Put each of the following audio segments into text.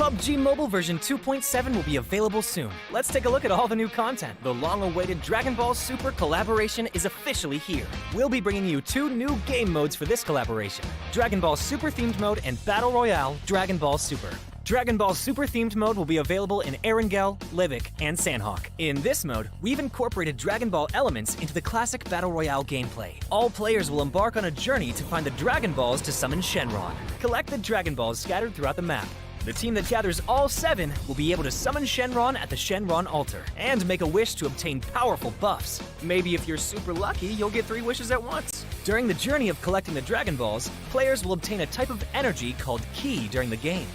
PUBG Mobile version 2.7 will be available soon. Let's take a look at all the new content. The long-awaited Dragon Ball Super collaboration is officially here. We'll be bringing you 2 new game modes for this collaboration: Dragon Ball Super themed mode and Battle Royale Dragon Ball Super. Dragon Ball Super themed mode will be available in Erangel, Livic, and Sanhok. In this mode, we've incorporated Dragon Ball elements into the classic Battle Royale gameplay. All players will embark on a journey to find the Dragon Balls to summon Shenron. Collect the Dragon Balls scattered throughout the map. The team that gathers all 7 will be able to summon Shenron at the Shenron altar and make a wish to obtain powerful buffs. Maybe if you're super lucky, you'll get 3 wishes at once. During the journey of collecting the Dragon Balls, players will obtain a type of energy called Ki during the game.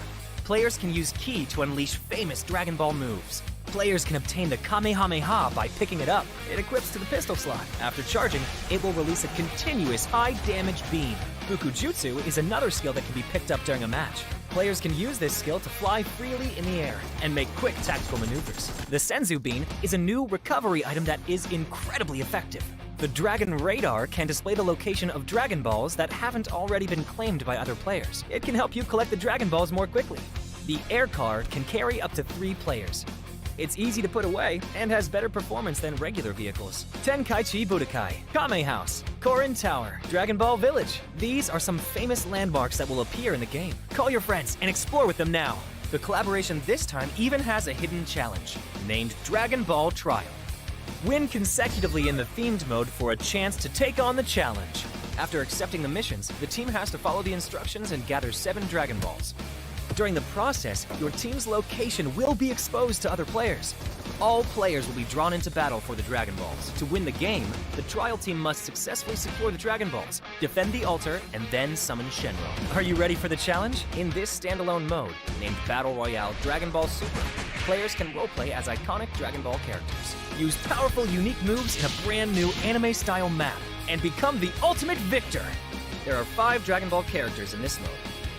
Players can use Ki to unleash famous Dragon Ball moves. Players can obtain the Kamehameha by picking it up. It equips to the pistol slot. After charging, it will release a continuous high-damage beam. Bukujutsu is another skill that can be picked up during a match. Players can use this skill to fly freely in the air and make quick tactical maneuvers. The Senzu Bean is a new recovery item that is incredibly effective. The Dragon Radar can display the location of Dragon Balls that haven't already been claimed by other players. It can help you collect the Dragon Balls more quickly. The Air Card can carry up to 3 players. It's easy to put away and has better performance than regular vehicles. Tenkaichi Budokai, Kame House, Korin Tower, Dragon Ball Village. These are some famous landmarks that will appear in the game. Call your friends and explore with them now. The collaboration this time even has a hidden challenge, named Dragon Ball Trial. Win consecutively in the themed mode for a chance to take on the challenge. After accepting the missions, the team has to follow the instructions and gather 7 Dragon Balls. During the process, your team's location will be exposed to other players. All players will be drawn into battle for the Dragon Balls. To win the game, the trial team must successfully secure the Dragon Balls, defend the altar, and then summon Shenron. Are you ready for the challenge? In this standalone mode, named Battle Royale Dragon Ball Super, players can roleplay as iconic Dragon Ball characters, use powerful, unique moves in a brand new anime-style map, and become the ultimate victor. There are 5 Dragon Ball characters in this mode.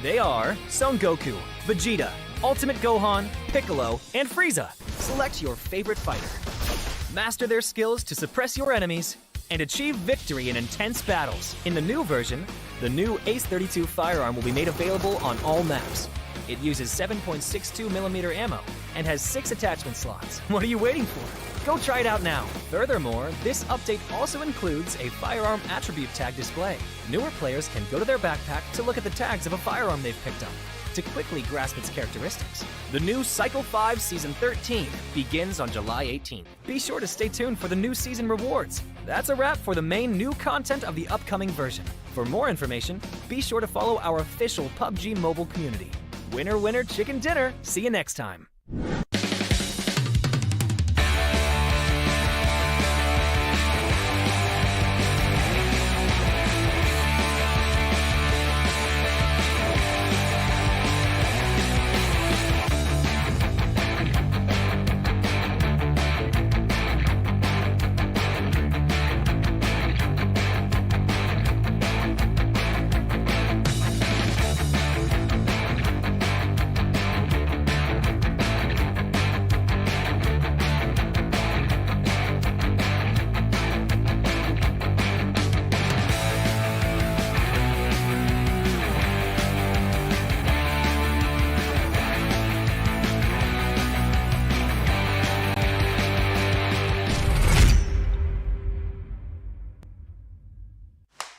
They are Son Goku, Vegeta, Ultimate Gohan, Piccolo, and Frieza. Select your favorite fighter. Master their skills to suppress your enemies and achieve victory in intense battles. In the new version, the new Ace 32 firearm will be made available on all maps. It uses 7.62mm ammo and has 6 attachment slots. What are you waiting for? Go try it out now. Furthermore, this update also includes a firearm attribute tag display. Newer players can go to their backpack to look at the tags of a firearm they've picked up to quickly grasp its characteristics. The new Cycle 5 Season 13 begins on July 18th. Be sure to stay tuned for the new season rewards. That's a wrap for the main new content of the upcoming version. For more information, be sure to follow our official PUBG Mobile community. Winner, winner, chicken dinner. See you next time.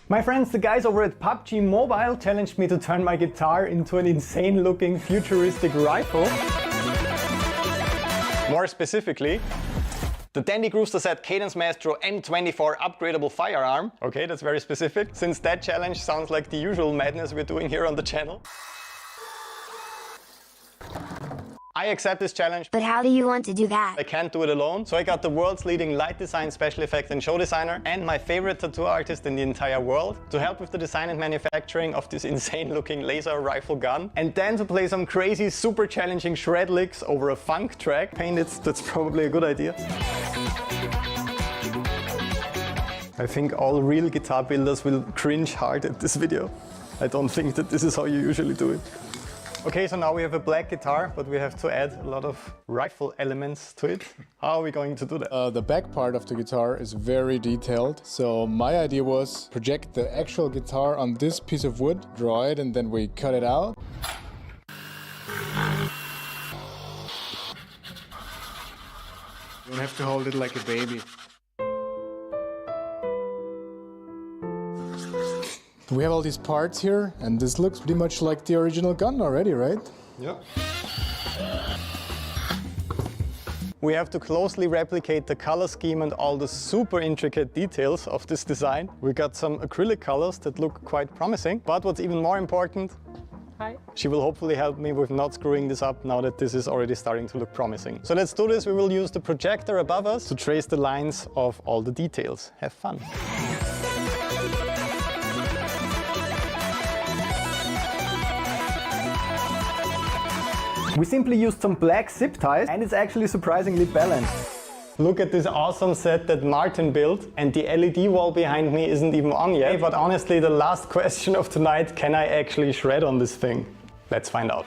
My friends, the guys over at PUBG Mobile challenged me to turn my guitar into an insane looking futuristic rifle. More specifically, the Dandy Grooster Set Cadence Maestro M24 upgradable firearm. Okay, that's very specific, since that challenge sounds like the usual madness we're doing here on the channel. I accept this challenge. But how do you want to do that? I can't do it alone, so I got the world's leading light design, special effect and show designer and my favorite tattoo artist in the entire world to help with the design and manufacturing of this insane looking laser rifle gun, and then to play some crazy super challenging shred licks over a funk track. Painted, that's probably a good idea. I think all real guitar builders will cringe hard at this video. I don't think that this is how you usually do it. Okay, so now we have a black guitar, but we have to add a lot of rifle elements to it. How are we going to do that? The back part of the guitar is very detailed. So my idea was project the actual guitar on this piece of wood, draw it, and then we cut it out. don't have to hold it like a baby. We have all these parts here, and this looks pretty much like the original gun already, right? Yeah. We have to closely replicate the color scheme and all the super intricate details of this design. We got some acrylic colors that look quite promising, but what's even more important, she will hopefully help me with not screwing this up now that this is already starting to look promising. So let's do this. We will use the projector above us to trace the lines of all the details. Have fun. We simply used some black zip ties and it's actually surprisingly balanced. Look at this awesome set that Martin built, and the LED wall behind me isn't even on yet. But honestly, the last question of tonight, can I actually shred on this thing? Let's find out.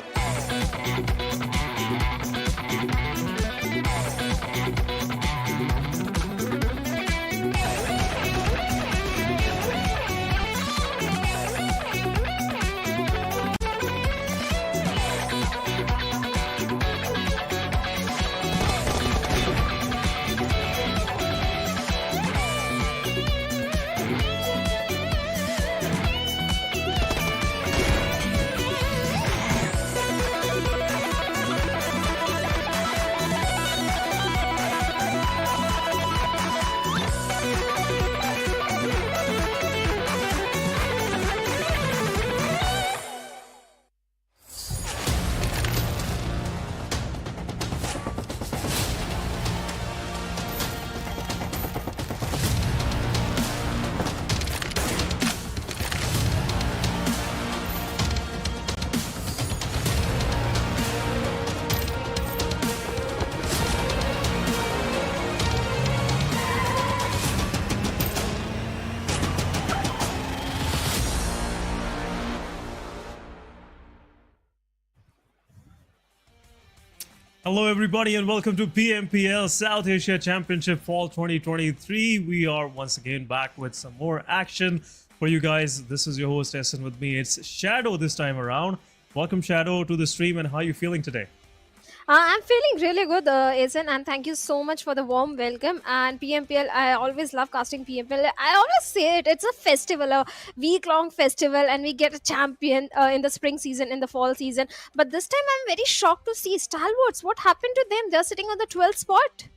Hello everybody and welcome to PMPL South Asia Championship Fall 2023. We are once again back with some more action for you guys. This is your host Essen. With me it's Shadow this time around. Welcome Shadow to the stream, and how are you feeling today? I'm feeling really good, Essen, and thank you so much for the warm welcome. And PMPL, I always love casting PMPL. I always say it's a festival, a week-long festival, and we get a champion in the spring season, in the fall season. But this time, I'm very shocked to see Stalwarts. What happened to them? They're sitting on the 12th spot.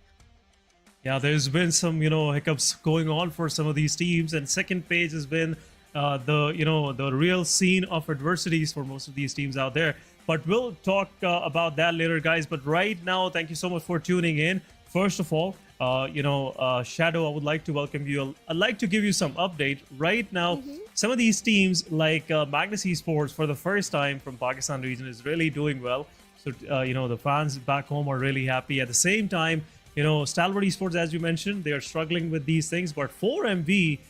Yeah, there's been some, hiccups going on for some of these teams, and second page has been the real scene of adversities for most of these teams out there. But we'll talk about that later, guys. But right now, thank you so much for tuning in. First of all, Shadow, I would like to welcome you. I'd like to give you some update. Right now, some of these teams like Magnus Esports for the first time from Pakistan region is really doing well. So, the fans back home are really happy. At the same time, Stalwart Esports, as you mentioned, they are struggling with these things. But 4MV,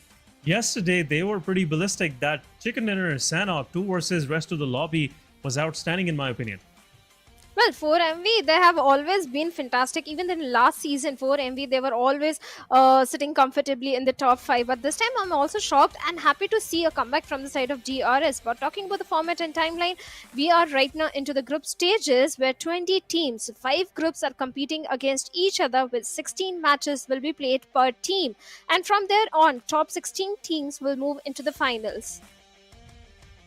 yesterday, they were pretty ballistic. That chicken dinner and Sanhok, 2 versus rest of the lobby, was outstanding in my opinion. Well, 4MV, they have always been fantastic. Even in last season, 4MV, they were always sitting comfortably in the top 5. But this time, I'm also shocked and happy to see a comeback from the side of DRS. But talking about the format and timeline, we are right now into the group stages where 20 teams, 5 groups are competing against each other with 16 matches will be played per team. And from there on, top 16 teams will move into the finals.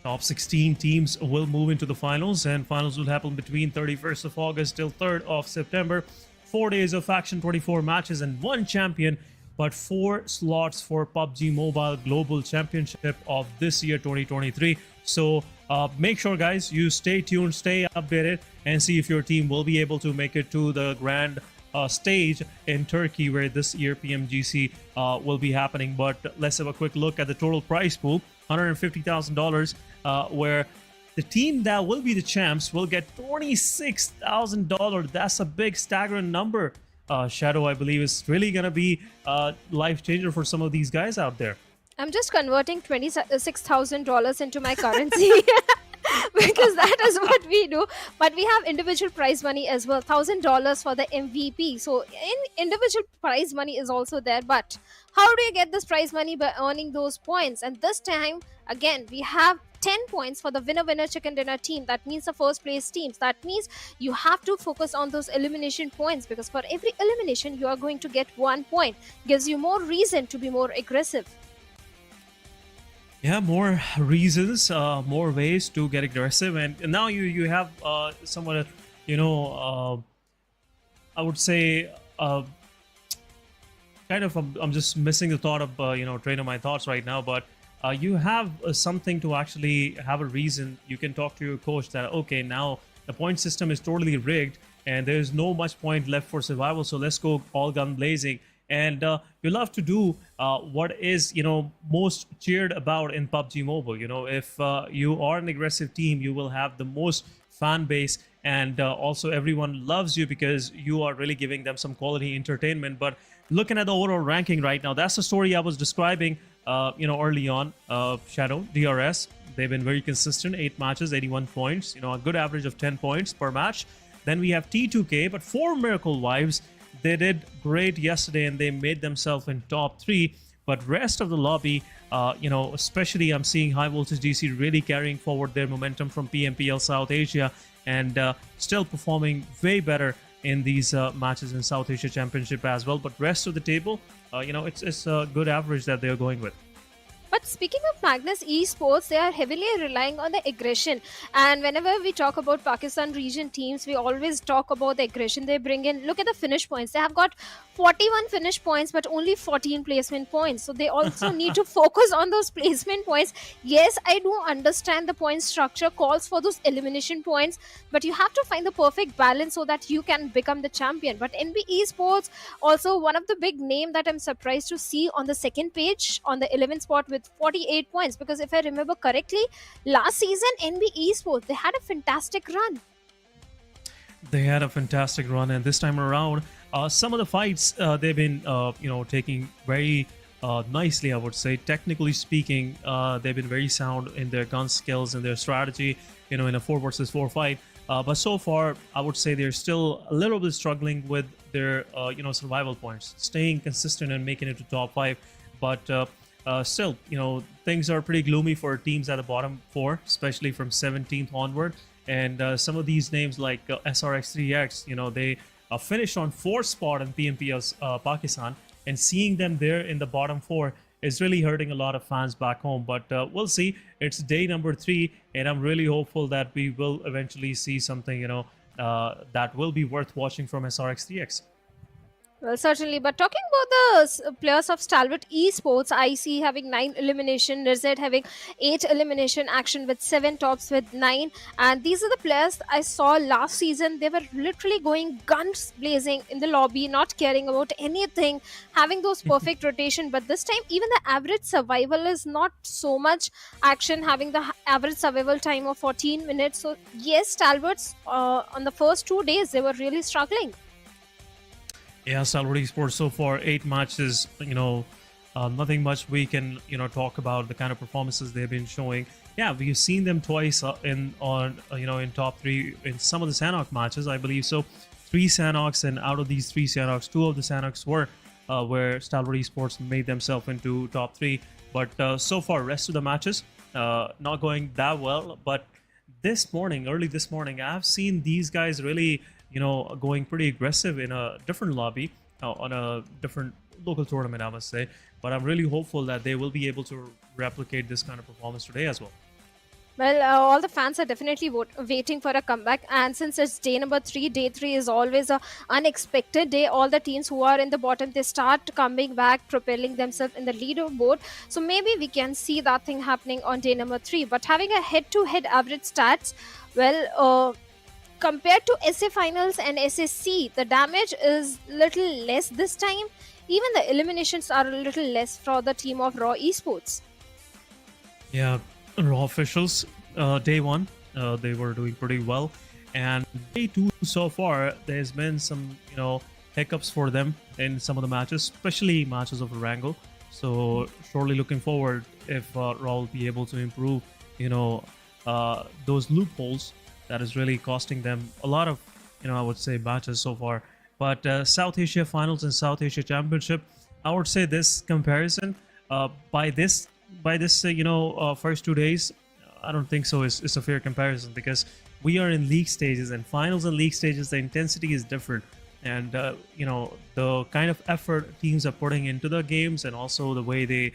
Top 16 teams will move into the finals, and finals will happen between 31st of August till 3rd of September. 4 days of action, 24 matches and 1 champion, but 4 slots for PUBG Mobile Global Championship of this year 2023. So make sure, guys, you stay tuned, stay updated, and see if your team will be able to make it to the grand stage in Turkey, where this year PMGC will be happening. But let's have a quick look at the total prize pool. $150,000, where the team that will be the champs will get $26,000. That's a big staggering number. Shadow, I believe, is really going to be a life changer for some of these guys out there. I'm just converting $26,000 into my currency. Because that is what we do. But we have individual prize money as well, $1,000 for the MVP. So individual prize money is also there. But how do you get this prize money? By earning those points. And this time, again, we have 10 points for the winner chicken dinner team. That means the first place teams. That means you have to focus on those elimination points, because for every elimination you are going to get 1 point. Gives you more reason to be more aggressive. Yeah, more reasons, more ways to get aggressive, and now you have somewhat, I would say, kind of, I'm just missing the thought of train of my thoughts right now, but you have something to actually have a reason. You can talk to your coach that, okay, now the point system is totally rigged and there's no much point left for survival, so let's go all gun blazing. And you love to do what is most cheered about in PUBG Mobile. If you are an aggressive team, you will have the most fan base, and also everyone loves you because you are really giving them some quality entertainment. But looking at the overall ranking right now, that's the story I was describing early on. Shadow, DRS, they've been very consistent. 8 matches, 81 points, a good average of 10 points per match. Then we have T2K, but 4 Miracle Wives. They did great yesterday and they made themselves in top 3. But rest of the lobby, especially I'm seeing High Voltage DC really carrying forward their momentum from PMPL South Asia, and still performing way better in these matches in South Asia Championship as well. But rest of the table, it's a good average that they're going with. But speaking of Magnus Esports, they are heavily relying on the aggression. And whenever we talk about Pakistan region teams, we always talk about the aggression they bring in. Look at the finish points. They have got 41 finish points, but only 14 placement points. So they also need to focus on those placement points. Yes, I do understand the point structure calls for those elimination points, but you have to find the perfect balance so that you can become the champion. But NBeSports, also one of the big name that I'm surprised to see on the second page on the 11th spot with 48 points, because if I remember correctly, last season NBeSports, they had a fantastic run. They had a fantastic run, and this time around, some of the fights they've been taking very nicely, I would say. Technically speaking, they've been very sound in their gun skills and their strategy, in a 4 versus 4 fight. But so far, I would say they're still a little bit struggling with their survival points, staying consistent and making it to top 5. But still, things are pretty gloomy for teams at the bottom 4, especially from 17th onward. And some of these names like SRX3X, they finished on 4th spot in PMPL's Pakistan, and seeing them there in the bottom 4 is really hurting a lot of fans back home. But we'll see. It's day number 3, and I'm really hopeful that we will eventually see something, that will be worth watching from SRX3X. Well, certainly. But talking about the players of Stalwart Esports, I see having 9 elimination, Rizet having 8 elimination action with 7 tops with 9. And these are the players I saw last season. They were literally going guns blazing in the lobby, not caring about anything, having those perfect rotation. But this time, even the average survival is not so much action, having the average survival time of 14 minutes. So yes, Stalwarts on the first 2 days, they were really struggling. Yeah, Stalwart Esports so far 8 matches. Nothing much we can talk about the kind of performances they've been showing. Yeah, we've seen them twice in top 3 in some of the Sanhok matches, I believe. So 3 Sanhoks, and out of these 3 Sanhoks, 2 of the Sanhoks were where Stalwart Esports made themselves into top 3. But so far, rest of the matches not going that well. But early this morning, I've seen these guys really going pretty aggressive in a different lobby, on a different local tournament, I must say. But I'm really hopeful that they will be able to replicate this kind of performance today as well. Well, all the fans are definitely waiting for a comeback. And since it's day number 3, day 3 is always a unexpected day. All the teams who are in the bottom, they start coming back, propelling themselves in the leaderboard. So maybe we can see that thing happening on day number 3. But having a head-to-head average stats, well, compared to SA Finals and SAC, the damage is little less this time. Even the eliminations are a little less for the team of Raw Esports. Yeah, Raw officials, day 1, they were doing pretty well. And day 2 so far, there's been some, hiccups for them in some of the matches, especially matches of Erangel. So surely looking forward if Raw will be able to improve, those loopholes that is really costing them a lot of, I would say, matches so far. But South Asia Finals and South Asia Championship, I would say this comparison, by this first 2 days, I don't think so. It's a fair comparison because we are in league stages, and finals and league stages, the intensity is different. And the kind of effort teams are putting into the games, and also the way they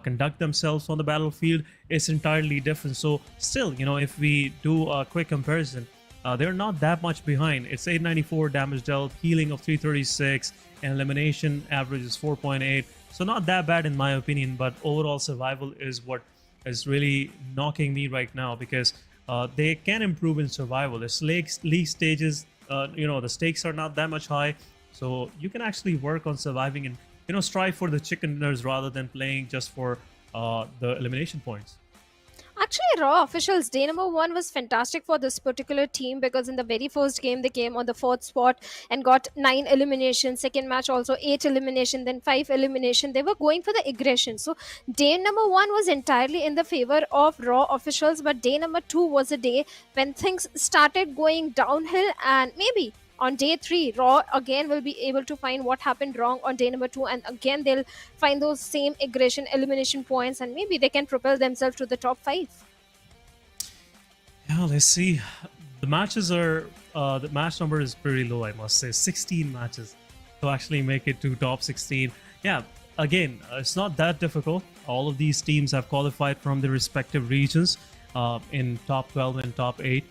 conduct themselves on the battlefield, is entirely different. So still, if we do a quick comparison, they're not that much behind. It's 894 damage dealt, healing of 336, and elimination average is 4.8. So not that bad in my opinion, but overall survival is what is really knocking me right now, because they can improve in survival. The league stages, the stakes are not that much high, so you can actually work on surviving and strive for the chicken dinners rather than playing just for the elimination points. Actually, Raw officials, day number 1 was fantastic for this particular team, because in the very first game they came on the 4th spot and got 9 eliminations. Second match also 8 elimination, then 5 elimination. They were going for the aggression. So day number 1 was entirely in the favor of Raw officials, but day number 2 was a day when things started going downhill, and maybe on day 3, Raw again will be able to find what happened wrong on day number 2, and again they'll find those same aggression elimination points, and maybe they can propel themselves to the top 5. Yeah, let's see. The matches are the match number is pretty low, I must say. 16 matches to actually make it to top 16. Yeah, again, it's not that difficult. All of these teams have qualified from their respective regions in top 12 and top 8.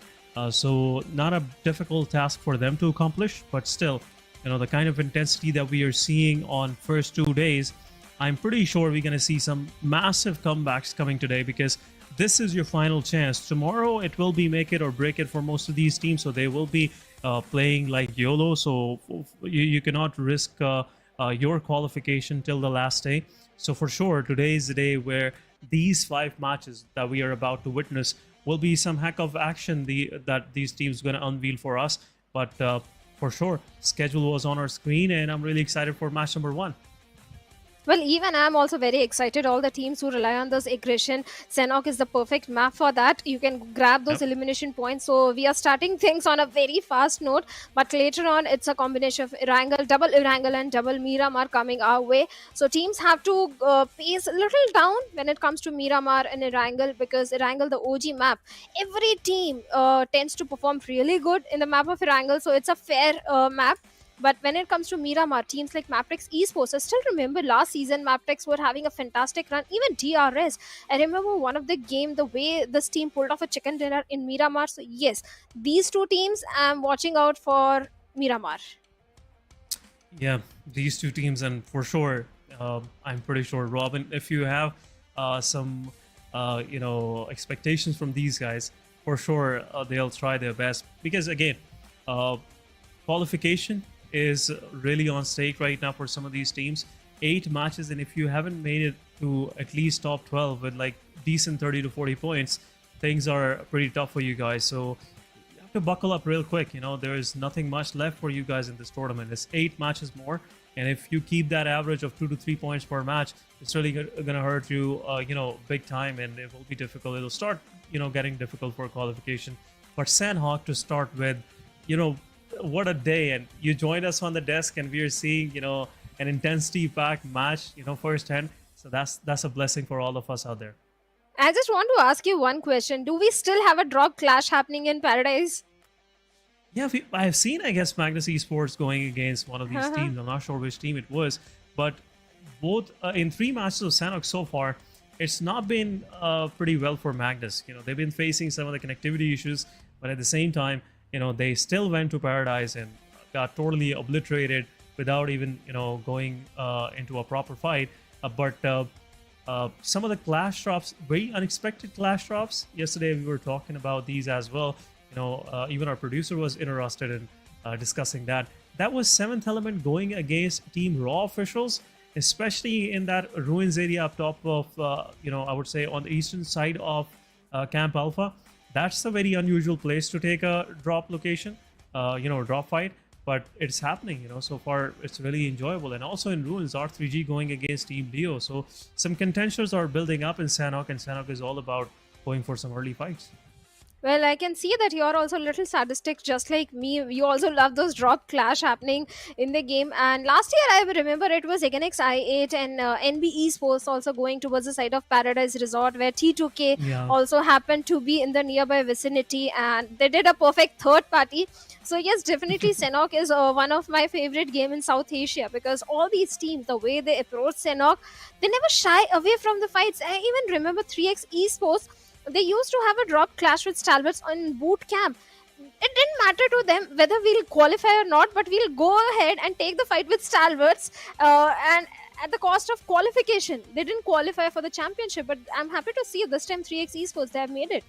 So not a difficult task for them to accomplish, but still, the kind of intensity that we are seeing on first 2 days, I'm pretty sure we're going to see some massive comebacks coming today, because this is your final chance. Tomorrow it will be make it or break it for most of these teams, so they will be playing like YOLO, so you cannot risk your qualification till the last day. So for sure, today is the day where these 5 matches that we are about to witness will be some heck of action that these teams going to unveil for us. But for sure, schedule was on our screen, and I'm really excited for match number 1. Well, even I'm also very excited. All the teams who rely on those aggression, Sanhok is the perfect map for that. You can grab those elimination points. So we are starting things on a very fast note, but later on it's a combination of Erangel, double Erangel and double Miramar coming our way. So teams have to pace a little down when it comes to Miramar and Erangel, because Erangel, the OG map, every team tends to perform really good in the map of Erangel. So it's a fair map. But when it comes to Miramar, teams like Mabetex Esports, I still remember last season Mabetex were having a fantastic run. Even DRS, I remember one of the game, the way this team pulled off a chicken dinner in Miramar. So yes, these 2 teams, I'm watching out for Miramar. Yeah, these 2 teams, and for sure, I'm pretty sure, Robin, if you have some expectations from these guys, for sure they'll try their best, because again, qualification is really on stake right now for some of these teams. 8 matches, and if you haven't made it to at least top 12 with like decent 30 to 40 points, things are pretty tough for you guys. So you have to buckle up real quick. There is nothing much left for you guys in this tournament. It's 8 matches more, and if you keep that average of 2 to 3 points per match, it's really gonna hurt you big time, and it will be difficult. It'll start getting difficult for qualification. But Sanhok, to start with, what a day. And you joined us on the desk, and we are seeing an intensity packed match firsthand. So that's a blessing for all of us out there. I just want to ask you one question. Do we still have a drop clash happening in Paradise? Yeah, I have seen, I guess, Magnus Esports going against one of these teams. I'm not sure which team it was, but both in 3 matches of Sanhok so far, it's not been pretty well for Magnus. They've been facing some of the connectivity issues, but at the same time, they still went to Paradise and got totally obliterated without even, going into a proper fight. But some of the clash drops, very unexpected clash drops. Yesterday we were talking about these as well. Even our producer was interested in discussing that. That was 7th Element going against Team Raw officials, especially in that ruins area up top of, I would say on the eastern side of Camp Alpha. That's a very unusual place to take a drop location, drop fight, but it's happening, so far it's really enjoyable. And also in Ruins, R3G going against Team Leo. So some contentions are building up in Sanhok, and Sanhok is all about going for some early fights. Well, I can see that you're also a little sadistic, just like me. You also love those drop clash happening in the game. And last year, I remember it was against I8 and NBeSports also going towards the side of Paradise Resort, where T2K Yeah. also happened to be in the nearby vicinity, and they did a perfect third party. So yes, definitely Sanhok is one of my favorite game in South Asia, because all these teams, the way they approach Sanhok, they never shy away from the fights. I even remember 3x Esports, they used to have a drop clash with Stalwarts on boot camp. It didn't matter to them whether we'll qualify or not, but we'll go ahead and take the fight with Stalwarts, and at the cost of qualification. They didn't qualify for the championship, but I'm happy to see this time 3x Esports, they have made it.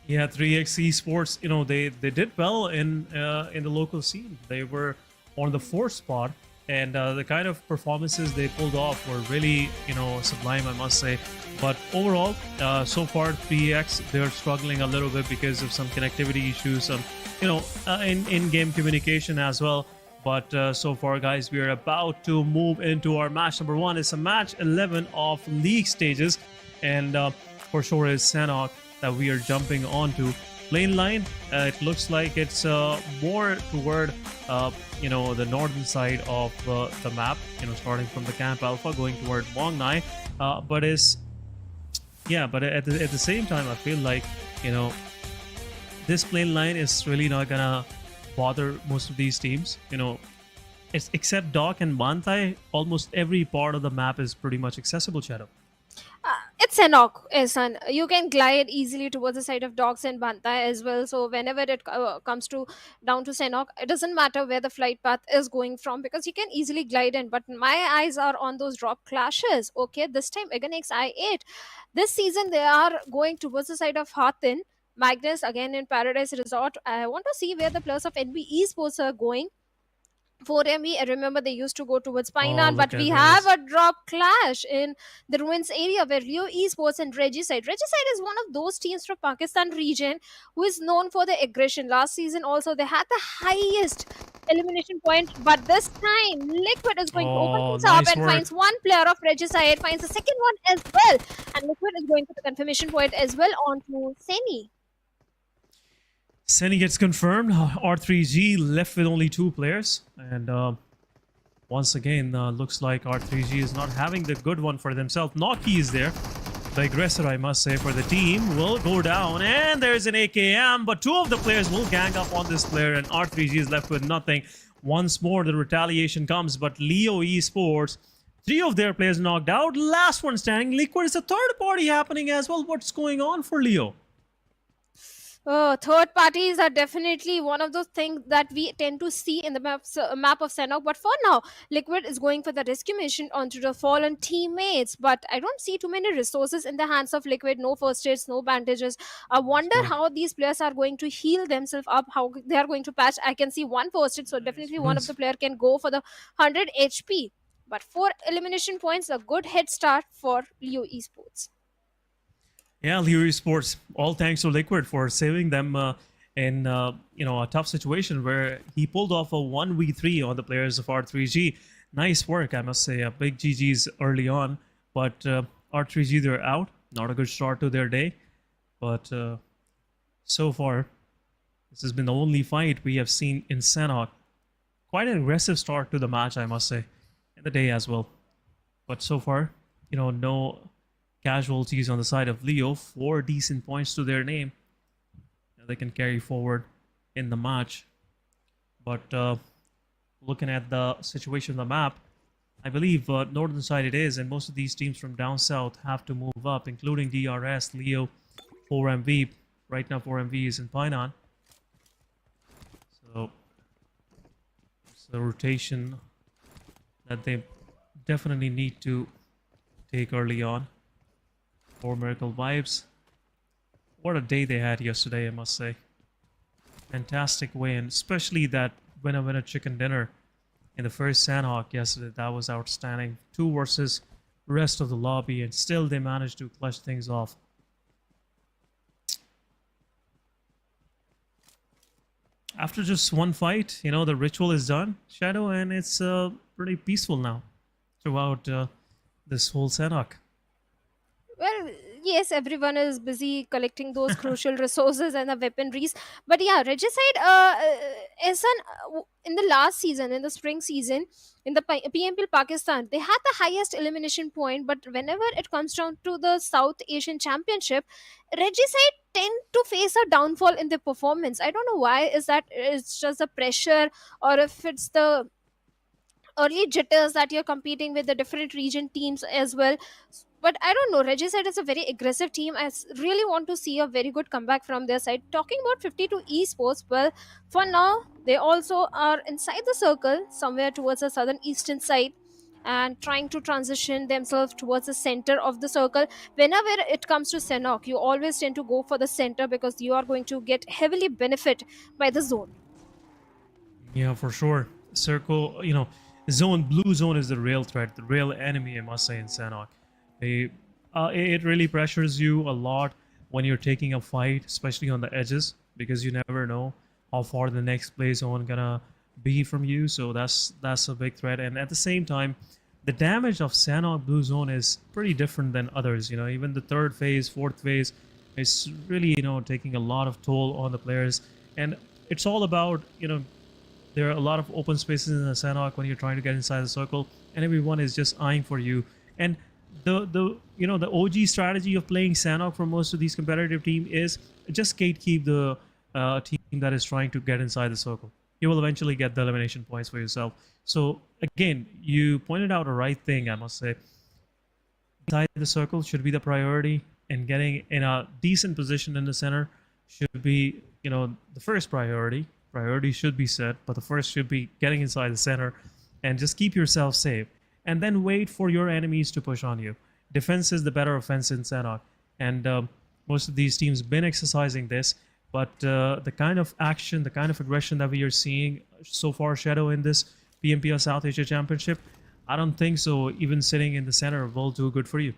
Yeah, 3x Esports, they did well in the local scene. They were on the fourth spot, and the kind of performances they pulled off were really, sublime, I must say. But overall, so far 3x, they're struggling a little bit because of some connectivity issues, some in-game communication as well. But so far, guys, we are about to move into our match number 1. It's a match 11 of league stages, and for sure is Sanhok that we are jumping onto. Lane line, it looks like it's more toward the northern side of the map, starting from the Camp Alpha going toward Mongnai, but at the same time, I feel like this lane line is really not gonna bother most of these teams. Except Dock and Bantai, almost every part of the map is pretty much accessible, Shadow. It's Sanhok, son. You can glide easily towards the side of Dogs and Bantai as well. So whenever it comes to down to Sanhok, it doesn't matter where the flight path is going from, because you can easily glide in. But my eyes are on those drop clashes. Okay, this time against I8. This season they are going towards the side of Hathin. Magnus again in Paradise Resort. I want to see where the players of NB Esports are going. 4ME, I remember they used to go towards Oh, Painan, but look we at have this. a drop clash in the ruins area where Leo Esports and Regicide. Regicide is one of those teams from Pakistan region who is known for their aggression. Last season also they had the highest elimination point, but this time Liquid is going to open Oh, things up nice and work. finds one player of Regicide, finds the second one as well, and Liquid is going for the confirmation point as well onto Seni. Seni gets confirmed. R3G left with only 2 players, and once again, looks like R3G is not having the good one for themselves. Noki is there. The aggressor, I must say, for the team will go down, and there's an AKM, but 2 of the players will gang up on this player, and R3G is left with nothing. Once more, the retaliation comes, but Leo Esports, 3 of their players knocked out. Last one standing. Liquid is a third party happening as well. What's going on for Leo? Third parties are definitely one of those things that we tend to see in the map of Sanhok. But for now, Liquid is going for the rescue mission onto the fallen teammates. But I don't see too many resources in the hands of Liquid. No first aids, no bandages. I wonder how these players are going to heal themselves up, how they are going to patch. I can see one first aid, so definitely one of the player can go for the 100 HP. But 4 elimination points, a good head start for Leo Esports. Yeah, Leo Esports, all thanks to Liquid for saving them in a tough situation where he pulled off a 1v3 on the players of R3G. Nice work, I must say. Big GG's early on, but R3G, they're out. Not a good start to their day, but so far, this has been the only fight we have seen in Sanhok. Quite an aggressive start to the match, I must say, and the day as well. But so far, no casualties on the side of Leo. 4 decent points to their name. They can carry forward in the match. But looking at the situation on the map, I believe northern side it is, and most of these teams from down south have to move up, including DRS, Leo, 4MV. Right now 4MV is in Painan. So it's a rotation that they definitely need to take early on. 4 Miracle vibes. What a day they had yesterday, I must say. Fantastic win, especially that winner chicken dinner in the first Sanhok yesterday. That was outstanding. 2 versus rest of the lobby, and still they managed to clutch things off. After just one fight, the ritual is done, Shadow, and it's pretty peaceful now throughout this whole Sanhok. Well, Yes, everyone is busy collecting those crucial resources and the weaponries. But yeah, Regicide is in the last season, in the spring season, in the PMPL Pakistan, they had the highest elimination point. But whenever it comes down to the South Asian Championship, Regicide tend to face a downfall in their performance. I don't know why. Is that it's just the pressure, or if it's the early jitters that you're competing with the different region teams as well. But I don't know. Regicide is a very aggressive team. Really want to see a very good comeback from their side. Talking about 52 Esports, well, for now, they also are inside the circle, somewhere towards the southern eastern side, and trying to transition themselves towards the center of the circle. Whenever it comes to Sanhok, you always tend to go for the center because you are going to get heavily benefit by the zone. Yeah, for sure. Circle, zone, blue zone is the real threat, the real enemy, I must say, in Sanhok. It really pressures you a lot when you're taking a fight, especially on the edges, because you never know how far the next play zone gonna be from you. So that's a big threat. And at the same time, the damage of Sanhok blue zone is pretty different than others. Even the third phase, fourth phase is really taking a lot of toll on the players. And it's all about there are a lot of open spaces in the Sanhok when you're trying to get inside the circle, and everyone is just eyeing for you. And the OG strategy of playing Sanhok for most of these competitive teams is just gatekeep the team that is trying to get inside the circle. You will eventually get the elimination points for yourself. So again, you pointed out a right thing, I must say. Inside the circle should be the priority, and getting in a decent position in the center should be the first priority. Priority should be set, but the first should be getting inside the center and just keep yourself safe, and then wait for your enemies to push on you. Defense is the better offense in Sanhok, and most of these teams been exercising this, but the kind of action, the kind of aggression that we are seeing so far, Shadow, in this PMPL South Asia Championship, I don't think so even sitting in the center will do good for you.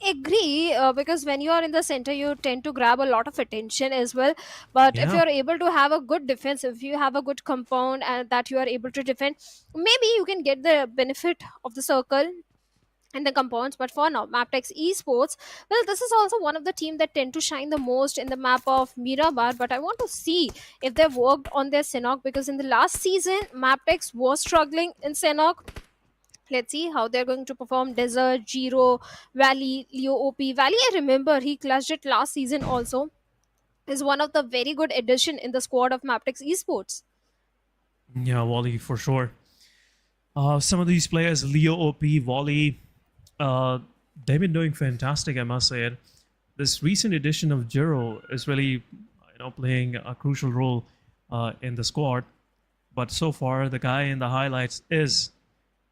Agree, because when you are in the center you tend to grab a lot of attention as well. But if Yeah. you're able to have a good defense, if you have a good compound and that you are able to defend, maybe you can get the benefit of the circle and the compounds. But for now, Mabetex Esports, well, this is also one of the team that tend to shine the most in the map of Miramar. But I want to see if they've worked on their Sanhok, because in the last season Mabetex was struggling in Sanhok. Let's see how they're going to perform. Desert, Giro, Valley, Leo OP. Valley, I remember he clutched it last season also. Is one of the very good addition in the squad of Mabetex Esports. Yeah, Wally, for sure. Some of these players, Leo OP, Wally, they've been doing fantastic, I must say it. This recent addition of Giro is really playing a crucial role in the squad. But so far, the guy in the highlights is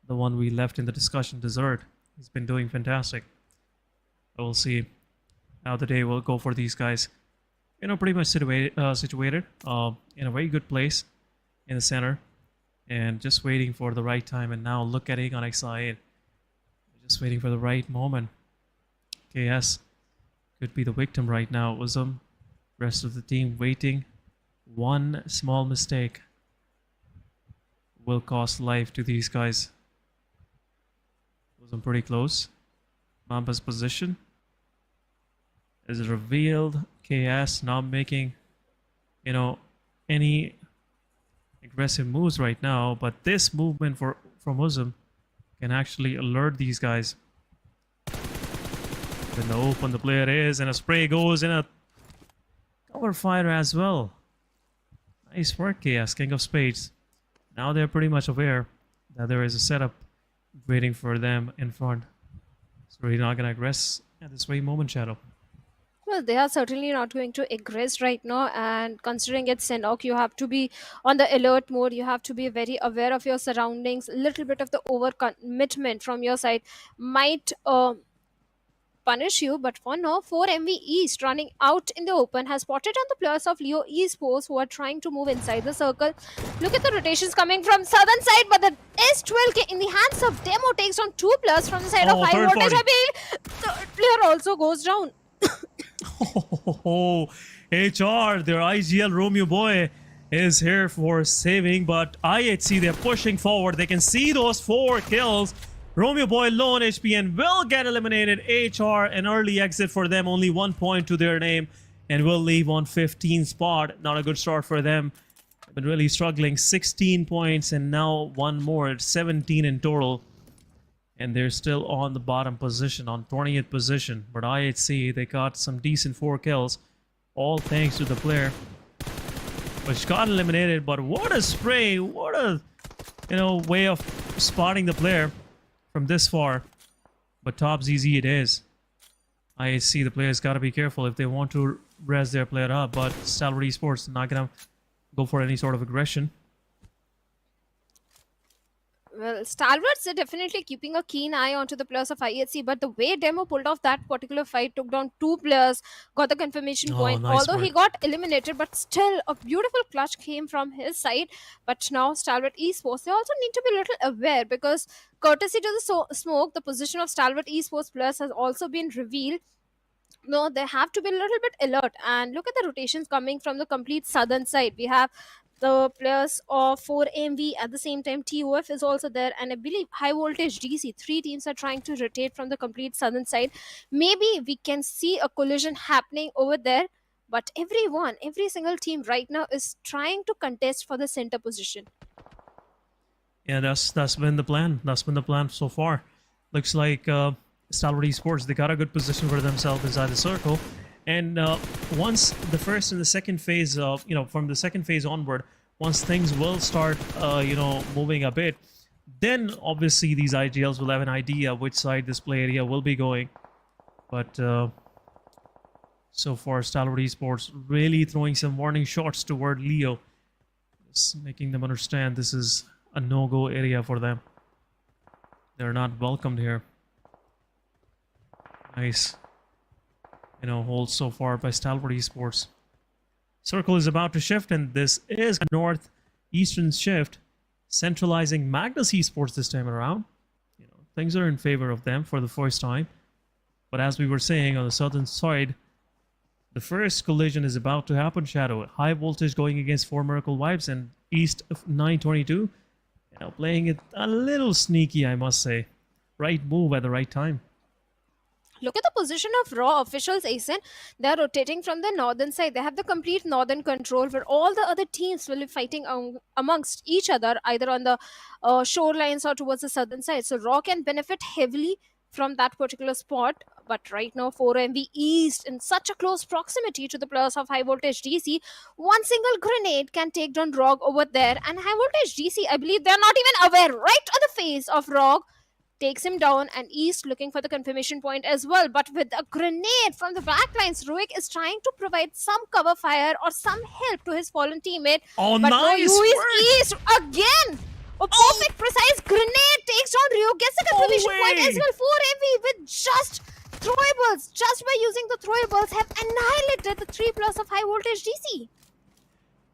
the one we left in the discussion, Desert. He's been doing fantastic. We'll see how the day will go for these guys. Pretty much situated in a very good place in the center, and just waiting for the right time. And now look at Egon XI8. Just waiting for the right moment. KS could be the victim right now. Uzum, rest of the team waiting. One small mistake will cost life to these guys. I'm pretty close. Mampa's position is revealed. KS not making, any aggressive moves right now, but this movement from Uzum can actually alert these guys. In the open the player is, and a spray goes in a cover fire as well. Nice work, KS, King of Spades. Now they're pretty much aware that there is a setup waiting for them in front. So we're not going to aggress at this very moment, Shadow. Well, they are certainly not going to aggress right now, and considering it's Sanhok, you have to be on the alert mode. You have to be very aware of your surroundings. A little bit of the overcommitment from your side might punish you. But for now, 4MV East running out in the open has spotted on the players of Leo Esports who are trying to move inside the circle. Look at the rotations coming from southern side, but the S12K in the hands of Demo takes on 2 players from the side of High Voltage. Third player also goes down. HR, their IGL Romeo boy, is here for saving, but IHC, they're pushing forward. They can see those 4 kills. Romeo Boy low on HP and will get eliminated. HR, an early exit for them, only 1 point to their name, and will leave on 15th spot. Not a good start for them. Been really struggling. 16 points and now one more. It's 17 in total. And they're still on the bottom position, on 20th position. But IHC, they got some decent 4 kills. All thanks to the player, which got eliminated. But what a spray. What a, way of spotting the player from this far. But top ZZ it is. IHC, the players got to be careful if they want to res their player up. But Stalwart Esports not going to go for any sort of aggression. Well, Stalwarts are definitely keeping a keen eye onto the players of IHC, but the way Demo pulled off that particular fight, took down 2 players, got the confirmation point, nice although work. he got eliminated, but still a beautiful clutch came from his side. But now Stalwart Esports, they also need to be a little aware, because courtesy to the smoke, the position of Stalwart Esports players has also been revealed. No, they have to be a little bit alert, and look at the rotations coming from the complete southern side. We have the players of 4MV, at the same time TOF is also there, and I believe High Voltage DC. 3 teams are trying to rotate from the complete southern side. Maybe we can see a collision happening over there, but every single team right now is trying to contest for the center position. Yeah, that's been the plan. That's been the plan so far. Looks like Stalwart Esports, they got a good position for themselves inside the circle. And once the first and the second phase, from the second phase onward, once things will start, moving a bit, then obviously these IGLs will have an idea which side this play area will be going. But so far, Stalwart Esports really throwing some warning shots toward Leo, just making them understand this is a no-go area for them. They're not welcomed here. Nice. Hold so far by Stalwart Esports. Circle is about to shift, and this is a northeastern shift, centralizing Magnus Esports this time around. Things are in favor of them for the first time. But as we were saying, on the southern side, the first collision is about to happen. Shadow, High Voltage going against 4 Miracle Vibes, and East of 922, playing it a little sneaky, I must say. Right move at the right time. Look at the position of Raw officials, Asen. They are rotating from the northern side. They have the complete northern control, where all the other teams will be fighting amongst each other, either on the shorelines or towards the southern side. So Raw can benefit heavily from that particular spot. But right now, 4MV East in such a close proximity to the players of High Voltage DC. One single grenade can take down Rog over there. And High Voltage DC, I believe they're not even aware. Right on the face of Rog, takes him down, and East looking for the confirmation point as well. But with a grenade from the backlines, Ruik is trying to provide some cover fire or some help to his fallen teammate. Oh, but nice no, work. East again. A perfect, precise grenade takes down Ryu, gets the confirmation point as well. 4MV with just throwables, just by using the throwables, have annihilated the 3 players of High Voltage DC.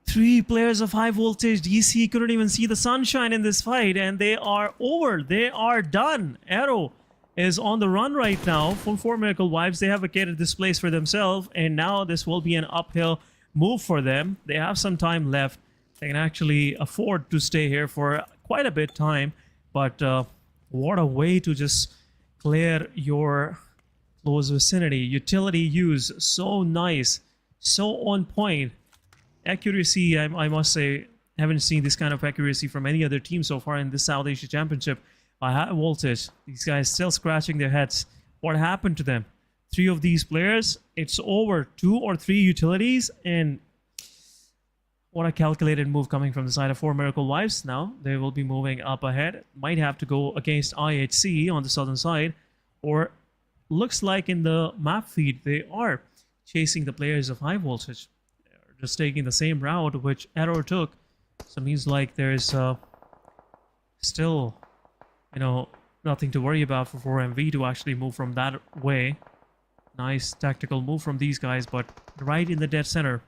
3 players of High Voltage DC couldn't even see the sunshine in this fight, and they are over. They are done. Arrow is on the run right now from 4 Miracle Vibes. They have vacated this place for themselves, and now this will be an uphill move for them. They have some time left. They can actually afford to stay here for quite a bit time, but what a way to just clear your close vicinity. Utility use, so nice, so on point. Accuracy, I must say, haven't seen this kind of accuracy from any other team so far in this South Asia Championship. By High Voltage, these guys still scratching their heads. What happened to them? 3 of these players, it's over. 2 or 3 utilities, and what a calculated move coming from the side of 4 Miracle Wives. Now they will be moving up ahead. Might have to go against IHC on the southern side, or looks like in the map feed they are chasing the players of High Voltage. Just taking the same route which Arrow took. So it means like there's still, nothing to worry about for 4MV to actually move from that way. Nice tactical move from these guys, but right in the dead center.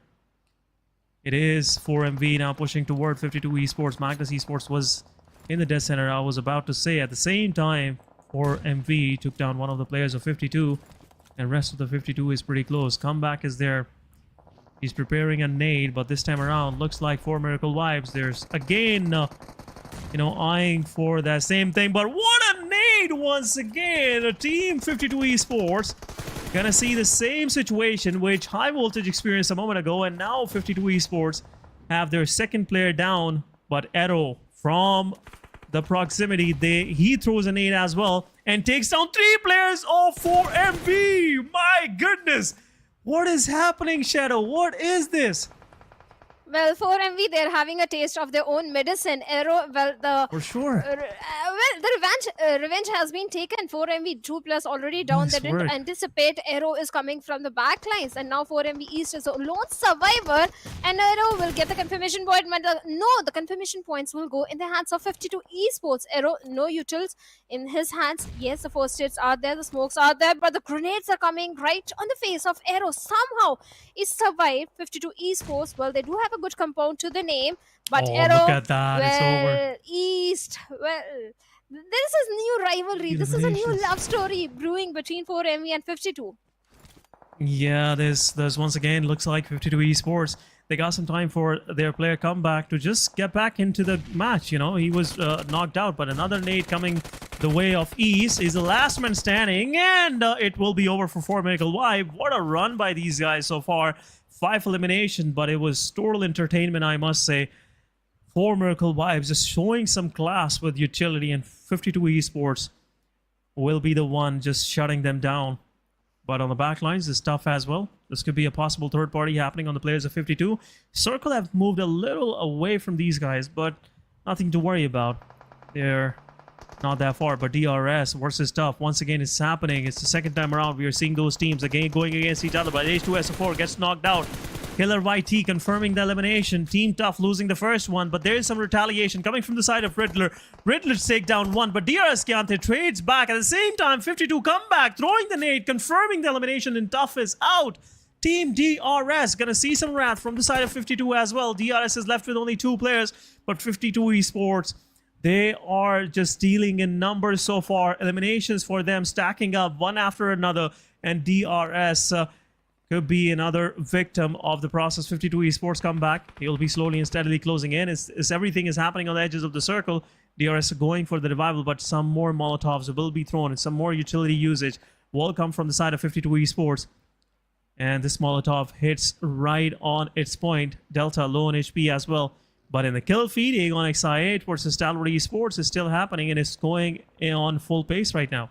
It is 4MV now pushing toward 52 Esports. Magnus Esports was in the dead center. I was about to say at the same time 4MV took down one of the players of 52, and rest of the 52 is pretty close. Comeback is there. He's preparing a nade, but this time around looks like 4 Miracle Vibes. There's again, eyeing for that same thing. But what a nade nade once again. Team 52 Esports gonna see the same situation which High Voltage experienced a moment ago, and now 52 Esports have their second player down, but Arrow from the proximity, he throws a nade as well and takes down 3 players of 4MV. My goodness, what is happening, Shadow? What is this? Well, 4MV, they're having a taste of their own medicine. Arrow, well, For sure. the revenge has been taken. 4MV 2+ already down. Nice They didn't work. anticipate Arrow is coming from the back lines, and now 4MV East is a lone survivor, and Arrow will get the confirmation point. But the confirmation points will go in the hands of 52 Esports. Arrow, no utils in his hands. Yes, the first hits are there, the smokes are there, but the grenades are coming right on the face of Arrow. Somehow, he survived. 52 Esports, well, they do have a good compound to the name, but Oh, Arrow, look at that. It's over. well, East, well, this is new rivalry. This is a new love story brewing between 4MV and 52. Yeah, there's once again, looks like 52 Esports. They got some time for their player comeback to just get back into the match. You know, he was knocked out, but another nade coming the way of East is the last man standing, and it will be over for 4MV. What a run by these guys so far. 5 elimination, but it was total entertainment, I must say. 4MV just showing some class with utility, and 52 Esports will be the one just shutting them down. But on the back lines, it's tough as well. This could be a possible third party happening on the players of 52. Circle have moved a little away from these guys, but nothing to worry about. They're not that far, but DRS versus Tough, once again, it's happening. It's the second time around we are seeing those teams again going against each other, but H2SO4 gets knocked out. HellRaisers confirming the elimination. Team Tough losing the first one, but there is some retaliation coming from the side of Riddler. Riddler's take down 1, but DRS Gaming trades back. At the same time, 52 come back, throwing the nade, confirming the elimination, and Tough is out. Team DRS gonna see some wrath from the side of 52 as well. DRS is left with only 2 players, but 52 Esports, they are just dealing in numbers so far. Eliminations for them stacking up one after another, and DRS could be another victim of the process. 52 Esports come back. He'll be slowly and steadily closing in. As everything is happening on the edges of the circle, DRS are going for the revival, but some more Molotovs will be thrown, and some more utility usage will come from the side of 52 Esports. And this Molotov hits right on its point. Delta low on HP as well. But in the kill feed, Aegon XI8 versus Stalwart Esports is still happening, and it's going on full pace right now.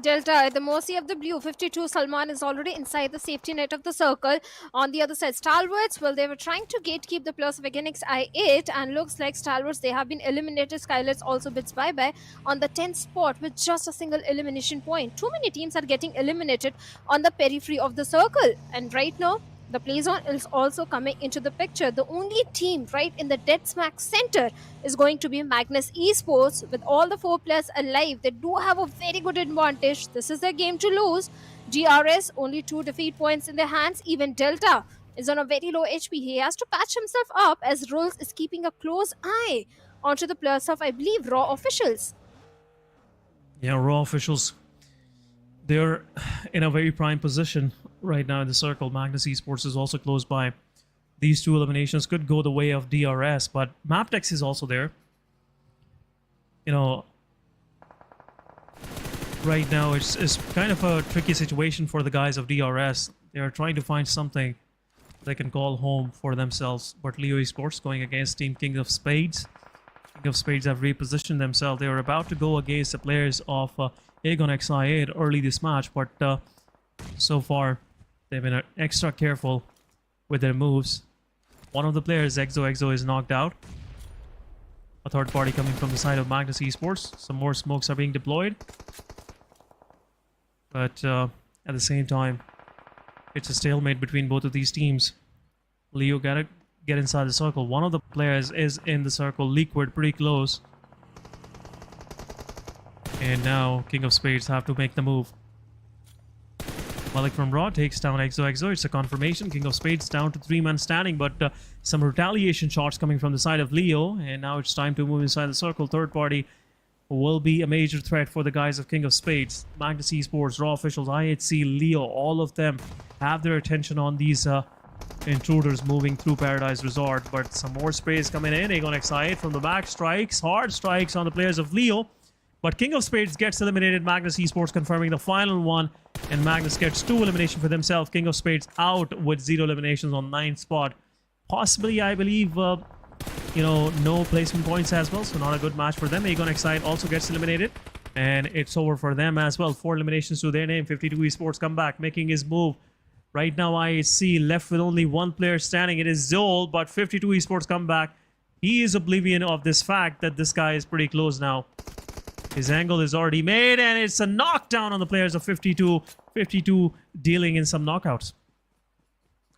Delta at the mercy of the blue. 52 Salman is already inside the safety net of the circle. On the other side, Stalwarts, well, they were trying to gatekeep the plus of Aegon XI8, and looks like Stalwarts, they have been eliminated. SKYLIGHTZ also bids bye-bye on the 10th spot with just a single elimination point. Too many teams are getting eliminated on the periphery of the circle, and right now, the play zone is also coming into the picture. The only team right in the dead smack center is going to be Magnus Esports. With all the 4 players alive, they do have a very good advantage. This is their game to lose. DRS, only 2 defeat points in their hands. Even Delta is on a very low HP. He has to patch himself up, as Rolls is keeping a close eye onto the players of, I believe, Raw officials. Yeah, Raw officials, they're in a very prime position right now in the circle. Magnus Esports is also close by. These 2 eliminations could go the way of DRS, but Mabetex is also there. You know, right now it's kind of a tricky situation for the guys of DRS. They are trying to find something they can call home for themselves. But Leo Esports going against Team King of Spades. King of Spades have repositioned themselves. They were about to go against the players of Aegon XI8 early this match, but so far they've been extra careful with their moves. One of the players, Exo, is knocked out. A third party coming from the side of Magnus Esports. Some more smokes are being deployed. But at the same time, it's a stalemate between both of these teams. Leo gotta get inside the circle. One of the players is in the circle, Liquid, pretty close. And now King of Spades have to make the move. Malik from Raw takes down Exo. It's a confirmation. King of Spades down to 3-man standing, but some retaliation shots coming from the side of Leo. And now it's time to move inside the circle. Third party will be a major threat for the guys of King of Spades. Magnus Esports, Raw officials, IHC, Leo, all of them have their attention on these intruders moving through Paradise Resort. But some more sprays coming in. Aegon XI8 from the back strikes, hard strikes on the players of Leo. But King of Spades gets eliminated. Magnus Esports confirming the final one. And Magnus gets 2 eliminations for themselves. King of Spades out with 0 eliminations on 9th spot. Possibly, I believe, no placement points as well. So not a good match for them. Aegon Excite also gets eliminated. And it's over for them as well. 4 eliminations to their name. 52 Esports come back, making his move. Right now, I see left with only 1 player standing. It is Zol, but 52 Esports come back. He is oblivion of this fact that this guy is pretty close now. His angle is already made, and it's a knockdown on the players of 52. 52 dealing in some knockouts.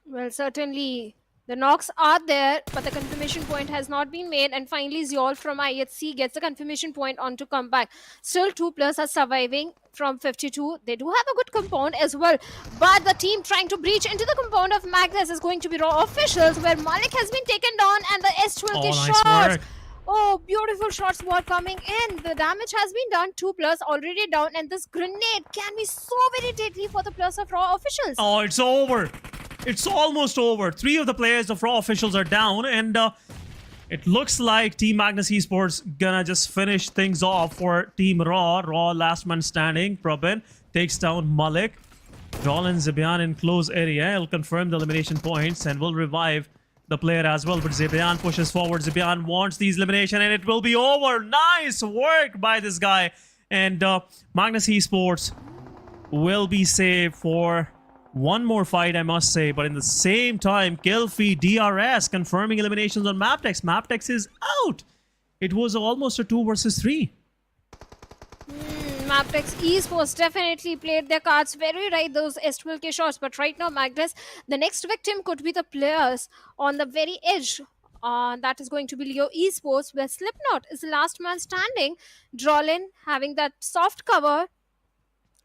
Well, certainly the knocks are there, but the confirmation point has not been made. And finally, Ziol from IHC gets the confirmation point on to come back. Still, 2 players are surviving from 52. They do have a good compound as well. But the team trying to breach into the compound of Magnus is going to be raw officials, where Malik has been taken down and the S12 is nice shot. work. Oh, beautiful shots were coming in. The damage has been done. 2 players already down, and this grenade can be so very deadly for the players of raw officials. Oh, it's over. It's almost over. 3 of the players of raw officials are down, and it looks like Team Magnus Esports gonna just finish things off for Team Raw. Raw last man standing. Prabin takes down Malik. Roland Zibian in close area. He'll confirm the elimination points and will revive the player as well. But Zibian pushes forward. Zibian wants these elimination, and it will be over. Nice work by this guy. And Magnus Esports will be saved for one more fight, I must say. But in the same time, kill feed DRS confirming eliminations on Mabetex. Mabetex is out. It was almost a 2 versus 3. Mabetex Esports definitely played their cards very right, those S12K shots. But right now, Magnus, the next victim could be the players on the very edge. That is going to be Leo Esports, where Slipknot is the last man standing. Drolin having that soft cover,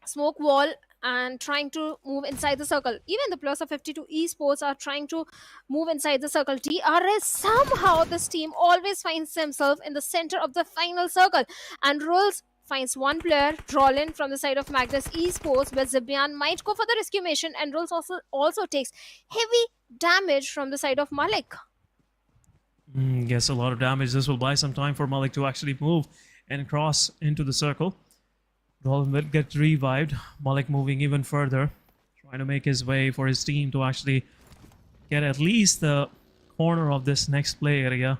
smoke wall, and trying to move inside the circle. Even the players of 52 Esports are trying to move inside the circle. DRS, somehow this team always finds themselves in the center of the final circle. And Rules finds 1 player, Drolin, from the side of Magnus Esports, where Zibian might go for the rescue mission, and Rules also takes heavy damage from the side of Malik. Yes, a lot of damage. This will buy some time for Malik to actually move and cross into the circle. Drolin will get revived. Malik moving even further, trying to make his way for his team to actually get at least the corner of this next play area.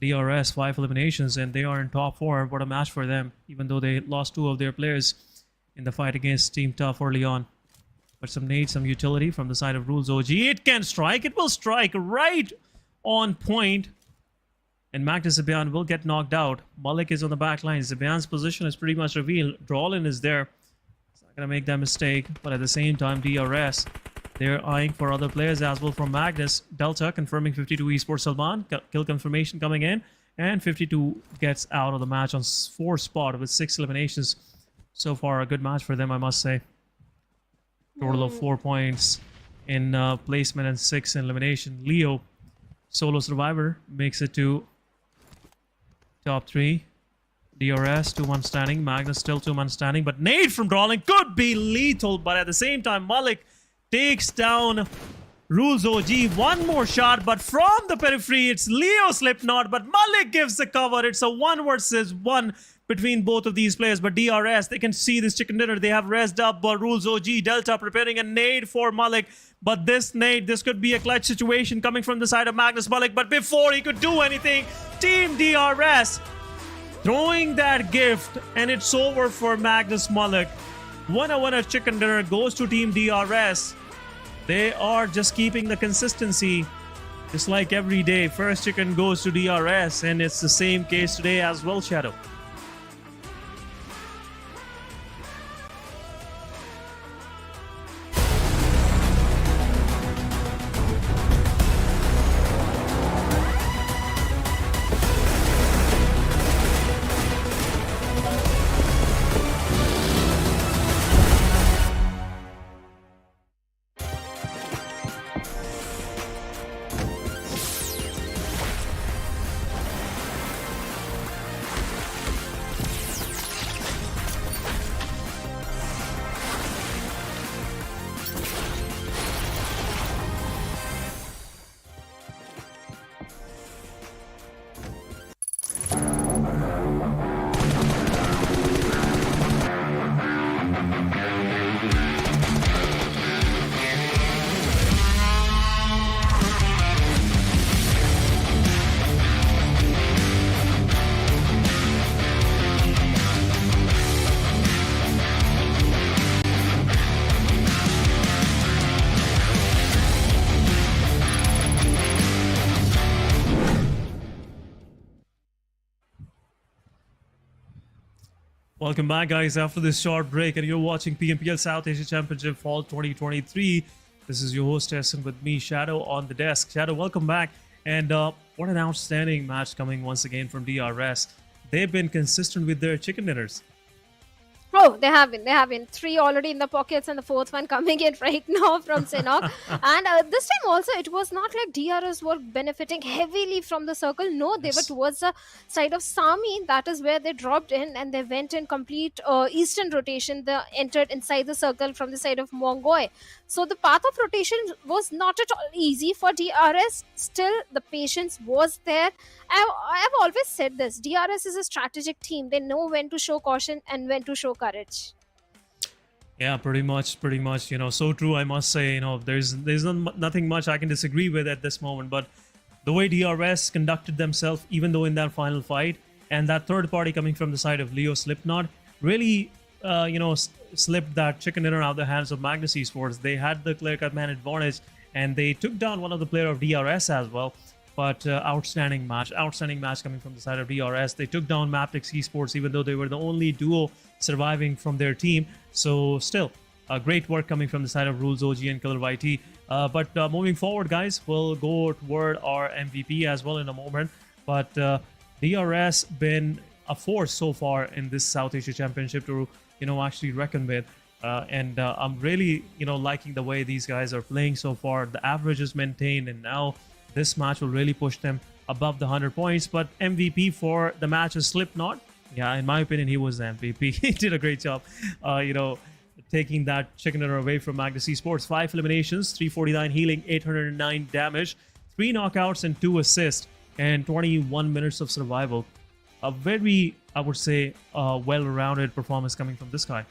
DRS 5 eliminations, and they are in top 4. What a match for them, even though they lost 2 of their players in the fight against Team Tough early on. But some nades, some utility from the side of Rules OG. It can strike. It will strike right on point. And Magnus Zibian will get knocked out. Malik is on the back line. Zibian's position is pretty much revealed. Drolin is there. He's not going to make that mistake. But at the same time, DRS, they're eyeing for other players as well from Magnus. Delta confirming 52 Esports Salman. Kill confirmation coming in. And 52 gets out of the match on 4th spot with 6 eliminations. So far, a good match for them, I must say. Total of 4 points in placement and 6 in elimination. Leo, solo survivor, makes it to top 3. DRS, 2-man standing. Magnus still 2-man standing. But nade from Drolin could be lethal. But at the same time, Malik takes down Rules OG. 1 more shot, but from the periphery, it's Leo Slipknot. But Malik gives the cover. It's a 1 versus 1 between both of these players. But DRS, they can see this chicken dinner. They have rezzed up. But Rules OG, Delta preparing a nade for Malik. But this nade, this could be a clutch situation coming from the side of Magnus Malik. But before he could do anything, Team DRS throwing that gift, and it's over for Magnus Malik. Winner chicken dinner goes to Team DRS. They are just keeping the consistency, just like every day. First chicken goes to DRS, and it's the same case today as well, Shadow. Welcome back, guys, after this short break, and you're watching PMPL South Asia Championship Fall 2023. This is your host, Essen, with me, Shadow, on the desk. Shadow, welcome back. And what an outstanding match coming once again from DRS. They've been consistent with their chicken dinners. Oh, they have been. They have been. 3 already in the pockets and the 4th one coming in right now from Sanhok. And this time also, it was not like DRS were benefiting heavily from the circle. No, they were towards the side of Sami. That is where they dropped in and they went in complete eastern rotation. They entered inside the circle from the side of Mongoi. So the path of rotation was not at all easy for DRS. Still, the patience was there. I've always said this. DRS is a strategic team. They know when to show caution and when to show courage. Yeah, pretty much, you know, so true, I must say. You know, there's nothing much I can disagree with at this moment, but the way DRS conducted themselves, even though in that final fight, and that third party coming from the side of Leo Slipknot, really, you know, slipped that chicken dinner out of the hands of Magnus Esports. They had the clear-cut man advantage, and they took down one of the player of DRS as well. But outstanding match coming from the side of DRS. They took down Mabetex Esports, even though they were the only duo surviving from their team. So still, great work coming from the side of Rules OG and KillerYT. But moving forward, guys, we'll go toward our MVP as well in a moment. But DRS been a force so far in this South Asia Championship to, you know, actually reckon with. And I'm really, you know, liking the way these guys are playing so far. The average is maintained, and now this match will really push them above the 100 points. But MVP for the match is Slipknot. Yeah, in my opinion, he was the MVP. He did a great job, you know, taking that chicken dinner away from Magnus Esports. 5 eliminations, 349 healing, 809 damage, 3 knockouts and 2 assists, and 21 minutes of survival. A very, I would say, well-rounded performance coming from this guy.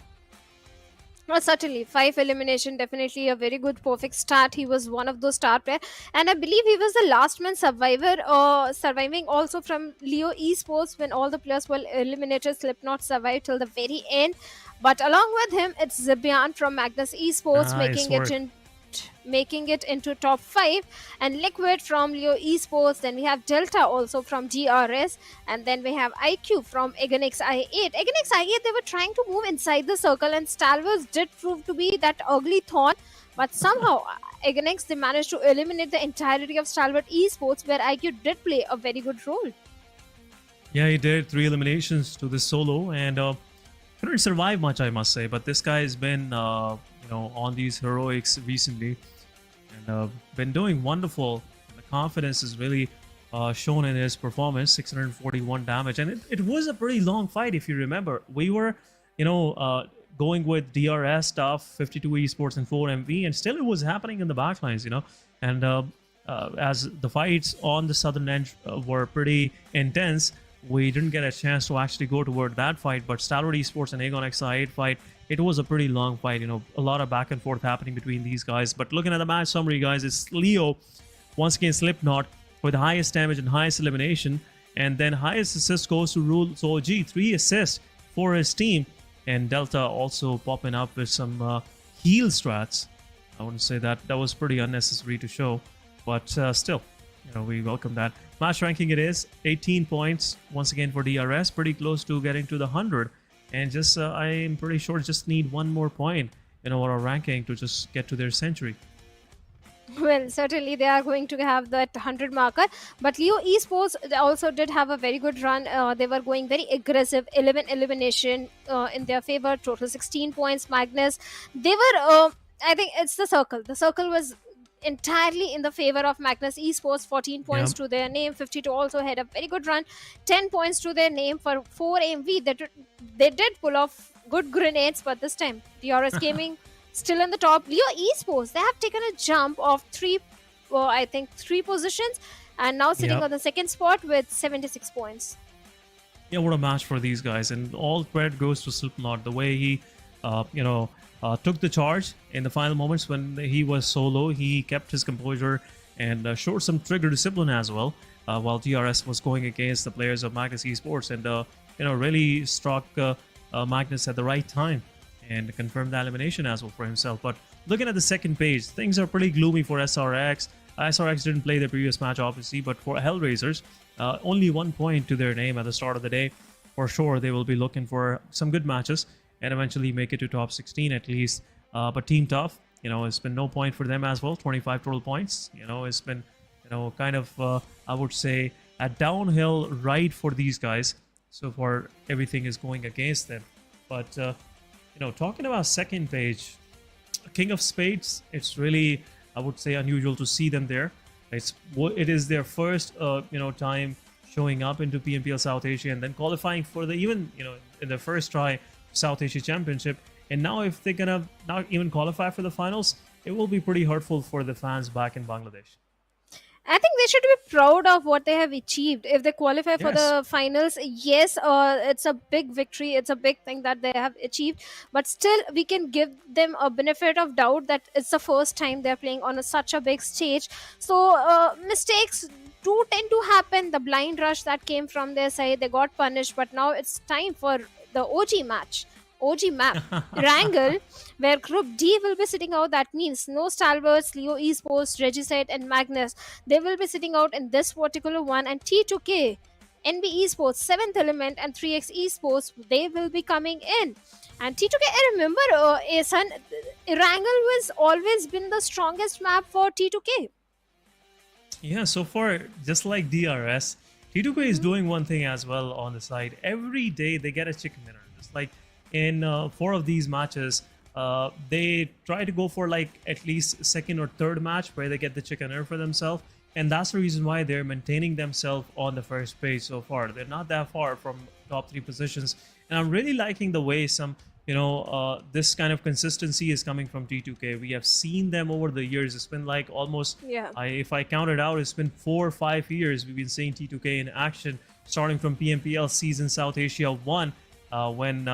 Well, certainly, 5 elimination, definitely a very good, perfect start. He was one of those star players, and I believe he was the last man survivor, surviving also from Leo Esports when all the players were eliminated. Slipknot survived till the very end, but along with him, it's Zibian from Magnus Esports making it into top 5, and Liquid from Leo Esports. Then we have Delta also from DRS, and then we have IQ from Eganix I8. Eganix I8, they were trying to move inside the circle, and Stalwart did prove to be that ugly thorn, but somehow Eganix, they managed to eliminate the entirety of Stalwart Esports, where IQ did play a very good role. Yeah, he did 3 eliminations to this solo, and couldn't survive much, I must say. But this guy has been you know, on these heroics recently, and been doing wonderful. The confidence is really shown in his performance. 641 damage, and it was a pretty long fight. If you remember, we were, you know, going with DRS stuff, 52 esports and 4 MV, and still it was happening in the backlines, you know. And as the fights on the southern end were pretty intense, we didn't get a chance to actually go toward that fight. But Stalwart Esports and Aegon XI8 fight, it was a pretty long fight, you know, a lot of back and forth happening between these guys. But looking at the match summary, guys, it's Leo once again Slipknot with the highest damage and highest elimination, and then highest assist goes to Rules OG, 3 assists for his team, and Delta also popping up with some heal strats. I wouldn't say that was pretty unnecessary to show, but still, you know, we welcome that. Match ranking, it is 18 points once again for DRS, pretty close to getting to the 100. And just, I'm pretty sure just need 1 more point in our ranking to just get to their century. Well, certainly they are going to have that 100 marker. But Leo Esports also did have a very good run. They were going very aggressive. 11 elimination in their favor. Total 16 points. Magnus, they were, I think it's the circle. The circle was entirely in the favor of Magnus Esports. 14 points to their name. 52 also had a very good run. 10 points to their name for 4 MV. They did pull off good grenades, but this time DRS Gaming still in the top. Leo Esports, they have taken a jump of 3 positions, and now sitting on the second spot with 76 points. Yeah, what a match for these guys, and all credit goes to Slipknot. The way he, you know, took the charge in the final moments when he was solo. He kept his composure and showed some trigger discipline as well, while DRS was going against the players of Magnus Esports, and you know, really struck Magnus at the right time and confirmed the elimination as well for himself. But looking at the second page, things are pretty gloomy for SRX. SRX didn't play their previous match, obviously, but for HellRaisers, only 1 point to their name at the start of the day. for sure they will be looking for some good matches and eventually make it to top 16 at least. But Team Tough, it's been no point for them as well. 25 total points. It's been, kind of, I would say, a downhill ride for these guys. So far, everything is going against them. But, talking about second page, King of Spades, it's really, I would say, unusual to see them there. It is their first, time showing up into PMPL South Asia and then qualifying for in the first try South Asia Championship. And now if they're gonna not even qualify for the finals, it will be pretty hurtful for the fans back in Bangladesh. I think they should be proud of what they have achieved. If they qualify for the finals, yes, it's a big victory. It's a big thing that they have achieved. But still, we can give them a benefit of doubt that it's the first time they're playing on such a big stage. So mistakes do tend to happen. The blind rush that came from their side, they got punished. But now it's time for the OG map, Erangel, where Group D will be sitting out. That means no Stalwarts, Leo Esports, Regisite, and Magnus. They will be sitting out in this particular one. And T2K, NBeSports, 7th Element, and 3x Esports, they will be coming in. And T2K, I remember, Erangel was always been the strongest map for T2K. Yeah, so far, just like DRS, T2K is doing one thing as well on the side. Every day they get a chicken dinner. Just like in 4 of these matches, they try to go for like at least second or third match where they get the chicken dinner for themselves. And that's the reason why they're maintaining themselves on the first page so far. They're not that far from top 3 positions. And I'm really liking the way this kind of consistency is coming from T2K. We have seen them over the years. It's been like almost, if I count it out, it's been 4 or 5 years we've been seeing T2K in action, starting from PMPL season South Asia 1, when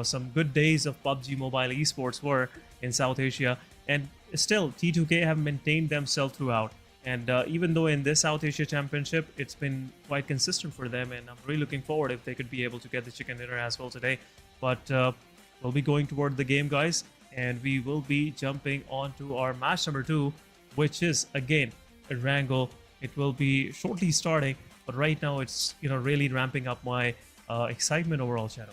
some good days of PUBG Mobile Esports were in South Asia. And still, T2K have maintained themselves throughout. And even though in this South Asia Championship, it's been quite consistent for them, and I'm really looking forward if they could be able to get the chicken dinner as well today. But we'll be going toward the game, guys, and we will be jumping on to our match number 2, which is, again, Erangel. It will be shortly starting, but right now it's, really ramping up my excitement overall, Shadow.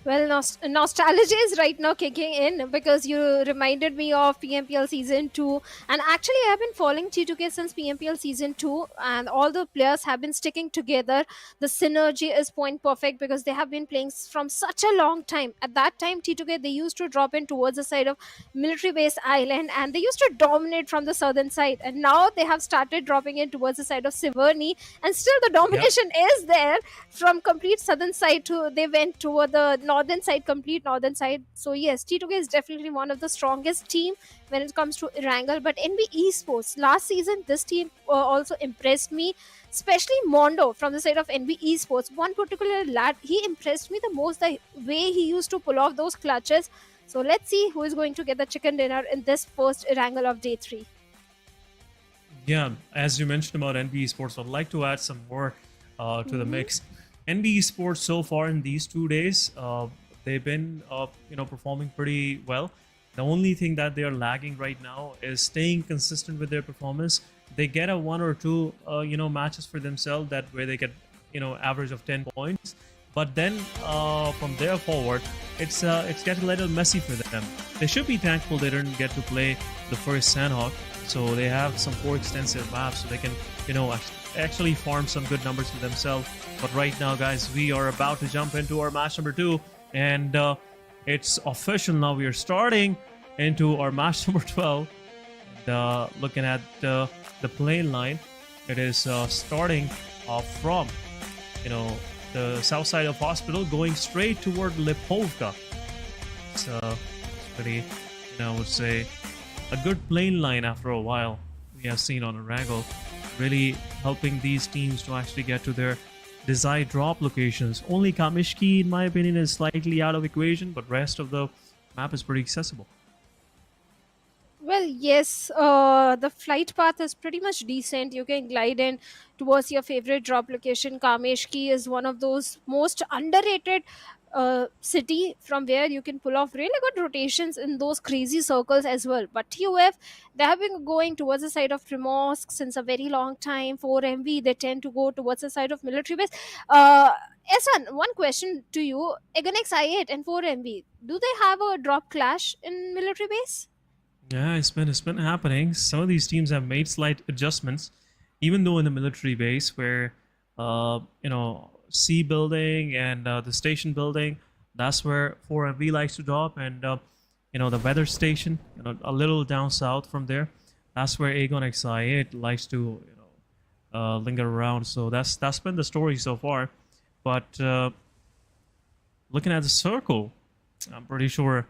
Well, nostalgia is right now kicking in because you reminded me of PMPL Season 2. And actually, I have been following T2K since PMPL Season 2. And all the players have been sticking together. The synergy is point perfect because they have been playing from such a long time. At that time, T2K, they used to drop in towards the side of military base island. And they used to dominate from the southern side. And now they have started dropping in towards the side of Siverny. And still the domination is there from complete southern side to they went toward the northern side, complete northern side. So yes, T2K is definitely one of the strongest team when it comes to Erangel. But NBeSports, last season, this team also impressed me, especially Mondo from the side of NBeSports. One particular lad, he impressed me the most, the way he used to pull off those clutches. So let's see who is going to get the chicken dinner in this first Erangel of day 3. Yeah, as you mentioned about NBeSports, I'd like to add some more to the mix. NBeSports so far in these 2 days, they've been performing pretty well. The only thing that they are lagging right now is staying consistent with their performance. They get a 1 or 2 matches for themselves that where they get average of 10 points, but then from there forward it's getting a little messy for them. They should be thankful they didn't get to play the first Sanhok, so they have some 4 extensive maps so they can actually farm some good numbers for themselves. But right now, guys, we are about to jump into our match number 2, and it's official now. We are starting into our match number 12. And, looking at the plane line, it is starting from the south side of hospital, going straight toward Lipovka. It's pretty, I would say, a good plane line after a while we have seen on Erangel, really helping these teams to actually get to their desired drop locations. Only Kamishki, in my opinion, is slightly out of equation, but rest of the map is pretty accessible. Well, yes, the flight path is pretty much decent. You can glide in towards your favorite drop location. Kameshki is one of those most underrated city from where you can pull off really good rotations in those crazy circles as well. But TUF, they have been going towards the side of Primorsk since a very long time. For MV, they tend to go towards the side of military base. Esan, one question to you. Against I8 and 4MV, do they have a drop clash in military base? Yeah, it's been happening. Some of these teams have made slight adjustments, even though in the military base where C building and the station building, that's where 4MV likes to drop, and the weather station, a little down south from there, that's where Aegon XI8 likes to linger around. So that's been the story so far. But looking at the circle, I'm pretty sure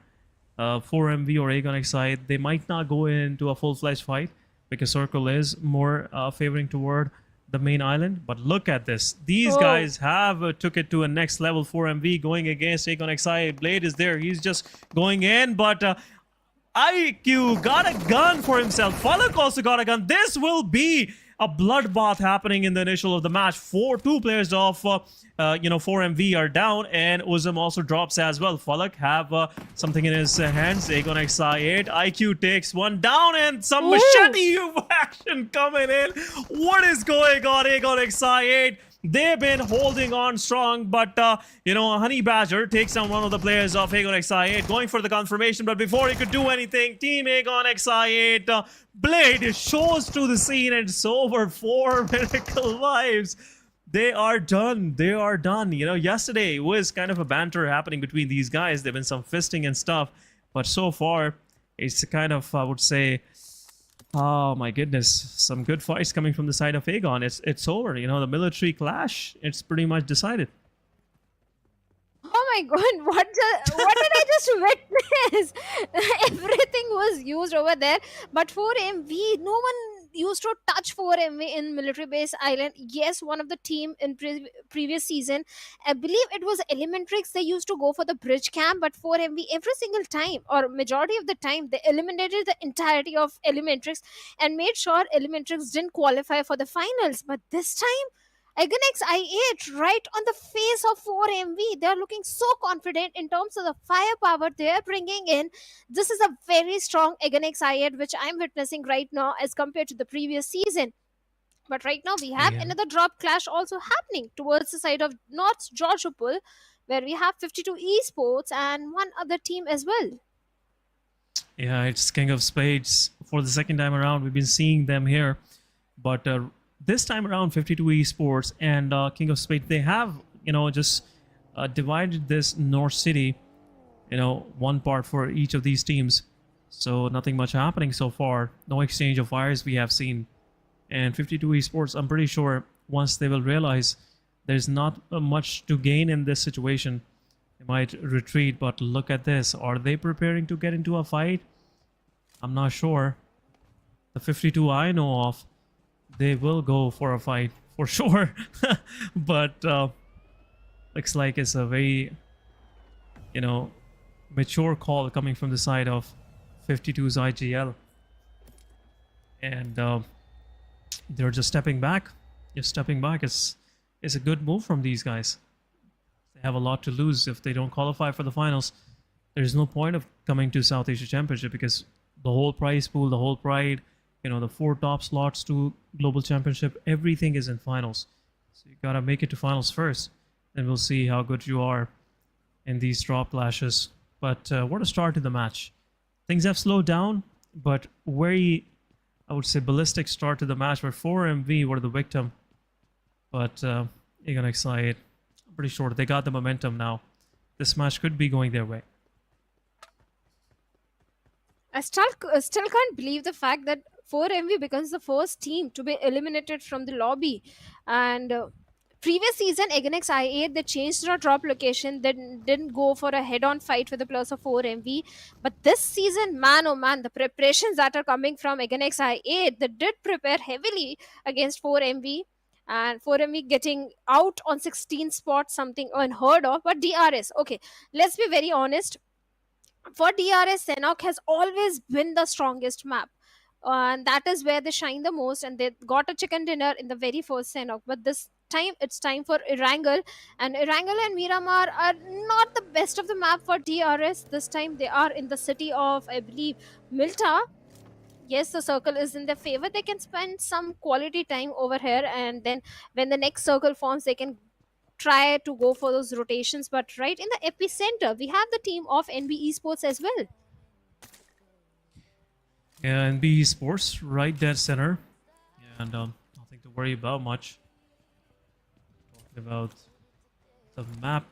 4MV or Aegon XI, they might not go into a full-fledged fight because circle is more favoring toward the main island. But look at this. These guys have took it to a next level. 4MV going against Aegon XI. Blade is there. He's just going in, but IQ got a gun for himself. Falak also got a gun. This will be a bloodbath happening in the initial of the match. Two players of 4MV are down, and Uzum also drops as well. Falak have something in his hands. Aegon XI8. IQ takes one down, and some machete action coming in. What is going on, Aegon XI8? They've been holding on strong, but Honey Badger takes down one of the players of Aegon XI8, going for the confirmation. But before he could do anything, Team Aegon XI8 Blade shows to the scene, and it's over. 4 Miracle lives. They are done. They are done. Yesterday was kind of a banter happening between these guys. There've been some fisting and stuff, but so far it's kind of, I would say, oh my goodness, some good fights coming from the side of Aegon. It's over. The military clash, it's pretty much decided. Oh my god, what did I just witness? Everything was used over there, but 4MV, no one used to touch 4MV in military base island. Yes, one of the team in previous season, I believe it was Elementrix, they used to go for the bridge camp, but 4MV every single time, or majority of the time, they eliminated the entirety of Elementrix and made sure Elementrix didn't qualify for the finals. But this time, Against I8 right on the face of 4MV. They're looking so confident in terms of the firepower they're bringing in. This is a very strong Against I8 which I'm witnessing right now as compared to the previous season. But right now we have another drop clash also happening towards the side of North Georgiopol, where we have 52 Esports and one other team as well. Yeah, it's King of Spades. For the second time around, we've been seeing them here. But this time around, 52 Esports and King of Spades, they have, just divided this North City, one part for each of these teams. So nothing much happening so far. No exchange of fires we have seen. And 52 Esports, I'm pretty sure once they will realize there's not much to gain in this situation, they might retreat. But look at this. Are they preparing to get into a fight? I'm not sure. The 52 I know of, they will go for a fight for sure. But looks like it's a very, mature call coming from the side of 52's IGL. And they're just stepping back. Just stepping back is a good move from these guys. They have a lot to lose if they don't qualify for the finals. There's no point of coming to South Asia Championship because the whole prize pool, the whole pride, the 4 top slots to Global Championship, everything is in finals. So you gotta make it to finals first, and we'll see how good you are in these drop clashes. But what a start to the match. Things have slowed down, but very, I would say, ballistic start to the match where 4MV were the victim. But Aegon XI8, I'm pretty sure they got the momentum now. This match could be going their way. I still can't believe the fact that 4MV becomes the first team to be eliminated from the lobby. And previous season, against I8, they changed their drop location. They didn't go for a head-on fight with the players of 4MV. But this season, man, oh man, the preparations that are coming from against I8, they did prepare heavily against 4MV. And 4MV getting out on 16 spots, something unheard of. But DRS, okay, let's be very honest. For DRS, Sanhok has always been the strongest map. And that is where they shine the most, and they got a chicken dinner in the very first Sanhok. But this time, it's time for Erangel, and Erangel and Miramar are not the best of the map for DRS. This time, they are in the city of, I believe, Milta. Yes, the circle is in their favor. They can spend some quality time over here, and then when the next circle forms, they can try to go for those rotations. But right in the epicenter, we have the team of NBeSports as well. Yeah, NBeSports right dead center, and nothing to worry about much. Talking about the map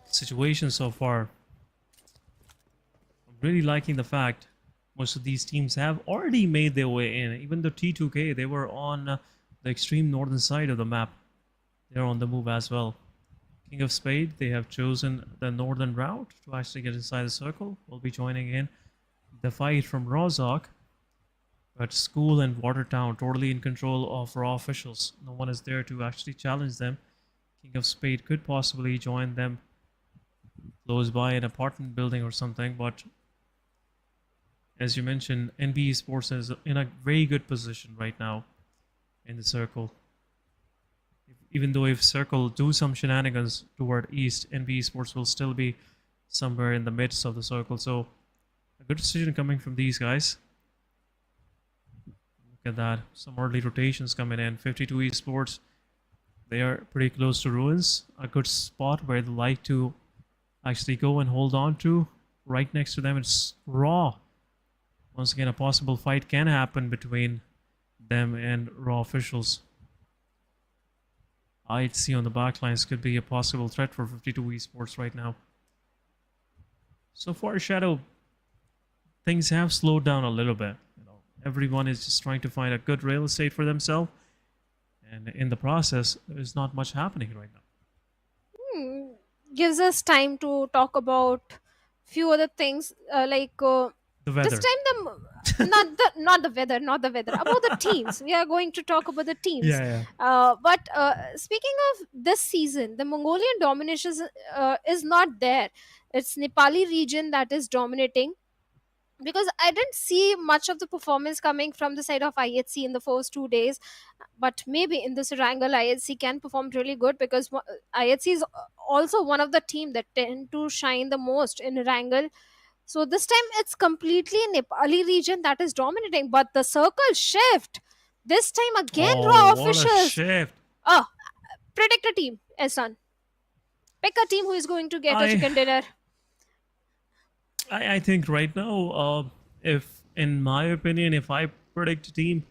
situation so far, I'm really liking the fact most of these teams have already made their way in. Even the T2K, they were on the extreme northern side of the map. They're on the move as well. King of Spades, they have chosen the northern route to actually get inside the circle. Will be joining in Defy from Rozhok. But School and Watertown totally in control of Raw officials. No one is there to actually challenge them. King of Spades could possibly join them close by an apartment building or something, but as you mentioned, NBeSports is in a very good position right now in the circle. Even though if circle do some shenanigans toward east, NBeSports will still be somewhere in the midst of the circle. So a good decision coming from these guys. Look at that, some early rotations coming in. 52 Esports, they are pretty close to ruins. A good spot where they like to actually go and hold on to. Right next to them, it's Raw. Once again, a possible fight can happen between them and Raw officials. HIGHVOLTAGE on the backlines could be a possible threat for 52 Esports right now. So far, Shadow, things have slowed down a little bit. Everyone is just trying to find a good real estate for themselves, and in the process, there's not much happening right now. Gives us time to talk about few other things The weather. this time not the weather about the teams. We are going to talk about the teams. But speaking of this season, the Mongolian domination is not there. It's Nepali region that is dominating, because I didn't see much of the performance coming from the side of IHC in the first 2 days. But maybe in this Erangel, IHC can perform really good, because IHC is also one of the team that tend to shine the most in Erangel. So this time it's completely Nepali region that is dominating, but the circle shift. This time again, Raw officials. What a shift. Oh, predict a team, Ehsan. Pick a team who is going to get a chicken dinner. I think right now, in my opinion, if I predict a team,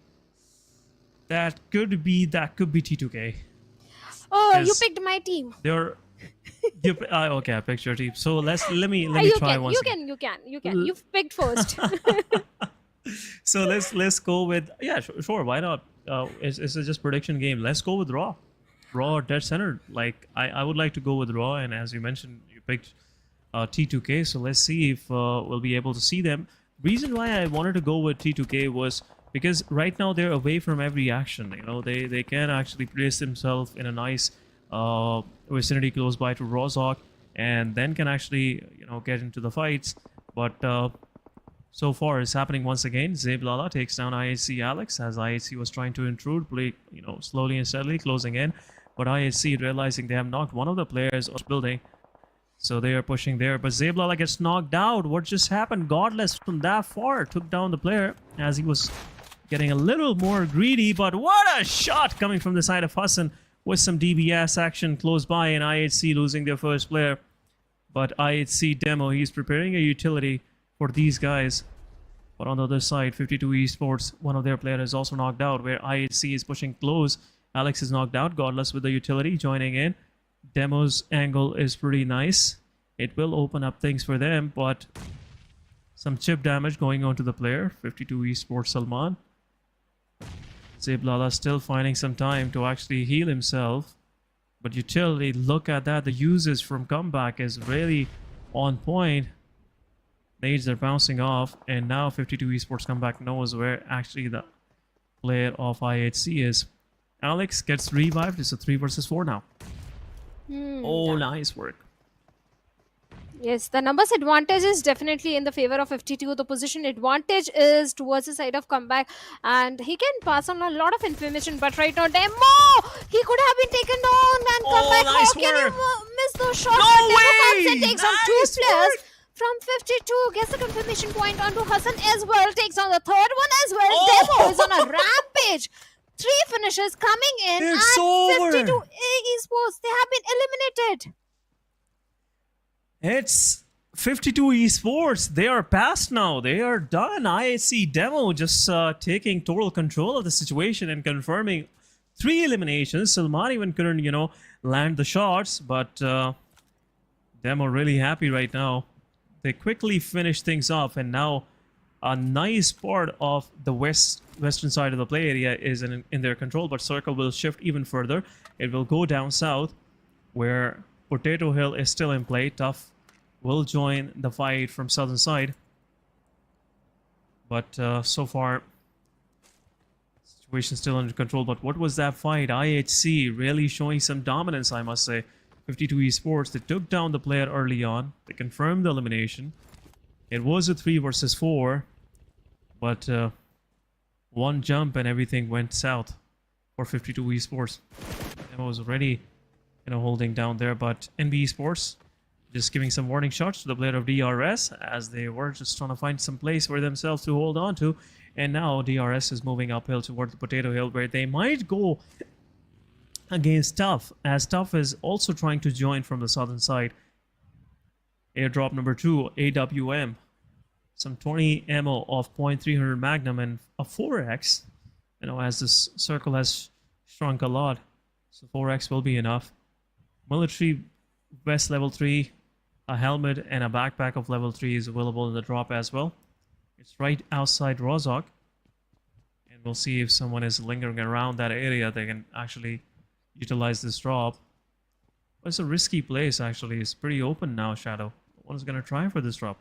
that could be T2K. Oh, you picked my team. They're okay, I picked your team. So let me try once. You can. You've picked first. So let's go with sure, why not? It's just prediction game. Let's go with Raw dead center. Like I would like to go with Raw, and as you mentioned, you picked T2K. So let's see if we'll be able to see them. Reason why I wanted to go with T2K was because right now they're away from every action. They can actually place themselves in a nice vicinity close by to Rozhok, and then can actually get into the fights. But so far it's happening once again. Zeblala takes down IHC Alex as IHC was trying to intrude, play slowly and steadily closing in, but IHC realizing they have knocked one of the players off building, so they are pushing there. But Zeblala gets knocked out. What just happened? Godless from that far took down the player as he was getting a little more greedy. But what a shot coming from the side of Hassan, with some DBS action close by, and IHC losing their first player. But IHC Demo, he's preparing a utility for these guys. But on the other side, 52 Esports, one of their players is also knocked out, where IHC is pushing close. Alex is knocked out, Godless with the utility joining in. Demo's angle is pretty nice. It will open up things for them, but some chip damage going on to the player, 52 Esports Salman. Zeblala still finding some time to actually heal himself. But utility, look at that. The uses from comeback is really on point. Nades are bouncing off. And now 52 Esports comeback knows where actually the player of IHC is. Alex gets revived. It's a 3 versus 4 now. Nice work. Yes, the numbers advantage is definitely in the favor of 52. The position advantage is towards the side of comeback, and he can pass on a lot of information. But right now, Demo, he could have been taken down and comeback. Nice How can work. you miss those shots? No But Demo way! comes and takes on Nice 2 players work. from 52. Gets the confirmation point onto Hassan as well. Takes on the third one as well. Oh. Demo is on a rampage. 3 finishers coming in, It's and over. 52 esports, they have been eliminated. It's 52 esports. They are past now. They are done. IHC Demo just taking total control of the situation and confirming 3 eliminations. Salman even couldn't, land the shots, but Demo really happy right now. They quickly finished things off, and now a nice part of the western side of the play area is in their control, but Circle will shift even further. It will go down south, where Potato Hill is still in play. Tough will join the fight from southern side, but so far situation still under control. But what was that fight? IHC really showing some dominance, I must say. 52 esports, they took down the player early on. They confirmed the elimination. It was a 3 versus 4, but one jump and everything went south for 52 esports. Demo was already holding down there, but NBeSports just giving some warning shots to the player of DRS, as they were just trying to find some place for themselves to hold on to. And now DRS is moving uphill toward the Potato Hill, where they might go against Tough, as Tough is also trying to join from the southern side. Airdrop number 2, AWM. Some 20 ammo of .300 Magnum and a 4x. As this circle has shrunk a lot, so 4x will be enough. Military vest level 3, a helmet and a backpack of level 3 is available in the drop as well. It's right outside Rozhok, and we'll see if someone is lingering around that area. They can actually utilize this drop. But it's a risky place, actually. It's pretty open now, Shadow. One is going to try for this drop.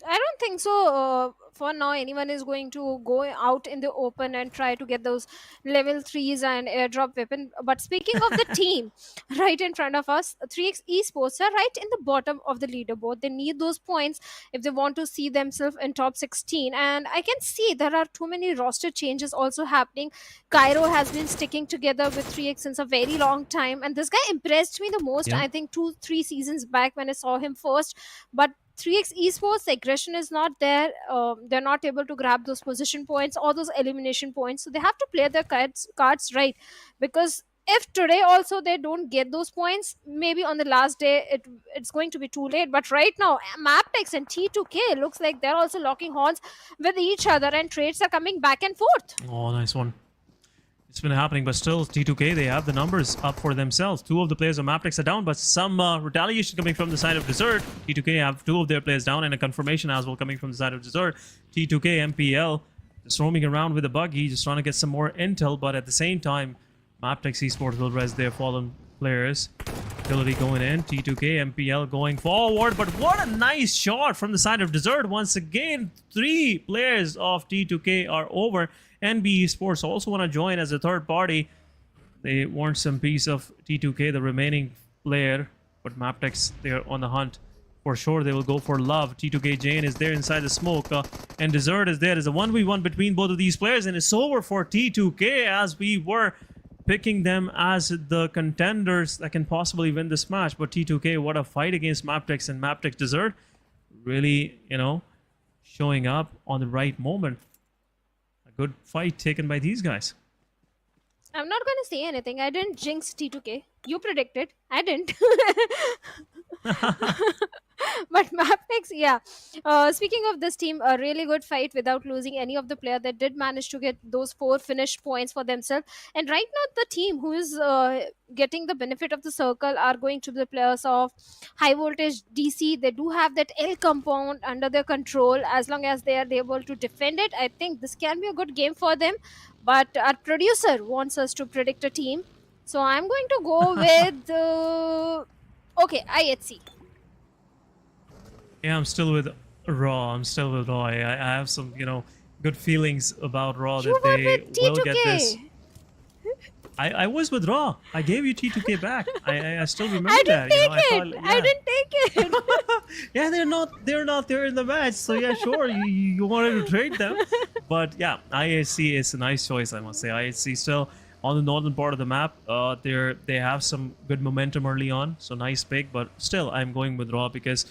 I don't think so. For now, anyone is going to go out in the open and try to get those level 3s and airdrop weapon. But speaking of the team right in front of us, 3x Esports are right in the bottom of the leaderboard. They need those points if they want to see themselves in top 16. And I can see there are too many roster changes also happening. Cairo has been sticking together with 3x since a very long time. And this guy impressed me the most, Yeah. I think 2-3 seasons back when I saw him first. But 3x Esports, the aggression is not there. They're not able to grab those position points or those elimination points. So they have to play their cards right. Because if today also they don't get those points, maybe on the last day it's going to be too late. But right now, Mabetex and T2K looks like they're also locking horns with each other, and trades are coming back and forth. Oh, nice one. It's been happening, but still, T2K, they have the numbers up for themselves. 2 of the players of Mabetex are down, but some retaliation coming from the side of Desert. T2K have 2 of their players down, and a confirmation as well coming from the side of Desert. T2K, MPL, just roaming around with a buggy, just trying to get some more intel, but at the same time, Mabetex Esports will res their fallen players. Ability going in, T2K, MPL going forward, but what a nice shot from the side of Desert. Once again, 3 players of T2K are over. NBeSports also want to join as a third party. They want some piece of T2K, the remaining player, but Mabetex, they're on the hunt. For sure, they will go for love. T2K Jane is there inside the smoke, and Desert is there. There's a 1v1 between both of these players, and it's over for T2K, as we were picking them as the contenders that can possibly win this match. But T2K, what a fight against Mabetex, and Mabetex Desert really, showing up on the right moment. Good fight taken by these guys. I'm not going to say anything. I didn't jinx T2K. You predicted. I didn't. But Mabetex, yeah. Speaking of this team, a really good fight without losing any of the player that did manage to get those 4 finished points for themselves. And right now, the team who is getting the benefit of the circle are going to be the players of High Voltage DC. They do have that L compound under their control. As long as they are able to defend it, I think this can be a good game for them. But our producer wants us to predict a team. So I'm going to go with... okay, IHC. Yeah, I'm still with Raw. I have some, good feelings about Raw You that were they with will get this. T2K. I was with Raw. I gave you T2K back. I still remember I that. didn't take it. I didn't take it. Yeah, they're not there in the match. So yeah, sure, you wanted to trade them, but yeah, IHC is a nice choice, I must say. IHC still on the northern part of the map. They have some good momentum early on, so nice pick. But still, I'm going with Raw because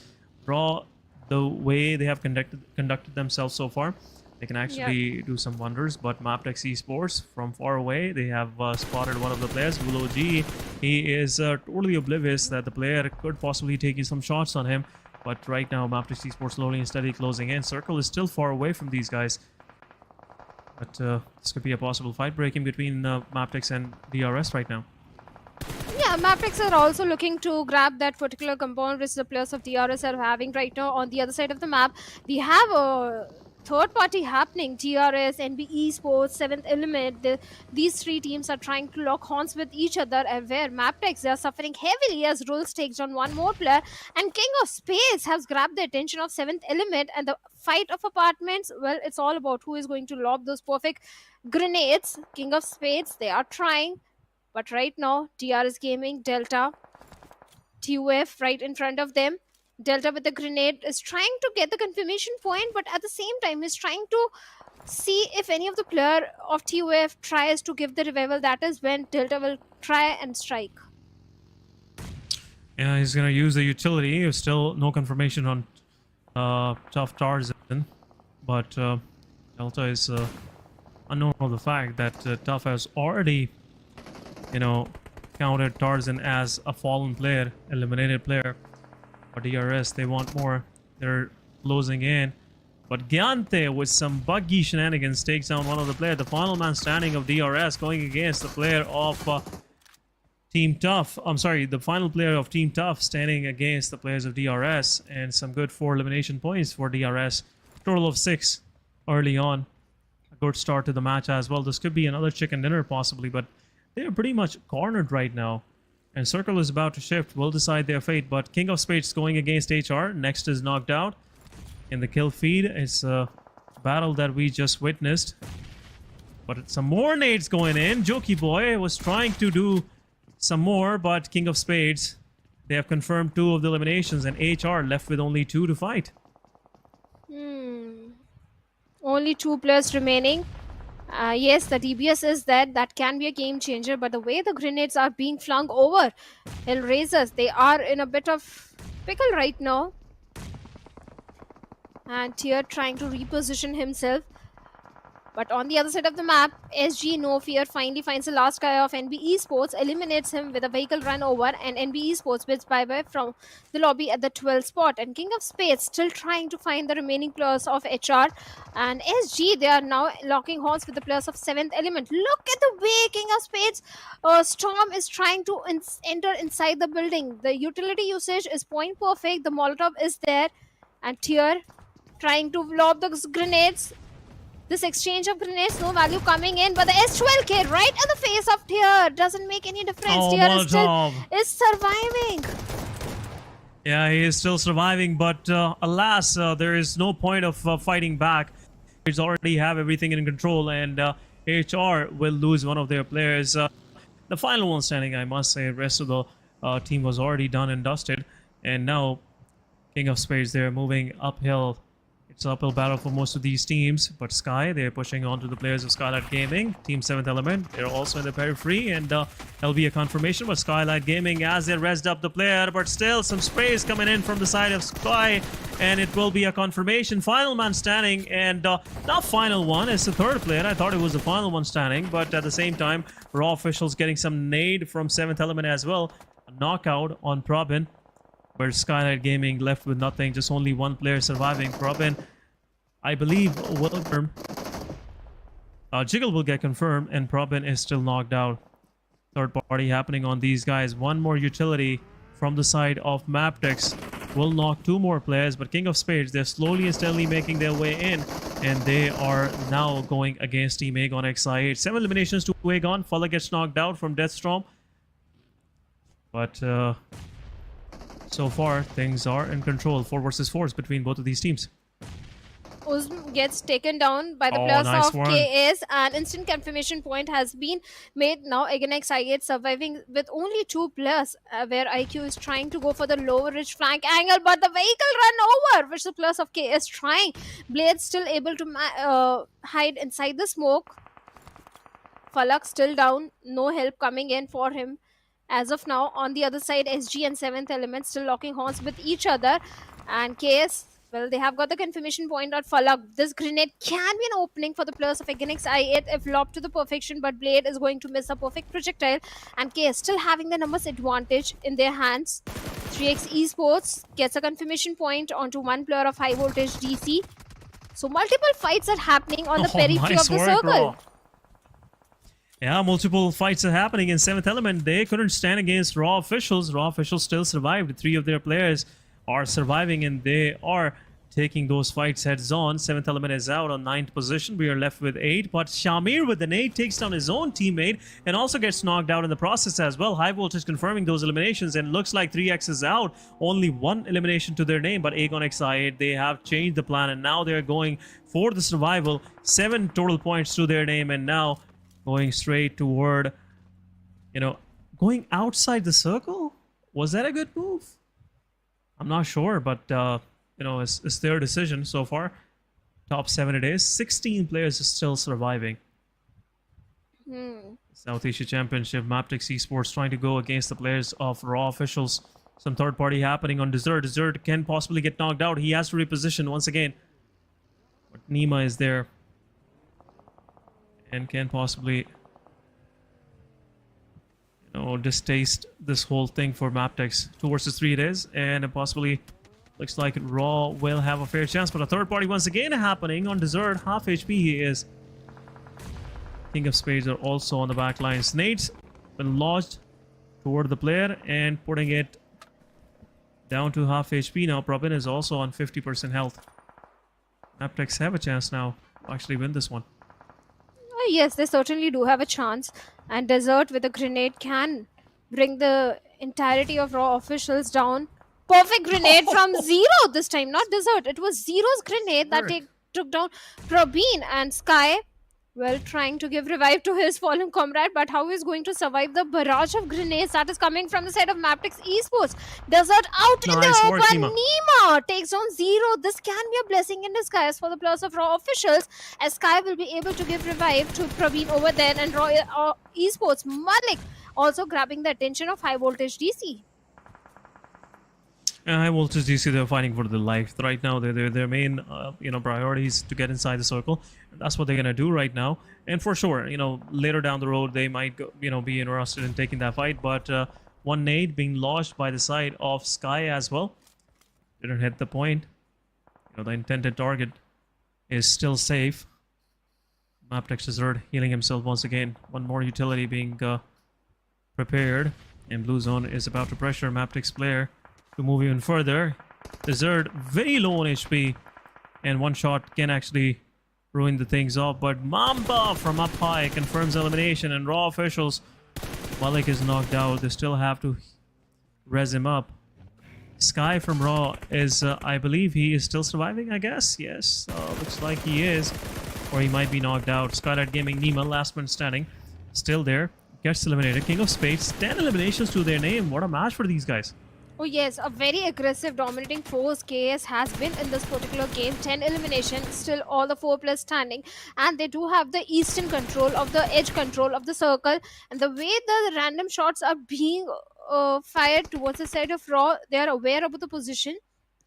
Raw, the way they have conducted themselves so far, they can actually do some wonders. But Mabetex Esports from far away, they have spotted one of the players, Gulo G. He is totally oblivious that the player could possibly take some shots on him. But right now, Mabetex Esports slowly and steadily closing in. Circle is still far away from these guys. But this could be a possible fight breaking between Mabetex and DRS right now. Yeah, Mabetex are also looking to grab that particular compound which the players of DRS are having right now. On the other side of the map, we have a third party happening. DRS, NBeSports, Seventh Element. These three teams are trying to lock horns with each other, and where Mabetex, they are suffering heavily as Rules takes on one more player, and King of Spades has grabbed the attention of Seventh Element. And the fight of apartments, well, it's all about who is going to lob those perfect grenades. King of Spades, they are trying. But right now, DRS Gaming, Delta, TUF right in front of them. Delta with the grenade is trying to get the confirmation point, but at the same time, he's trying to see if any of the player of TUF tries to give the revival. That is when Delta will try and strike. Yeah, he's going to use the utility. There's still no confirmation on Tough Tarzan, but Delta is unknown of the fact that Tough has already, counted Tarzan as a fallen player, eliminated player. For DRS, they want more. They're closing in. But Gyante, with some buggy shenanigans, takes down one of the players. The final man standing of DRS going against the player of Team Tough. I'm sorry, the final player of Team Tough standing against the players of DRS. And some good 4 elimination points for DRS. Total of 6 early on. A good start to the match as well. This could be another chicken dinner possibly, but they're pretty much cornered right now. And Circle is about to shift, will decide their fate. But King of Spades going against HR. Next is knocked out. In the kill feed, it's a battle that we just witnessed. But some more nades going in. Jokey Boy was trying to do some more, but King of Spades, they have confirmed 2 of the eliminations, and HR left with only 2 to fight. Only 2 players remaining. Yes, the DBS is there. That can be a game changer, but the way the grenades are being flung over, HellRaisers, they are in a bit of pickle right now. And Tier trying to reposition himself. But on the other side of the map, SG No Fear finally finds the last guy of NBeSports, eliminates him with a vehicle run over, and NBeSports bids bye-bye from the lobby at the 12th spot. And King of Spades still trying to find the remaining players of HR. And SG, they are now locking horns with the players of 7th Element. Look at the way King of Spades Storm is trying to enter inside the building. The utility usage is point perfect. The Molotov is there. And Tier trying to lob those grenades. This exchange of grenades, no value coming in, but the S12K right at the face of Tier doesn't make any difference. Tier is surviving. Yeah, he is still surviving, but alas, there is no point of fighting back. He's already have everything in control, and HR will lose one of their players. The final one standing, I must say. The rest of the team was already done and dusted, and now King of Spades, they're moving uphill. It's an uphill battle for most of these teams, but Sky, they're pushing on to the players of SKYLIGHTZ Gaming. Team 7th Element, they're also in the periphery, and there'll be a confirmation, but SKYLIGHTZ Gaming, as they rezzed up the player, but still some sprays coming in from the side of Sky, and it will be a confirmation. Final man standing, and not final one, it's the 3rd player. I thought it was the final one standing, but at the same time, Raw officials getting some nade from 7th Element as well. A knockout on Probin, where SKYLIGHTZ Gaming left with nothing, just only 1 player surviving. Probin, I believe, will confirm. Jiggle will get confirmed, and Probin is still knocked out. 3rd party happening on these guys. 1 more utility from the side of Mabetex will knock 2 more players, but King of Spades, they're slowly and steadily making their way in, and they are now going against Team Aegon XI8. 7 eliminations to Aegon. Fuller gets knocked out from Deathstorm. But so far, things are in control. 4 versus 4 between both of these teams. Uzm gets taken down by the players of KS, and instant confirmation point has been made. Now again XI8 surviving with only 2 players, where IQ is trying to go for the lower ridge flank angle, but the vehicle run over, which the players of KS trying. Blade still able to hide inside the smoke. Falak still down, no help coming in for him as of now. On the other side, SG and 7th Element still locking horns with each other, and KS, well. They have got the confirmation point on Falak. This grenade can be an opening for the players of Agonix I8 if lobbed to the perfection, but Blade is going to miss a perfect projectile, and KS still having the numbers advantage in their hands. 3x Esports gets a confirmation point onto one player of High Voltage DC. So multiple fights are happening on the periphery of the circle. Raw. Yeah, multiple fights are happening in 7th Element. They couldn't stand against Raw Officials. Raw Officials still survived. 3 of their players are surviving and they are taking those fights heads on. 7th Element is out on 9th position. We are left with 8. But Shamir with the nade takes down his own teammate and also gets knocked out in the process as well. High Voltage confirming those eliminations, and looks like 3x is out. Only 1 elimination to their name, but Agonix I8, they have changed the plan and now they're going for the survival. 7 total points to their name, and now going straight toward, going outside the circle? Was that a good move? I'm not sure, but, it's their decision so far. Top 7 it is. 16 players are still surviving. South Asia Championship, Mabetex Esports trying to go against the players of Raw Officials. Some third party happening on Desert. Desert can possibly get knocked out. He has to reposition once again. But Nima is there. And can possibly, distaste this whole thing for Mabetex. 2 versus 3 it is, and it possibly looks like Raw will have a fair chance. But a third party once again happening on Desert. Half HP he is. King of Spades are also on the back line. Snade's been lodged toward the player and putting it down to half HP now. Probin is also on 50% health. Mabetex have a chance now to actually win this one. Yes, they certainly do have a chance, and Desert with a grenade can bring the entirety of Raw Officials down. Perfect grenade from Zero this time, not Desert. It was Zero's grenade that took down Probin, and Sky, well, trying to give revive to his fallen comrade, but how is going to survive the barrage of grenades that is coming from the side of Mabetex Esports? Desert out in the open. Nima takes on Zero. This can be a blessing in disguise for the players of Raw Officials, as Sky will be able to give revive to Praveen over there, and Raw Esports Malik also grabbing the attention of High Voltage DC. High Voltage DC, they're fighting for their life right now. Their main priorities to get inside the circle. That's what they're gonna do right now. And for sure, later down the road they might go, be interested in taking that fight. But one nade being launched by the side of Sky as well didn't hit the point. The intended target is still safe. Mabetex Desert healing himself once again. One more utility being prepared, and Blue Zone is about to pressure Mabetex player to move even further. Desert very low on HP, and one shot can actually ruin the things off. But Mamba from up high confirms elimination, and Raw Officials, Malik is knocked out. They still have to res him up. Sky from Raw is, I believe he is still surviving, I guess. Yes, looks like he is, or he might be knocked out. SKYLIGHTZ Gaming, Nima, last man standing, still there, gets eliminated. King of Spades, 10 eliminations to their name. What a match for these guys. Oh yes, a very aggressive dominating force KS has been in this particular game. 10 eliminations, still all the 4 players standing, and they do have the eastern control of the edge control of the circle, and the way the random shots are being fired towards the side of Raw, they are aware about the position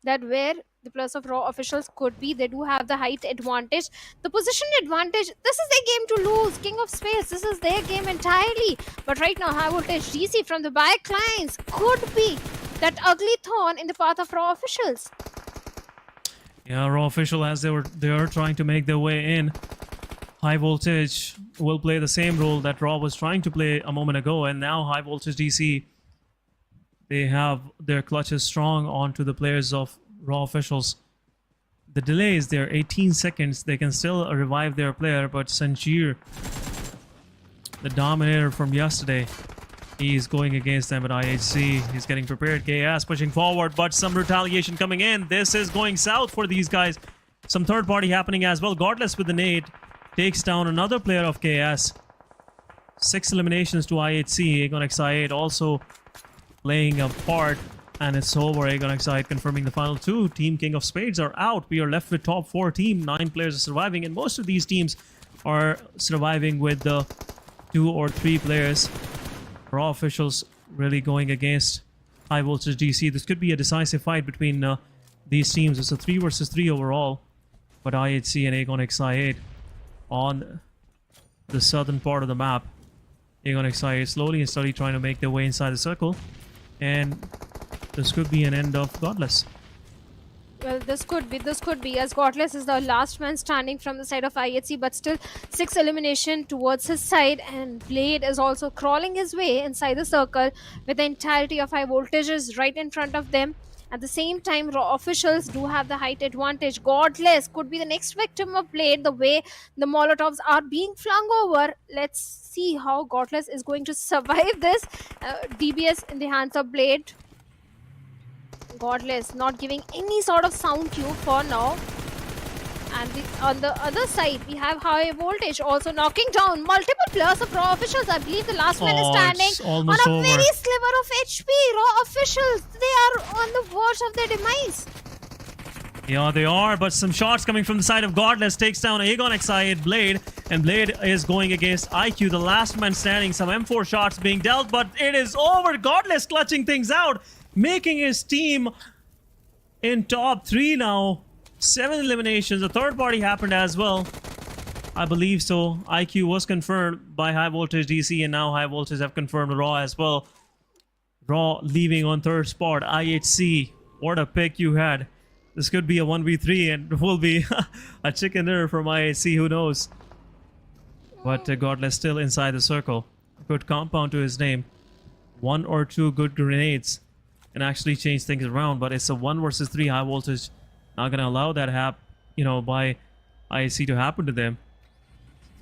that where the players of Raw Officials could be. They do have the height advantage, the position advantage. This is their game to lose. King of Space, this is their game entirely. But right now, High Voltage DC from the back lines could be that ugly thorn in the path of Raw Officials. Yeah, Raw Official, as they are trying to make their way in. High Voltage will play the same role that Raw was trying to play a moment ago, and now High Voltage DC, they have their clutches strong onto the players of Raw Officials. The delay is there, 18 seconds. They can still revive their player, but Sanjir, the dominator from yesterday, he's going against them at IHC. He's getting prepared. KS pushing forward, but some retaliation coming in. This is going south for these guys. Some third party happening as well. Godless with the nade takes down another player of KS. 6 eliminations to IHC. Agonix I8 also playing a part, and it's over. Agonix I8 confirming the final 2. Team King of Spades are out. We are left with top 4 team. 9 players are surviving, and most of these teams are surviving with the 2 or 3 players. Raw Officials really going against High Voltage DC. This could be a decisive fight between these teams. It's a 3 versus 3 overall. But IHC and Aegon XI8 on the southern part of the map. Aegon XI8 slowly and steadily trying to make their way inside the circle. And this could be an end of Godless. Well, this could be, as Godless is the last man standing from the side of IHC, but still 6 elimination towards his side, and Blade is also crawling his way inside the circle with the entirety of High Voltages right in front of them. At the same time, Raw officials do have the height advantage. Godless could be the next victim of Blade, the way the Molotovs are being flung over. Let's see how Godless is going to survive this. DBS in the hands of Blade. Godless not giving any sort of sound cue for now. And on the other side, we have High Voltage also knocking down multiple players of Raw officials. I believe the last man is standing on a very sliver of HP. Raw officials, they are on the verge of their demise. Yeah, they are, but some shots coming from the side of Godless takes down Aegon XI8 Blade, and Blade is going against IQ, the last man standing. Some M4 shots being dealt, but it is over. Godless clutching things out, making his team in top 3 now. 7 eliminations. The third party happened as well. I believe so. IQ was confirmed by High Voltage DC, and now High Voltage have confirmed Raw as well. Raw leaving on 3rd spot. IHC, what a pick you had. This could be a 1v3 and will be a chicken dinner from IHC, who knows. But Godless still inside the circle. Good compound to his name. 1 or 2 good grenades and actually change things around, but it's a 1 versus 3 High Voltage. Not gonna allow that by IHC to happen to them.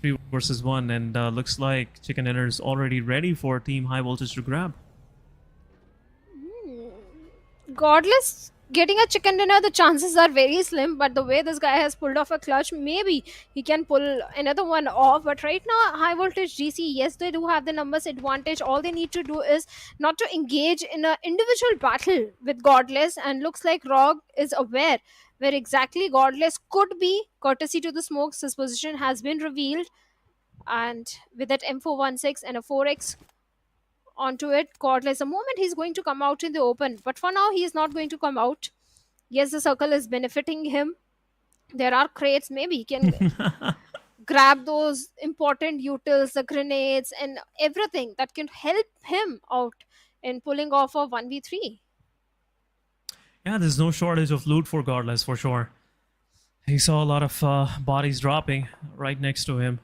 3 versus 1, and looks like Chicken Dinner is already ready for Team High Voltage to grab. Godless getting a chicken dinner, the chances are very slim, but the way this guy has pulled off a clutch, maybe he can pull another one off. But right now, High Voltage GC, yes, they do have the numbers advantage. All they need to do is not to engage in an individual battle with Godless, and looks like Rog is aware where exactly Godless could be. Courtesy to the smokes, his position has been revealed, and with that M416 and a 4x onto it, Godless, the moment he's going to come out in the open, but for now he is not going to come out. Yes, the circle is benefiting him. There are crates, maybe he can grab those important utils, the grenades and everything that can help him out in pulling off a 1v3. Yeah, there's no shortage of loot for Godless for sure. He saw a lot of bodies dropping right next to him.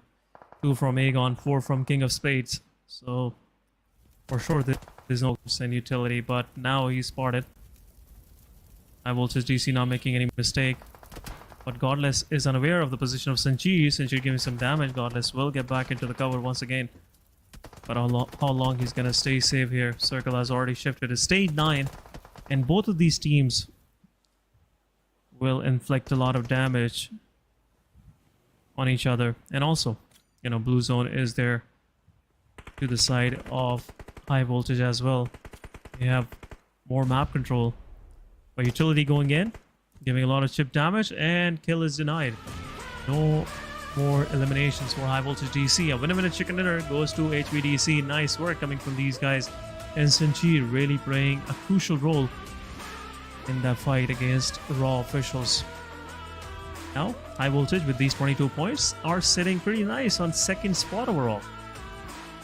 2 from Aegon, 4 from King of Spades. So for sure there's no utility, but now he's spotted. High Voltage DC not making any mistake. But Godless is unaware of the position of Sanchi. Sanchi giving some damage. Godless will get back into the cover once again. But how long he's gonna stay safe here? Circle has already shifted to stage 9. And both of these teams will inflict a lot of damage on each other. And also, Blue Zone is there to the side of High Voltage as well. They have more map control. But utility going in, giving a lot of chip damage, and kill is denied. No more eliminations for High Voltage DC. A win-a-minute chicken dinner goes to HVDC. Nice work coming from these guys. And Sanchi really playing a crucial role in that fight against Raw officials. Now, High Voltage with these 22 points are sitting pretty nice on 2nd spot overall.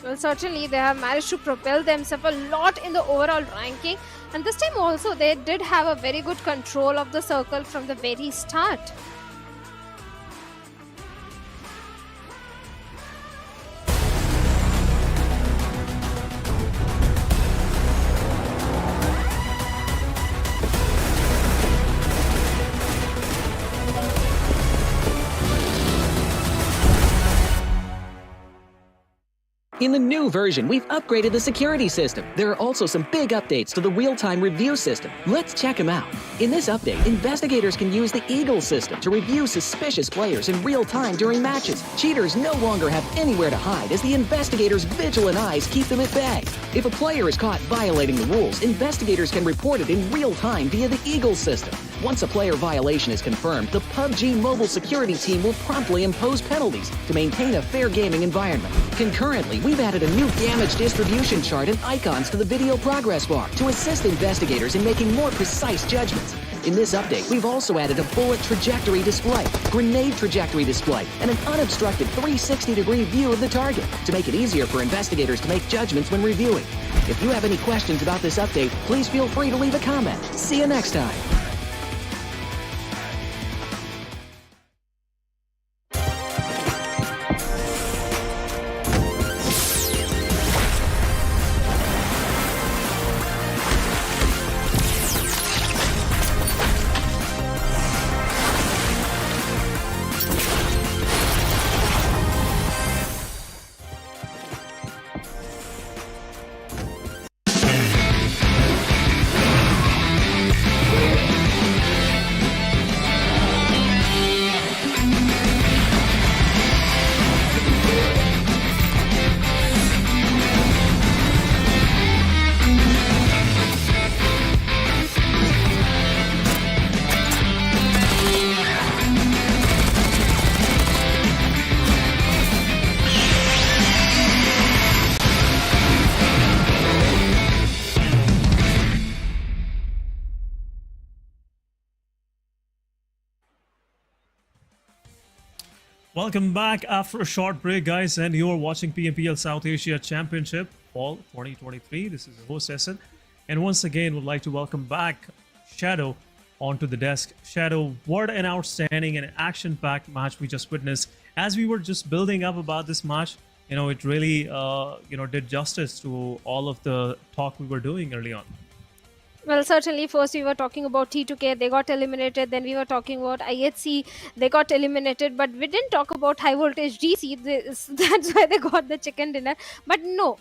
Well, certainly they have managed to propel themselves a lot in the overall ranking, and this time also they did have a very good control of the circle from the very start. In the new version, we've upgraded the security system. There are also some big updates to the real-time review system. Let's check them out. In this update, investigators can use the Eagle system to review suspicious players in real time during matches. Cheaters no longer have anywhere to hide as the investigators' vigilant eyes keep them at bay. If a player is caught violating the rules, investigators can report it in real time via the Eagle system. Once a player violation is confirmed, the PUBG Mobile security team will promptly impose penalties to maintain a fair gaming environment. Concurrently, we've added a new damage distribution chart and icons to the video progress bar to assist investigators in making more precise judgments. In this update, we've also added a bullet trajectory display, grenade trajectory display, and an unobstructed 360-degree view of the target to make it easier for investigators to make judgments when reviewing. If you have any questions about this update, please feel free to leave a comment. See you next time. Welcome back after a short break, guys, and you're watching PMPL South Asia Championship Fall 2023. This is the host Sept, and once again would like to welcome back Shadow onto the desk. Shadow, what an outstanding and action-packed match we just witnessed. As we were just building up about this match, it really did justice to all of the talk we were doing early on. Well, certainly, first we were talking about T2K, they got eliminated. Then we were talking about IHC, they got eliminated. But we didn't talk about High Voltage GC. That's why they got the chicken dinner. But no,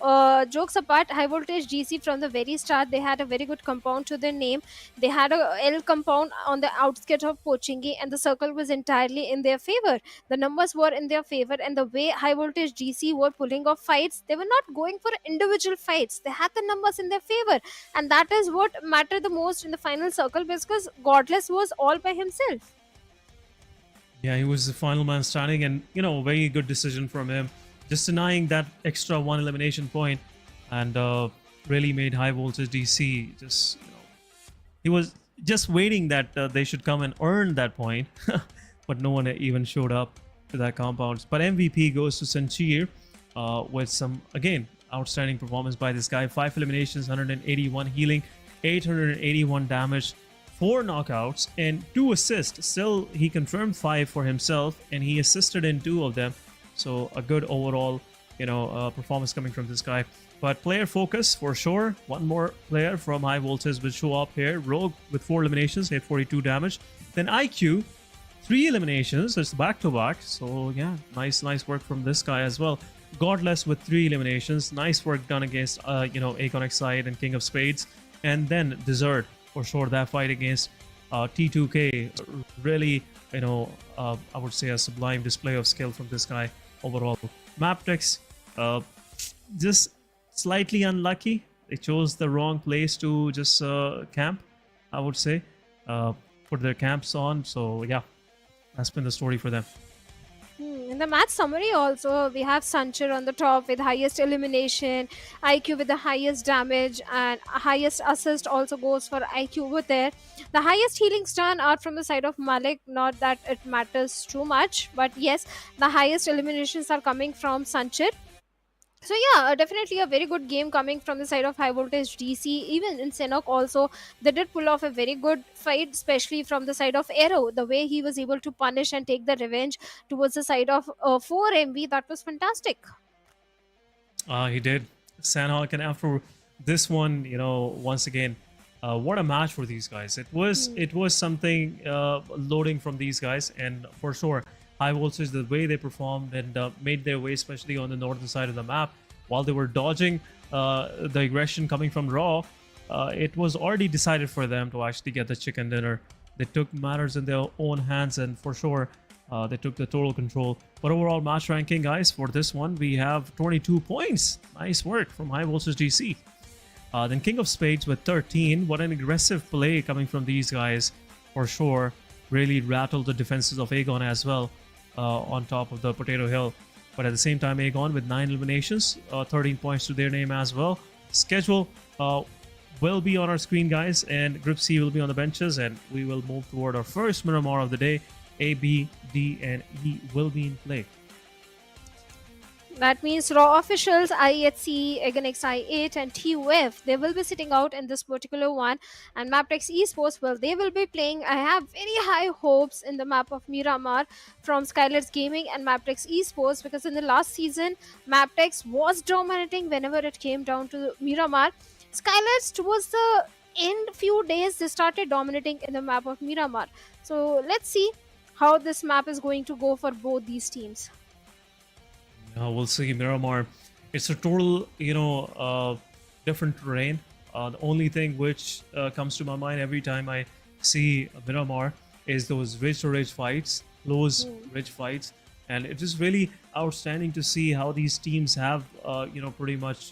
jokes apart, High Voltage GC from the very start, they had a very good compound to their name. They had a L compound on the outskirts of Pochinki, and the circle was entirely in their favor. The numbers were in their favor, and the way High Voltage GC were pulling off fights, they were not going for individual fights. They had the numbers in their favor, and that is what mattered the most in the final circle, because Godless was all by himself. Yeah, he was the final man standing, and very good decision from him, just denying that extra one elimination point, and really made High Voltage DC just he was just waiting that they should come and earn that point, but no one even showed up to that compound. But MVP goes to Sanchir with some, again, outstanding performance by this guy. 5 eliminations, 181 healing, 881 damage, 4 knockouts, and 2 assists. Still, he confirmed 5 for himself, and he assisted in 2 of them. So a good overall, performance coming from this guy. But player focus for sure. One more player from High Voltage will show up here. Rogue with 4 eliminations, 842 damage. Then IQ, 3 eliminations. It's back to back. So yeah, nice work from this guy as well. Godless with 3 eliminations. Nice work done against Akonix side and King of Spades. And then Desert, for sure, that fight against T2K, really, I would say a sublime display of skill from this guy overall. Mabetex, just slightly unlucky. They chose the wrong place to just camp, I would say, put their camps on. So yeah, that's been the story for them. In the match summary also, we have Sanchir on the top with highest elimination, IQ with the highest damage, and highest assist also goes for IQ over there. The highest healing stun are from the side of Malik, not that it matters too much, but yes, the highest eliminations are coming from Sanchir. So yeah, definitely a very good game coming from the side of High Voltage DC. Even in Sanhok also, they did pull off a very good fight, especially from the side of Arrow. The way he was able to punish and take the revenge towards the side of 4MV, that was fantastic. He did. Sanhok, and after this one, once again, what a match for these guys. It was something loading from these guys, and for sure, High Voltage, the way they performed and made their way, especially on the northern side of the map, while they were dodging the aggression coming from Raw, it was already decided for them to actually get the chicken dinner. They took matters in their own hands, and for sure, they took the total control. But overall match ranking, guys, for this one, we have 22 points. Nice work from High Voltage DC. Then King of Spades with 13. What an aggressive play coming from these guys, for sure. Really rattled the defenses of Aegon as well. On top of the Potato Hill, but at the same time, Aegon with 9 eliminations, 13 points to their name as well. Schedule, will be on our screen, guys, and Group C will be on the benches, and we will move toward our first Miramar of the day. A, B, D, and E will be in play. That means raw officials, IHC, Aganex I8 and TUF, they will be sitting out in this particular one. And Mabetex Esports, well, they will be playing. I have very high hopes in the map of Miramar from SKYLIGHTZ Gaming and Mabetex Esports, because in the last season, Mabetex was dominating whenever it came down to Miramar. SKYLIGHTZ, towards the end few days, they started dominating in the map of Miramar. So let's see how this map is going to go for both these teams. We'll see. Miramar, it's a total, different terrain. The only thing which comes to my mind every time I see Miramar is those ridge-to-ridge fights, close ridge fights, and it is really outstanding to see how these teams have, pretty much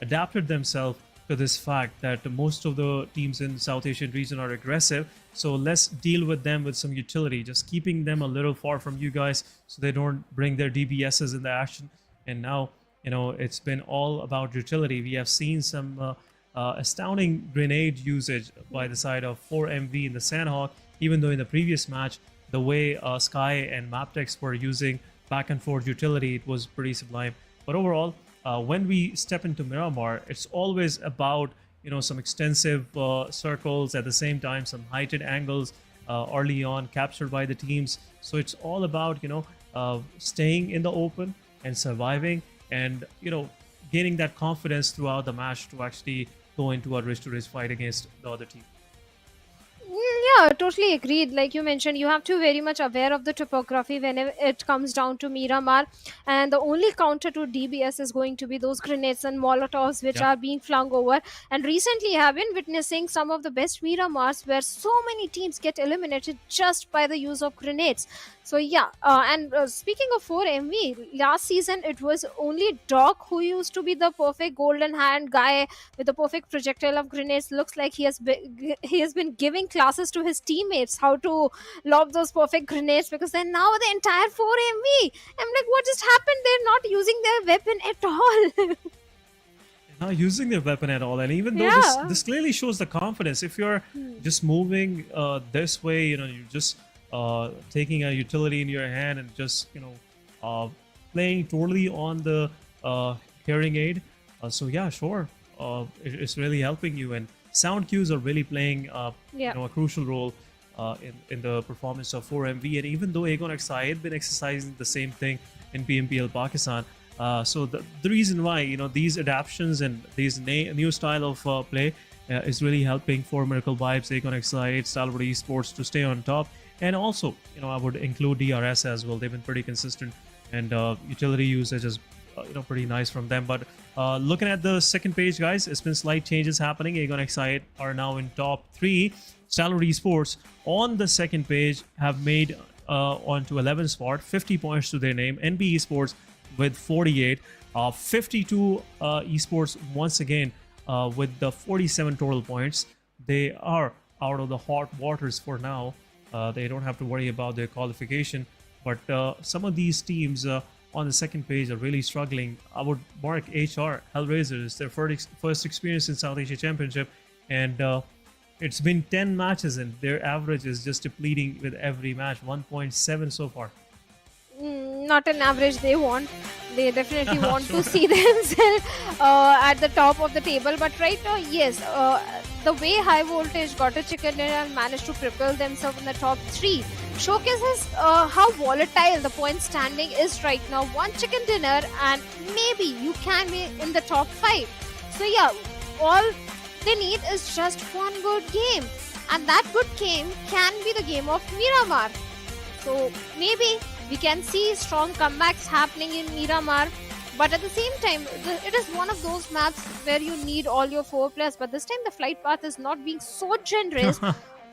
adapted themselves to this fact that most of the teams in South Asian region are aggressive. So let's deal with them with some utility, just keeping them a little far from you guys so they don't bring their DBSs in the action. And now, it's been all about utility. We have seen some astounding grenade usage by the side of 4MV in the Sanhok, even though in the previous match, the way Sky and Mabetex were using back and forth utility, it was pretty sublime. But overall, when we step into Miramar, it's always about some extensive circles, at the same time some heightened angles early on captured by the teams. So it's all about staying in the open and surviving, and gaining that confidence throughout the match to actually go into a ridge-to-ridge fight against the other team. Yeah, totally agreed. Like you mentioned, you have to very much aware of the topography whenever it comes down to Miramar, and the only counter to DBS is going to be those grenades and molotovs which are being flung over. And recently I have been witnessing some of the best Miramars where so many teams get eliminated just by the use of grenades. So yeah, and speaking of 4MV, last season it was only Doc who used to be the perfect golden hand guy with the perfect projectile of grenades. Looks like he has been giving classes to his teammates how to lob those perfect grenades, because then now the entire 4MV, I'm like, what just happened? They're not using their weapon at all. Not using their weapon at all. And even though this clearly shows the confidence, if you're just moving this way, you're just taking a utility in your hand and just playing totally on the hearing aid. So yeah, sure, it's really helping you, and sound cues are really playing a crucial role in the performance of 4MV. And even though Agon XI had been exercising the same thing in PMPL Pakistan, so the reason why these adaptations and these new style of play is really helping for Miracle Vibes, Agon XI, Stalwart Esports to stay on top. And also, I would include DRS as well. They've been pretty consistent, and utility usage is, pretty nice from them. But looking at the second page, guys, it's been slight changes happening. Agon XI are now in top 3. Stalwart Esports on the second page have made onto 11th spot, 50 points to their name. NBeSports with 48, 52 esports once again with the 47 total points. They are out of the hot waters for now. They don't have to worry about their qualification, but some of these teams on the second page are really struggling. I would mark HellRaisers, their first experience in South Asia Championship, and it's been 10 matches and their average is just depleting with every match, 1.7 so far. Not an average they want. They definitely want to see themselves at the top of the table. But right now, yes, the way High Voltage got a chicken dinner and managed to propel themselves in the top 3 showcases how volatile the point standing is right now. One chicken dinner and maybe you can be in the top 5. So yeah, all they need is just one good game, and that good game can be the game of Miramar. So maybe we can see strong comebacks happening in Miramar, but at the same time, it is one of those maps where you need all your 4 players, but this time the flight path is not being so generous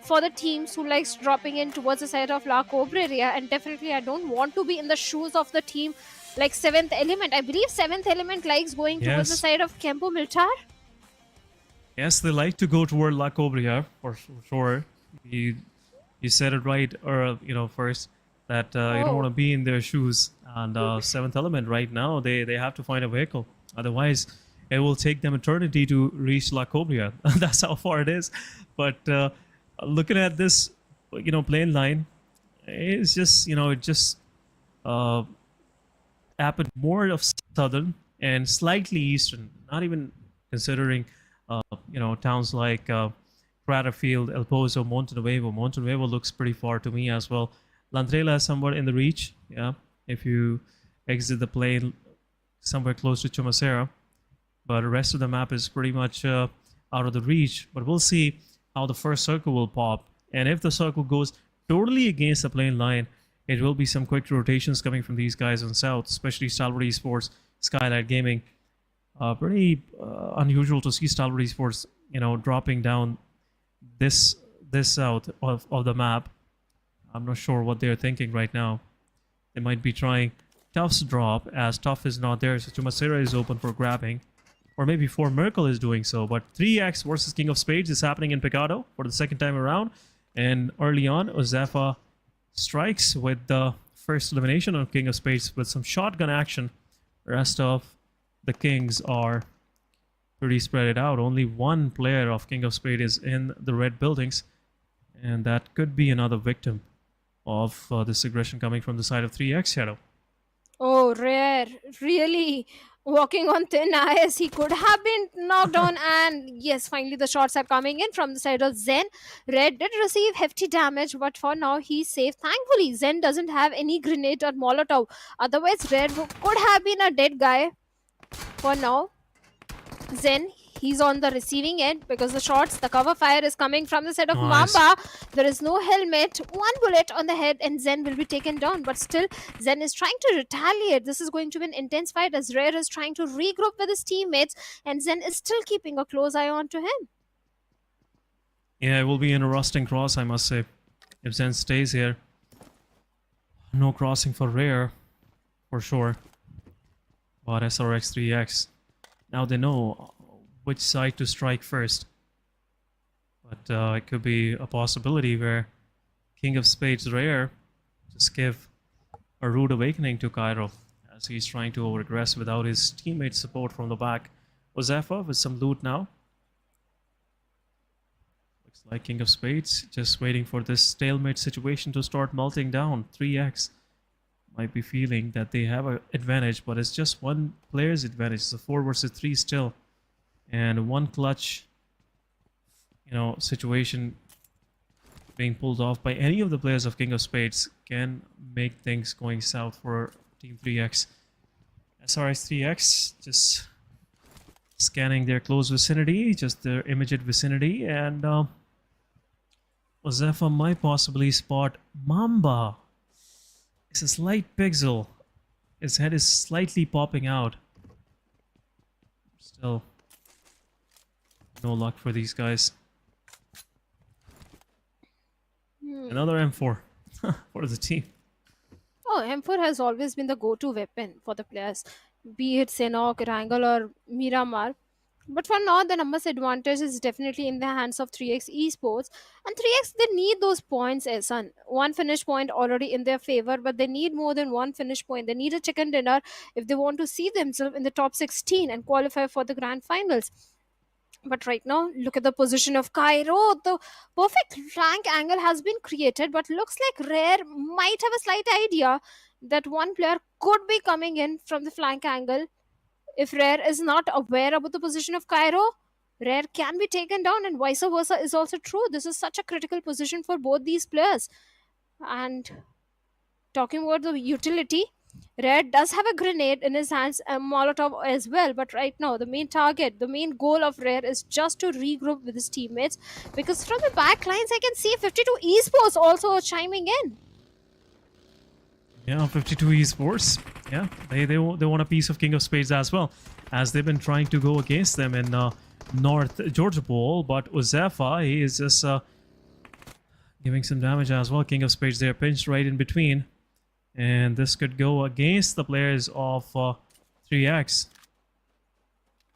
for the teams who likes dropping in towards the side of La Cobreria. And definitely I don't want to be in the shoes of the team like 7th Element. I believe 7th Element likes going towards the side of Kempo Miltar. Yes, they like to go toward La Cobreria for sure. You said it right, or first, that you don't want to be in their shoes. And 7th Element right now, they have to find a vehicle. Otherwise, it will take them eternity to reach La Cobria. That's how far it is. But looking at this, plane line, it's just, it just happened more of southern and slightly eastern, not even considering, towns like Craterfield, El Pozo, Montenuevo. Montenuevo looks pretty far to me as well. Lantrela is somewhat in the reach, yeah, if you exit the plane somewhere close to Chumacera. But the rest of the map is pretty much out of the reach. But we'll see how the first circle will pop. And if the circle goes totally against the plane line, it will be some quick rotations coming from these guys on south, especially Stalwart Esports, SKYLIGHTZ Gaming. Pretty unusual to see Stalwart Esports, dropping down this south of the map. I'm not sure what they're thinking right now. They might be trying Tough's drop, as Tough is not there, so Chumacera is open for grabbing. Or maybe 4 Merkel is doing so. But 3x versus King of Spades is happening in Picado for the second time around. And early on, Ozefa strikes with the first elimination on King of Spades with some shotgun action. The rest of the Kings are pretty spread out. Only one player of King of Spades is in the red buildings. And that could be another victim of this aggression coming from the side of 3x Shadow. Oh, Rare, really walking on thin ice. He could have been knocked down, and yes, finally the shots are coming in from the side of Zen. Red did receive hefty damage, but for now he's safe. Thankfully, Zen doesn't have any grenade or Molotov. Otherwise, Red could have been a dead guy. For now, Zen, he's on the receiving end because the cover fire is coming from the side of Nice. Mamba. There is no helmet, 1 bullet on the head, and Zen will be taken down. But still, Zen is trying to retaliate. This is going to be an intense fight as Rare is trying to regroup with his teammates, and Zen is still keeping a close eye on to him. Yeah, it will be an interesting cross, I must say, if Zen stays here. No crossing for Rare, for sure. But SRX3X, now they know which side to strike first. But it could be a possibility where King of Spades Rare just give a rude awakening to Cairo as he's trying to over-aggress without his teammate support from the back. Ozefa with some loot now. Looks like King of Spades just waiting for this stalemate situation to start melting down. 3x might be feeling that they have an advantage, but it's just one player's advantage. It's a 4 versus 3 still. And one clutch, situation being pulled off by any of the players of King of Spades can make things going south for Team 3x. SRX 3x just scanning their close vicinity, just their immediate vicinity, and Ozefa might possibly spot Mamba. It's a slight pixel. His head is slightly popping out. Still, no luck for these guys. Another M4 for the team. Oh, M4 has always been the go-to weapon for the players, be it Sanhok, Erangel, or Miramar. But for now, the numbers advantage is definitely in the hands of 3x Esports. And 3x, they need those points, Ehsan. 1 finish point already in their favor, but they need more than 1 finish point. They need a chicken dinner if they want to see themselves in the top 16 and qualify for the grand finals. But right now, look at the position of Cairo. The perfect flank angle has been created, but looks like Rare might have a slight idea that one player could be coming in from the flank angle. If Rare is not aware about the position of Cairo, Rare can be taken down, and vice versa is also true. This is such a critical position for both these players. And talking about the utility, Rare does have a grenade in his hands, a Molotov as well, but right now the main target, the main goal of Rare is just to regroup with his teammates, because from the back lines I can see 52 Esports also chiming in. Yeah, 52 Esports. Yeah, they want a piece of King of Spades as well, as they've been trying to go against them in North Georgia Bowl, but Ozefa, he is just giving some damage as well. King of Spades there pinched right in between. And this could go against the players of 3x,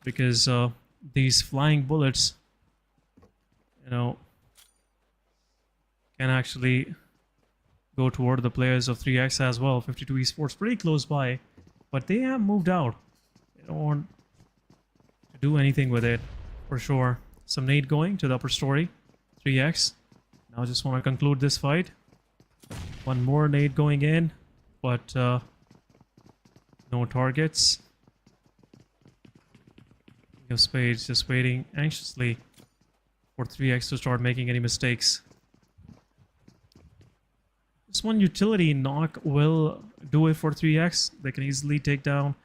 because these flying bullets, can actually go toward the players of 3x as well. 52 Esports pretty close by, but they have moved out. They don't want do anything with it, for sure. Some nade going to the upper story. 3x. Now just want to conclude this fight. One more nade going in, but no targets. Spades just waiting anxiously for 3x to start making any mistakes. This one utility knock will do it for 3x. They can easily take down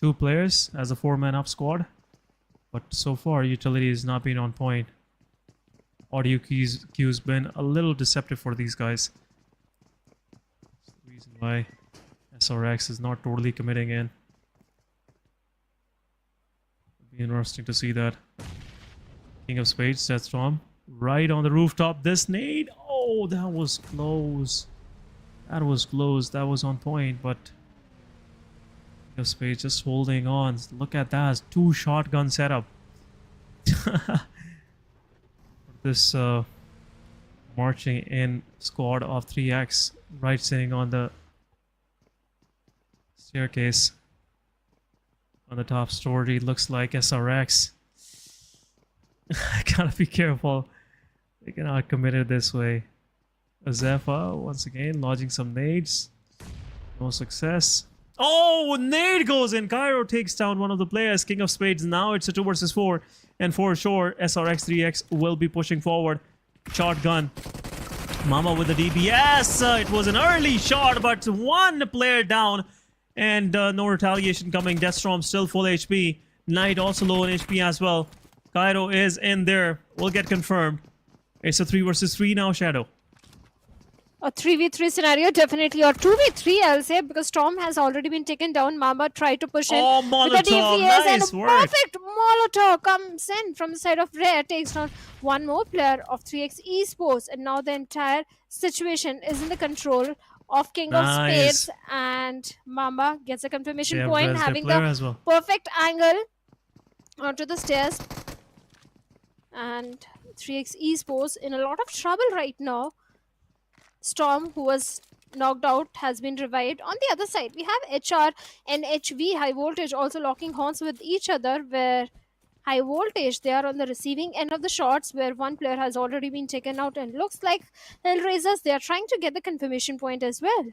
2 players as a 4-man up squad. But so far, utility has not been on point. Audio cue's been a little deceptive for these guys. That's the reason why SRX is not totally committing in. It'll be interesting to see that. King of Spades, that's Storm. Right on the rooftop. This nade. Oh, that was close. That was close. That was on point, but King of Spades just holding on. Look at that. 2 shotgun setup. This marching in squad of 3x right sitting on the staircase on the top story. Looks like SRX. Gotta be careful. They cannot commit it this way. Azefa once again lodging some nades. No success. Oh, nade goes in. Cairo takes down one of the players. King of Spades. Now it's a 2 versus 4. And for sure, SRX 3x will be pushing forward. Shotgun. Mama with the DBS. It was an early shot, but 1 player down. And no retaliation coming. Deathstorm still full HP. Knight also low on HP as well. Cairo is in there. Will get confirmed. It's a 3 versus 3 now, Shadow. A 3v3 scenario, definitely, or 2v3, I'll say, because Storm has already been taken down. Mama tried to push in with the Molotov, DPS, nice and a work. perfect Molotov comes in from the side of Rare, takes down 1 more player of 3x Esports, and now the entire situation is in the control of King of Spades, and Mama gets a confirmation point, having the perfect angle onto the stairs, and 3x Esports in a lot of trouble right now. Storm, who was knocked out, has been revived. On the other side, we have HR and HV, High Voltage, also locking horns with each other, where High Voltage, they are on the receiving end of the shots, where 1 player has already been taken out, and looks like HellRaisers, they are trying to get the confirmation point as well.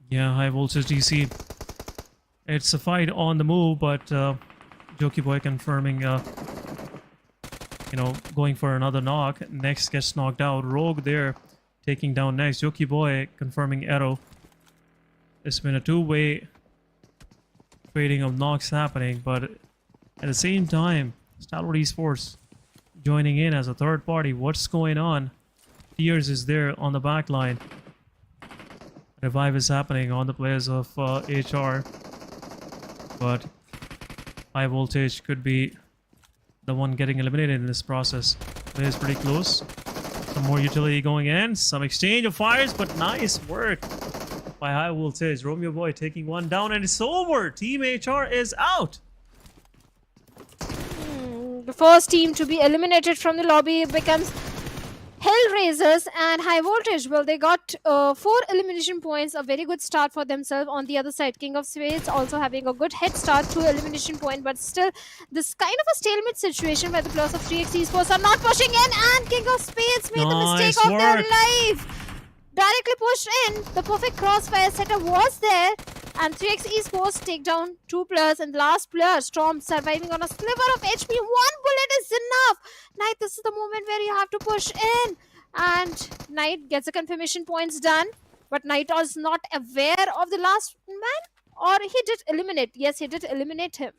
Yeah, High Voltage DC. It's a fight on the move, but Jokey Boy confirming, going for another knock. Next gets knocked out. Rogue there taking down next. Jokey Boy confirming arrow. It's been a 2-way trading of knocks happening, but at the same time, Stalwart Esports joining in as a third party. What's going on? Tears is there on the back line. Revive is happening on the players of HR, but High Voltage could be the one getting eliminated in this process. It is pretty close. Some more utility going in. Some exchange of fires, but nice work by High Voltage. Romeo Boy taking 1 down, and it's over. Team HR is out. The first team to be eliminated from the lobby becomes HellRaisers and High Voltage. Well, they got 4 elimination points, a very good start for themselves. On the other side, King of Spades also having a good head start, 2 elimination point, but still this kind of a stalemate situation where the players of 3x Esports are not pushing in, and King of Spades made the mistake of their life. Directly pushed in. The perfect crossfire setup was there, and 3x Esports take down 2 players, and last player, Storm, surviving on a sliver of HP. 1 bullet is enough. Knight, this is the moment where you have to push in, and Knight gets the confirmation points done, but Knight was not aware of the last man, or he did eliminate. Yes, he did eliminate him.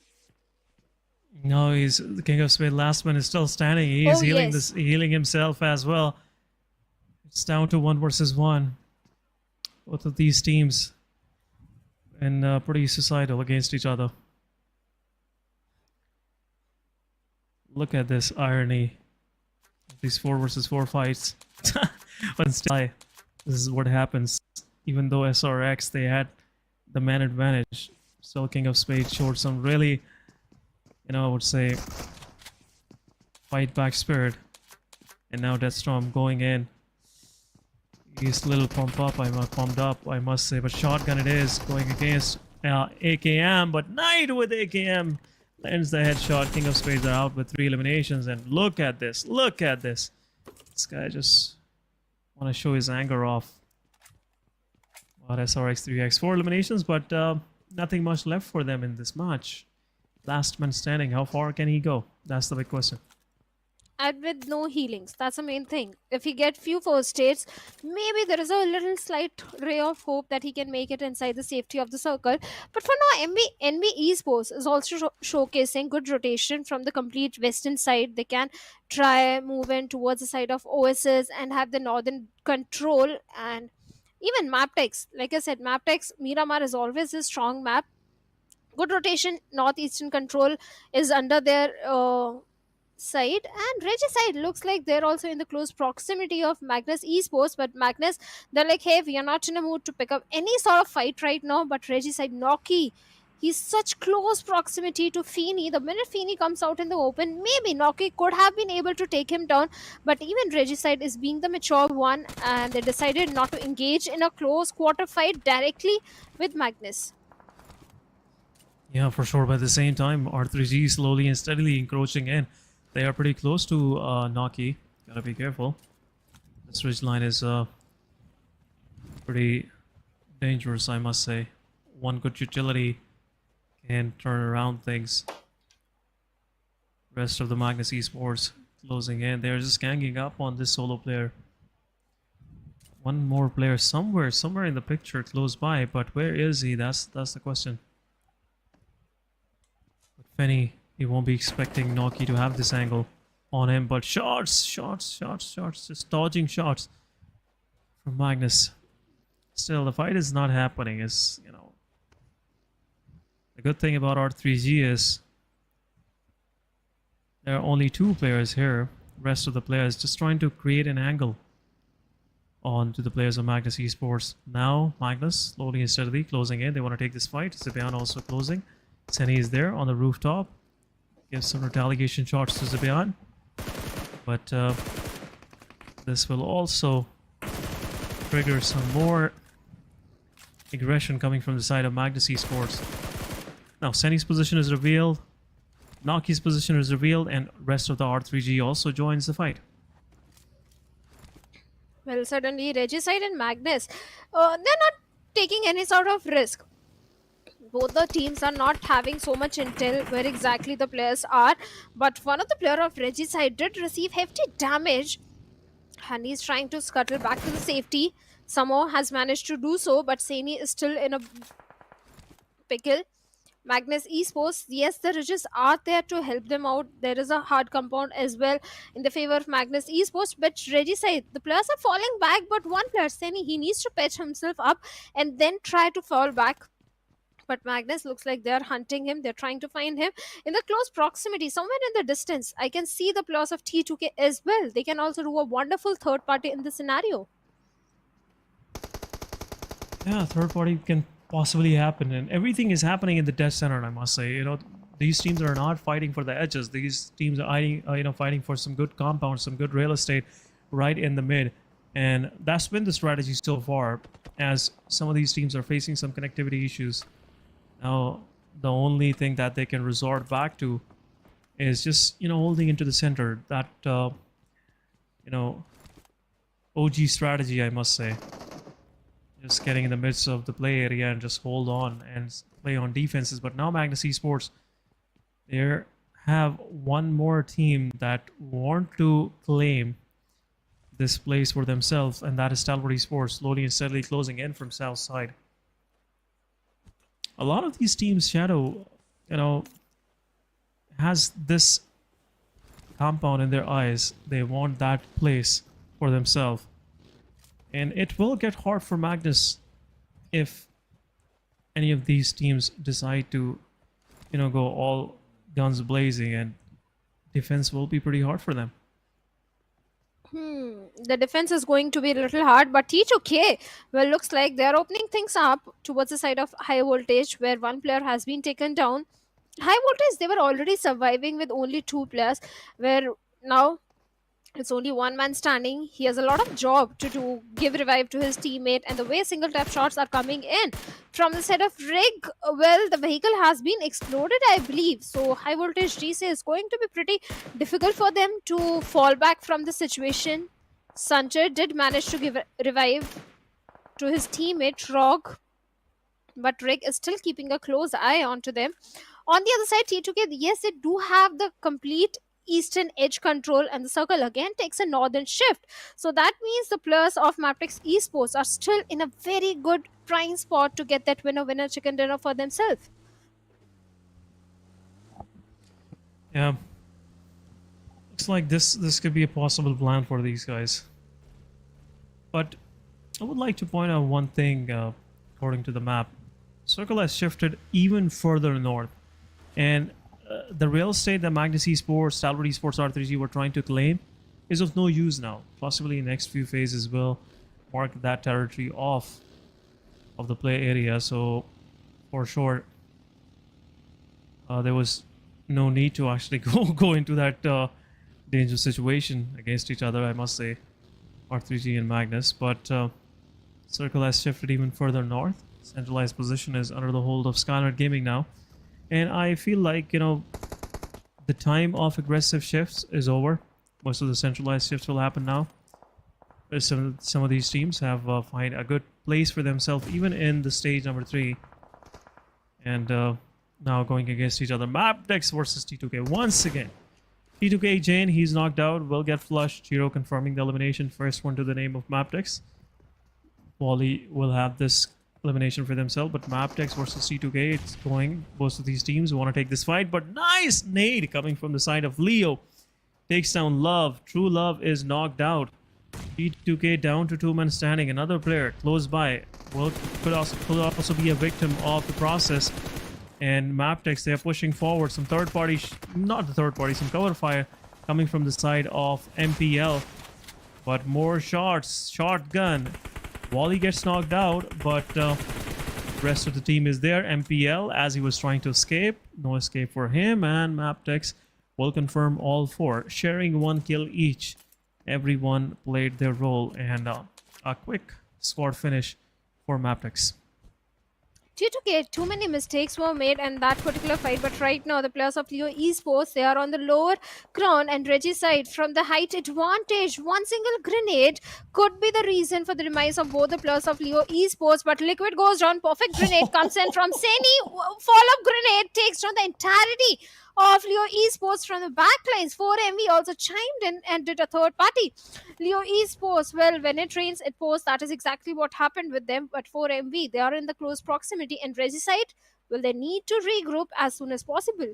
No, he's the King of Spades. Last man is still standing. He's healing himself as well. It's down to 1 versus 1. Both of these teams and pretty suicidal against each other. Look at this irony. These 4 versus 4 fights. But still, this is what happens. Even though SRX, they had the man advantage, still King of Spades showed some really, I would say, fight back spirit. And now Deathstorm going in. He's a little pumped up, I must say, but shotgun it is, going against AKM, but Knight with AKM Lands the headshot. King of Spades are out with 3 eliminations. And look at this. Look at this. This guy just want to show his anger off. About SRX 3x 4 eliminations, but nothing much left for them in this match. Last man standing. How far can he go? That's the big question. And with no healings, that's the main thing. If he get few first aids, maybe there is a little slight ray of hope that he can make it inside the safety of the circle. But for now, NB Esports is also showcasing good rotation from the complete western side. They can try move in towards the side of OSS and have the northern control. And even Mabetex, like I said, Mabetex, Miramar is always a strong map. Good rotation, northeastern control is under their side, and Regicide looks like they're also in the close proximity of Magnus Esports. But Magnus, they're like, hey, we are not in a mood to pick up any sort of fight right now. But Regicide, Noki, he's such close proximity to Feeney. The minute Feeney comes out in the open, maybe Noki could have been able to take him down. But even Regicide is being the mature one, and they decided not to engage in a close quarter fight directly with Magnus. Yeah, for sure. But at the same time, R3G slowly and steadily encroaching in. They are pretty close to Noki. Gotta be careful. This ridge line is pretty dangerous, I must say. One good utility can turn around things. Rest of the Magnus Esports closing in. They're just ganging up on this solo player. One more player somewhere in the picture close by, but where is he? That's the question. But Fenny, he won't be expecting Noki to have this angle on him, but shots, just dodging shots from Magnus. Still, the fight is not happening. Is, you know, the good thing about R3G is there are only 2 players here. The rest of the players just trying to create an angle onto the players of Magnus Esports. Now Magnus slowly and steadily closing in. They want to take this fight. Zibian also closing. Senny is there on the rooftop. Gives some retaliation shots to Zibian. But this will also trigger some more aggression coming from the side of Magnus Esports. Now Senny's position is revealed. Noki's position is revealed. And rest of the R3G also joins the fight. Well, certainly Regicide and Magnus, they're not taking any sort of risk. Both the teams are not having so much intel where exactly the players are, but one of the player of Regicide did receive hefty damage, and he's trying to scuttle back to the safety. Somehow has managed to do so, but Saini is still in a pickle. Magnus Esports, yes, the Ridges are there to help them out. There is a hard compound as well in the favor of Magnus Esports, but Regicide, the players are falling back, but one player, Saini, he needs to patch himself up and then try to fall back. But Magnus looks like they're hunting him. They're trying to find him in the close proximity, somewhere in the distance. I can see the players of T2K as well. They can also do a wonderful third party in this scenario. Yeah, third party can possibly happen, and everything is happening in the dead center, I must say. You know, these teams are not fighting for the edges. These teams are fighting for some good compounds, some good real estate right in the mid. And that's been the strategy so far, as some of these teams are facing some connectivity issues. Now, the only thing that they can resort back to is just, holding into the center. That, OG strategy, I must say. Just getting in the midst of the play area and just hold on and play on defenses. But now Magnus Esports, they have one more team that want to claim this place for themselves, and that is Stalwart Esports, slowly and steadily closing in from south side. A lot of these teams, Shadow, has this compound in their eyes. They want that place for themselves. And it will get hard for Magnus if any of these teams decide to, go all guns blazing, and defense will be pretty hard for them. The defense is going to be a little hard, but T2K, well, looks like they're opening things up towards the side of high voltage, where one player has been taken down. High voltage, they were already surviving with only 2 players, where now It's only one man standing. He has a lot of job to do, give revive to his teammate, and the way single tap shots are coming in from the side of Rig, well, the vehicle has been exploded, I believe. So high voltage GC is going to be pretty difficult for them to fall back from the situation. Sanjay did manage to give a revive to his teammate Rog, but Rig is still keeping a close eye onto them. On the other side, T2K, yes, they do have the complete eastern edge control, and the circle again takes a northern shift. So that means the players of Mabetex Esports are still in a very good prime spot to get that winner chicken dinner for themselves. Yeah. Looks like this could be a possible plan for these guys. But I would like to point out one thing according to the map. Circle has shifted even further north. And the real estate that Magnus Esports, Stalwart Esports, R3G were trying to claim is of no use now. Possibly next few phases will mark that territory off of the play area. So for sure, there was no need to actually go into that dangerous situation against each other, I must say, R3G and Magnus. But Circle has shifted even further north. Centralized position is under the hold of SKYLIGHTZ Gaming now. And I feel like, you know, the time of aggressive shifts is over. Most of the centralized shifts will happen now. Some of these teams have find a good place for themselves, even in the stage number 3. And now going against each other. Mabetex versus T2K once again. T2K Jane, he's knocked out, will get flushed. Chiro confirming the elimination. First one to the name of Mabetex. Wally will have this elimination for themselves, but Mabetex versus T2K, it's going. Both of these teams want to take this fight, but nice nade coming from the side of Leo. Takes down Love. True Love is knocked out. T2K down to 2 men standing. Another player close by could also be a victim of the process. And Mabetex, they're pushing forward. Some third party, some cover fire coming from the side of MPL. But more shots. Shotgun. Wally gets knocked out, but rest of the team is there. MPL, as he was trying to escape. No escape for him, and Mabetex will confirm all 4, sharing 1 kill each. Everyone played their role, and a quick squad finish for Mabetex. T2K, too many mistakes were made in that particular fight, but right now the players of Leo Esports, they are on the lower ground, and Reggie side from the height advantage. One single grenade could be the reason for the demise of both the players of Leo Esports, but Liquid goes down. Perfect grenade comes in from Seni. Follow-up grenade takes down the entirety of Leo Esports from the backlines. 4MV also chimed in and did a third party. Leo Esports, well, when it rains, it pours. That is exactly what happened with them. But 4MV, they are in the close proximity. And Regicide, well, they need to regroup as soon as possible.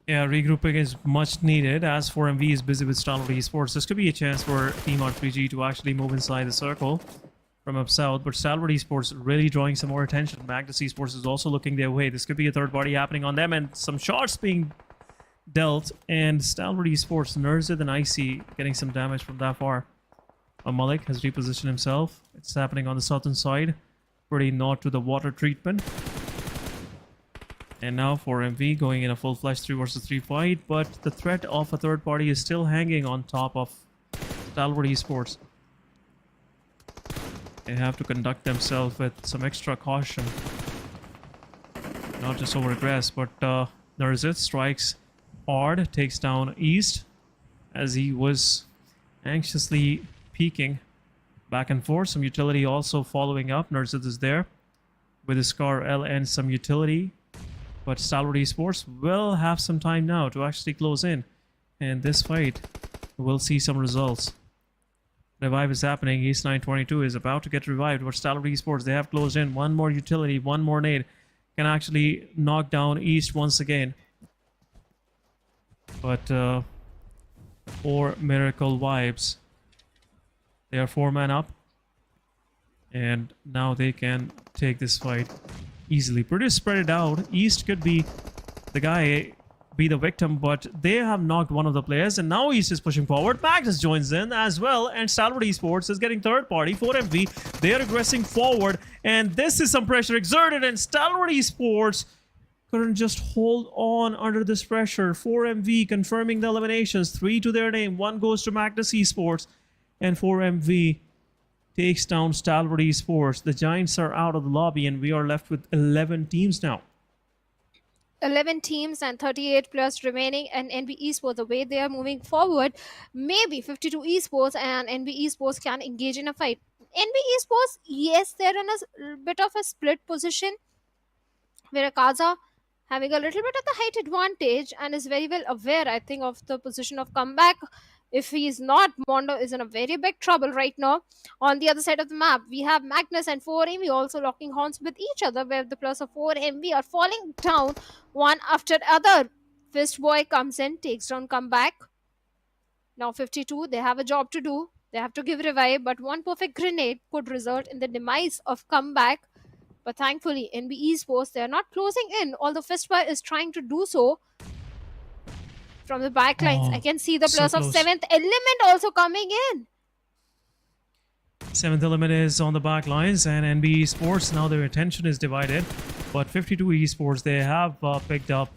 Yeah, regrouping is much needed as 4MV is busy with Stalwart Esports. This could be a chance for Team R3G to actually move inside the circle from up south, but Stalwart Esports really drawing some more attention. Magnus Esports is also looking their way. This could be a third party happening on them, and some shots being dealt, and Stalwart Esports, Nurzid and Icy getting some damage from that far. Malik has repositioned himself. It's happening on the southern side. Pretty not to the water treatment. And now 4MV going in a full-fledged 3 versus 3 fight, but the threat of a third party is still hanging on top of Stalwart Esports. They have to conduct themselves with some extra caution. Not just over-aggress, but Nurzid strikes hard, takes down East as he was anxiously peeking back and forth. Some utility also following up. Nurzid is there with his Scar L and some utility. But Stalwart Esports will have some time now to actually close in. And this fight will see some results. Revive is happening. East 922 is about to get revived. But Stalwart Esports, they have closed in. One more utility, one more nade can actually knock down East once again. But for Miracle Vibes, they are 4-man up. And now they can take this fight easily. Pretty spread it out. East could be the guy, be the victim, but they have knocked one of the players, and now East is pushing forward. Magnus joins in as well, and Stalwart Esports is getting third party. 4MV, they are aggressing forward, and this is some pressure exerted, and Stalwart Esports couldn't just hold on under this pressure. 4MV confirming the eliminations. 3 to their name. 1 goes to Magnus Esports. And 4MV takes down Stalwart Esports. The Giants are out of the lobby and we are left with 11 teams now. 11 teams and 38 plus remaining, and NBeSports, the way they are moving forward, maybe 52 esports and NBeSports can engage in a fight. NBeSports, yes, they're in a bit of a split position where Akaza having a little bit of the height advantage and is very well aware, I think, of the position of comeback. If he is not, Mondo is in a very big trouble right now. On the other side of the map, we have Magnus and 4MV also locking horns with each other, where the plus of 4MV are falling down one after other. Fist Boy comes in, takes down comeback. Now 52, they have a job to do. They have to give revive, but one perfect grenade could result in the demise of comeback. But thankfully, NBeSports, they are not closing in, although Fist Boy is trying to do so. From the backlines, I can see the plus of 7th element also coming in. 7th element is on the back lines, and NBeSports, now their attention is divided. But 52 esports, they have picked up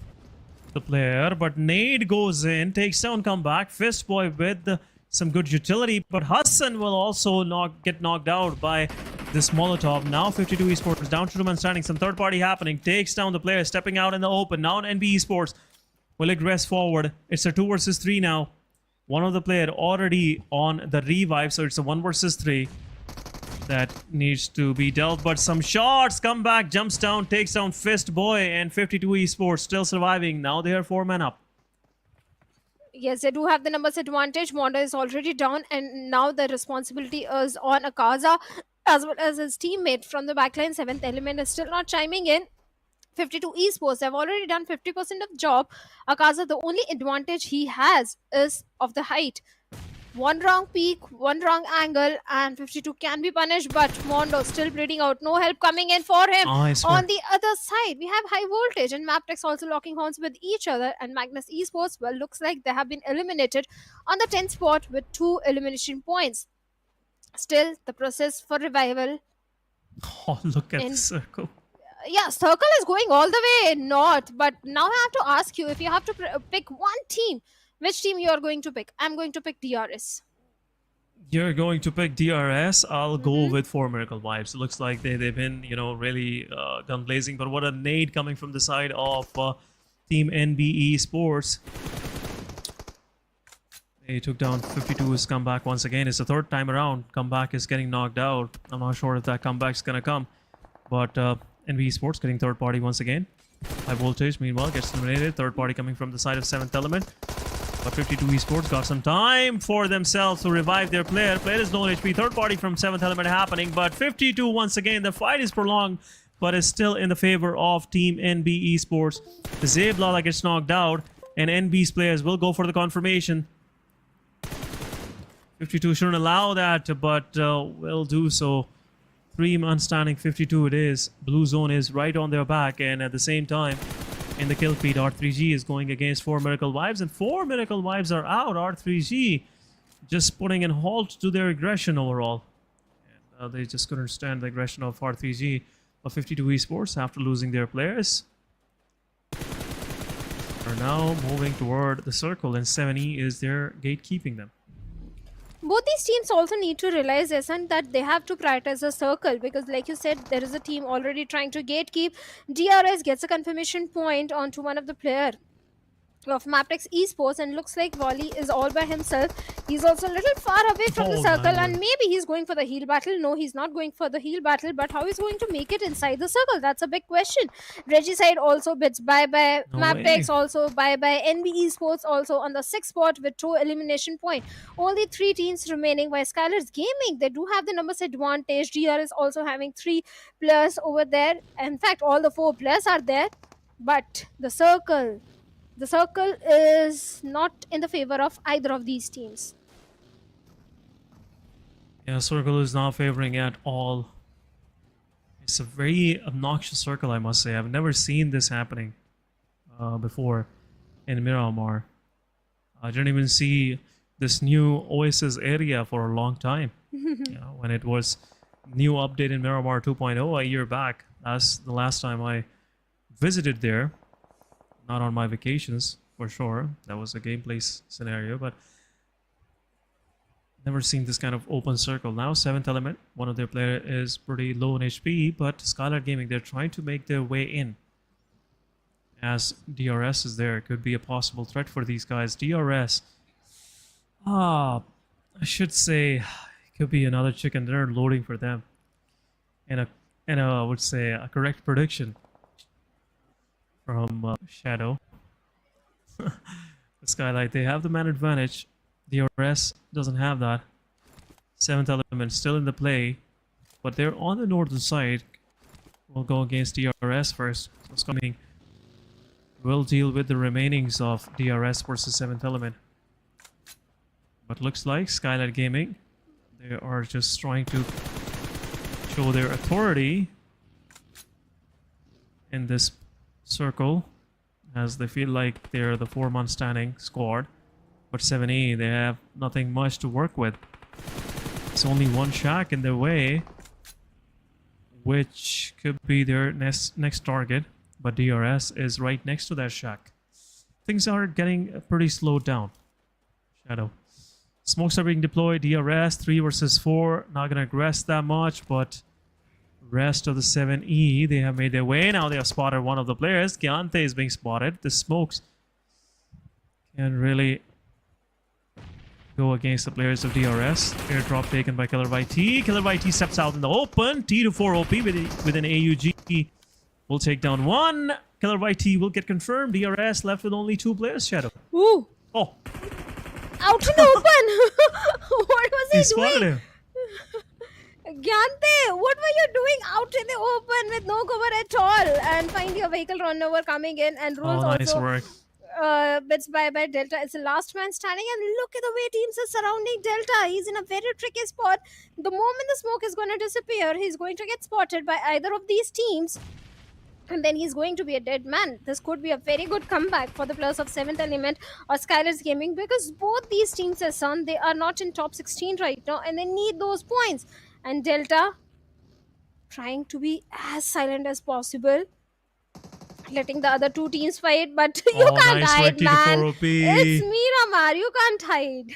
the player. But Nade goes in, takes down comeback. Fist Boy with some good utility. But Hassan will also get knocked out by this Molotov. Now 52 esports down to 2 man standing. Some third party happening. Takes down the player, stepping out in the open. Now NBeSports will aggress forward. It's a 2 versus 3 now. One of the player already on the revive, so it's a 1 versus 3 that needs to be dealt. But some shots, come back, jumps down, takes down Fist Boy, and 52 esports still surviving. Now they are 4 men up. Yes, they do have the numbers advantage. Mondo is already down, and now the responsibility is on Akaza as well as his teammate from the backline. 7th element is still not chiming in. 52 esports have already done 50% of job. Akaza, the only advantage he has is of the height. 1 wrong peak, 1 wrong angle, and 52 can be punished, but Mondo still bleeding out. No help coming in for him. Nice On the other side, we have High Voltage and Mabetex also locking horns with each other, and Magnus Esports, well, looks like they have been eliminated on the 10th spot with 2 elimination points. Still, the process for revival. Oh, look at the circle. Yeah, circle is going all the way north, but now I have to ask you, if you have to pick one team, which team you are going to pick? I'm going to pick DRS. You're going to pick DRS. I'll go with 4 Miracle Vibes. It looks like they've been, really gun blazing. But what a nade coming from the side of Team NBeSports. They took down 52's comeback once again. It's the 3rd time around. Comeback is getting knocked out. I'm not sure if that comeback's going to come. But NBeSports getting 3rd party once again. High Voltage, meanwhile, gets eliminated. 3rd party coming from the side of 7th element. But 52 esports got some time for themselves to revive their player. Player is low on HP. 3rd party from 7th element happening. But 52 once again. The fight is prolonged, but is still in the favor of Team NBeSports. The Zablala gets knocked out, and NB's players will go for the confirmation. 52 shouldn't allow that, but will do so. 3 man standing, 52 it is. Blue zone is right on their back, and at the same time, in the kill feed, R3G is going against 4 Miracle Vibes, and 4 Miracle Vibes are out. R3G just putting a halt to their aggression overall. And they just couldn't stand the aggression of R3G. But 52 esports, after losing their players, are now moving toward the circle, and 7E is there gatekeeping them. Both these teams also need to realize, Esan, that they have to prioritize the circle, because like you said, there is a team already trying to gatekeep. DRS gets a confirmation point onto one of the player of Mabetex Esports, and looks like Wally is all by himself. He's also a little far away from the circle, and maybe he's going for the heal battle. No, he's not going for the heal battle, but how he's going to make it inside the circle? That's a big question. Regicide also bids bye-bye. Mabetex also bye-bye. NBeSports also on the 6th spot with 2 elimination points. Only 3 teams remaining by SKYLIGHTZ Gaming. They do have the numbers advantage. DR is also having 3 players over there. In fact, all the 4 players are there, but the circle is not in the favor of either of these teams. Yeah, circle is not favoring at all. It's a very obnoxious circle, I must say. I've never seen this happening before in Miramar. I didn't even see this new Oasis area for a long time. When it was new update in Miramar 2.0 a year back. That's the last time I visited there. Not on my vacations, for sure. That was a gameplay scenario, but never seen this kind of open circle. Now, 7th Element, one of their players is pretty low in HP, but SKYLIGHTZ Gaming, they're trying to make their way in. As DRS is there, could be a possible threat for these guys. DRS, I should say, it could be another chicken dinner loading for them. And I would say a correct prediction from Shadow. SKYLIGHTZ, they have the man advantage. DRS doesn't have that. 7th Element still in the play, but they're on the northern side. We'll go against DRS first. What's coming? We'll deal with the remainings of DRS versus 7th Element. But looks like SKYLIGHTZ Gaming, they are just trying to show their authority in this circle, as they feel like they're the 4-man standing squad. But 7E, they have nothing much to work with. It's only one shack in their way, which could be their next target. But DRS is right next to that shack. Things are getting pretty slowed down. Shadow. Smokes are being deployed. DRS 3 versus 4. Not gonna aggress that much, but rest of the 7E, they have made their way. Now they have spotted one of the players. Gyante is being spotted. The smokes can really go against the players of DRS. Airdrop taken by KillerYT. KillerYT steps out in the open. T24 OP with an AUG will take down one. KillerYT will get confirmed. DRS left with only 2 players. Shadow. Ooh. Oh. Out in the open. What was he Spotted doing? him. Gyante, what were you doing out in the open with no cover at all? And find your vehicle runner coming in, and rules Nice also work. bits by Delta. It's the last man standing, and look at the way teams are surrounding Delta. He's in a very tricky spot. The moment the smoke is going to disappear, he's going to get spotted by either of these teams, and then he's going to be a dead man. This could be a very good comeback for the players of 7th Element or SKYLIGHTZ Gaming, because both these teams are son. They are not in top 16 right now, and they need those points. And Delta trying to be as silent as possible, letting the other 2 teams fight, but you can't nice hide, man. OP. It's Miramar, you can't hide.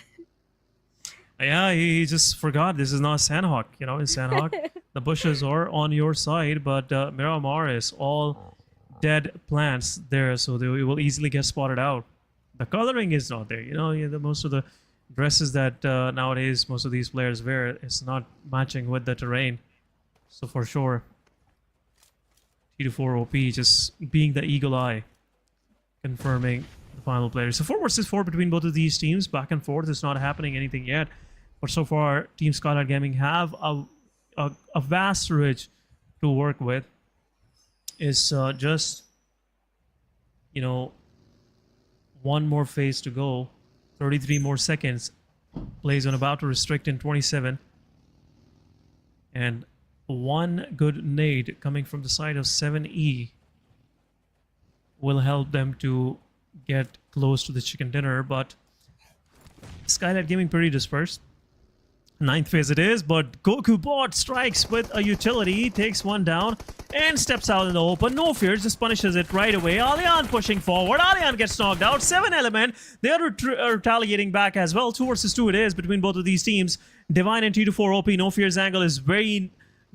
Yeah, he just forgot this is not Sanhok. You know, in Sanhok, the bushes are on your side, but Miramar is all dead plants there, so they will easily get spotted out. The coloring is not there. You know, most of the dresses that nowadays most of these players wear is not matching with the terrain. So for sure, T24 OP just being the eagle eye, confirming the final player. So 4 versus 4 between both of these teams, back and forth. It's not happening anything yet, but so far Team SKYLIGHTZ Gaming have a vast ridge to work with. It's just, you know, one more phase to go. 33 more seconds. Play zone about to restrict in 27. And one good nade coming from the side of 7E will help them to get close to the chicken dinner. But SKYLIGHTZ Gaming pretty dispersed. 9th phase it is, but Goku Bot strikes with a utility, takes one down, and steps out in the open. No fear, just punishes it right away. Alian pushing forward. Alian gets knocked out. 7 Element, they are retaliating back as well. 2 versus 2 it is between both of these teams. Divine and T24 OP. No fear's angle is very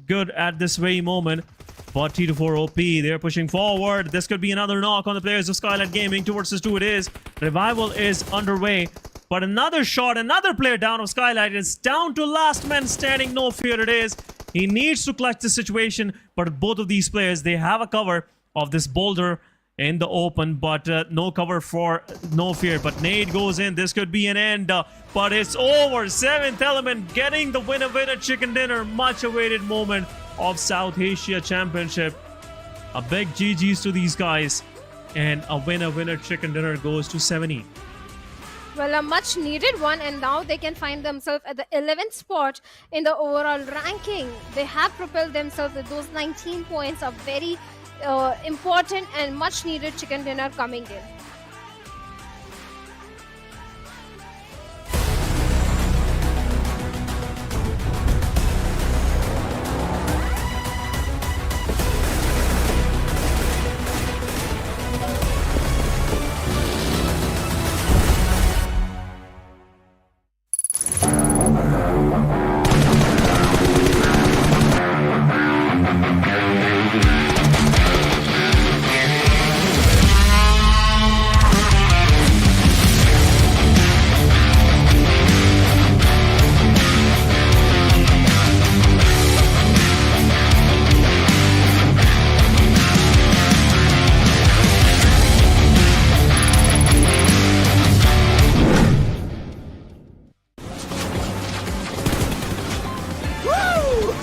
good at this very moment. But T24 OP, they're pushing forward. This could be another knock on the players of SKYLIGHTZ Gaming. 2 versus 2 it is. Revival is underway. But another shot, another player down of SKYLIGHTZ. It's down to last man standing. No fear it is. He needs to clutch the situation. But both of these players, they have a cover of this boulder in the open. But no cover for No fear. But nade goes in. This could be an end. But it's over. 7th Element getting the winner chicken dinner. Much awaited moment of South Asia Championship. A big GG's to these guys. And a winner chicken dinner goes to 7E. Well, a much needed one, and now they can find themselves at the 11th spot in the overall ranking. They have propelled themselves with those 19 points, a very important and much needed chicken dinner coming in.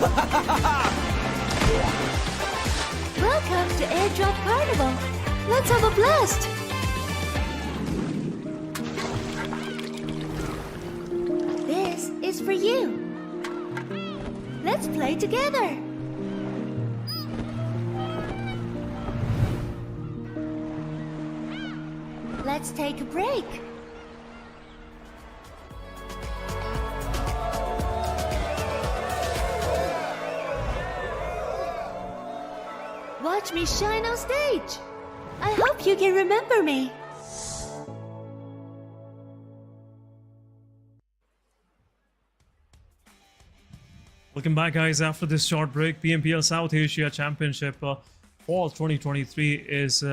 Welcome to Airdrop Carnival. Let's have a blast. This is for you. Let's play together. Let's take a break. Watch me shine on stage. I hope you can remember me. Welcome back, guys. After this short break, PMPL South Asia Championship Fall 2023 is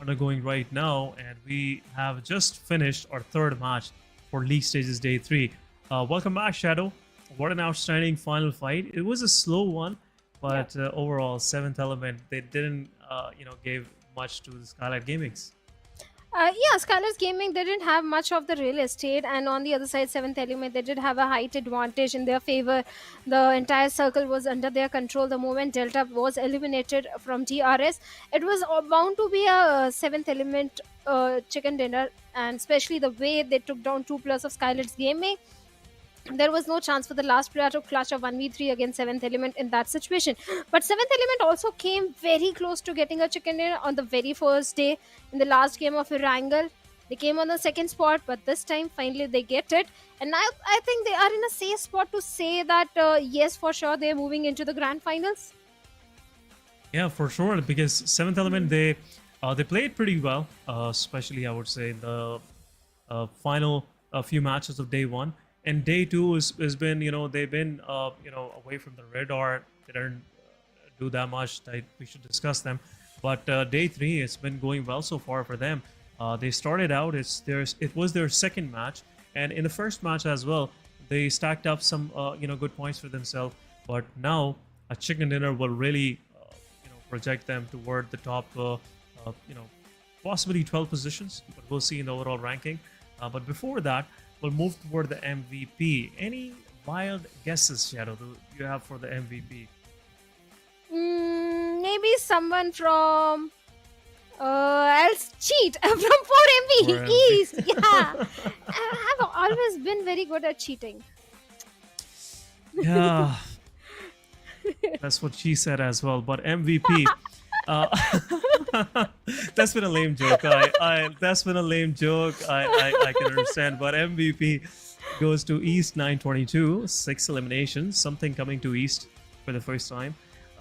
undergoing right now, and we have just finished our third match for League Stages Day 3. Welcome back, Shadow. What an outstanding final fight. It was a slow one, but overall, 7th Element, they didn't, give much to the SKYLIGHTZ Gamings. SKYLIGHTZ Gaming, they didn't have much of the real estate, and on the other side, 7th Element, they did have a height advantage in their favor. The entire circle was under their control. The moment Delta was eliminated from DRS, it was bound to be a 7th Element chicken dinner, and especially the way they took down 2+ of SKYLIGHTZ Gaming. There was no chance for the last player to clutch a 1v3 against 7th Element in that situation. But 7th Element also came very close to getting a chicken dinner on the very first day in the last game of Erangel. They came on the second spot, but this time finally they get it. And I think they are in a safe spot to say that yes, for sure, they're moving into the grand finals. Yeah, for sure, because 7th Element, they played pretty well, especially I would say in the final few matches of day 1. And day 2 has been, they've been, away from the radar. They didn't do that much. We should discuss them. But day 3, it's been going well so far for them. They started out, it was their second match. And in the first match as well, they stacked up some, good points for themselves. But now, a chicken dinner will really, project them toward the top, possibly 12 positions. But we'll see in the overall ranking. But before that, we'll move toward the MVP. Any wild guesses, Shadow, do you have for the MVP? Maybe someone from else cheat from 4MV East. Yeah, I have always been very good at cheating. Yeah, that's what she said as well. But MVP, that's been a lame joke. That's been a lame joke. I can understand. But MVP goes to East 922, 6 eliminations. Something coming to East for the first time.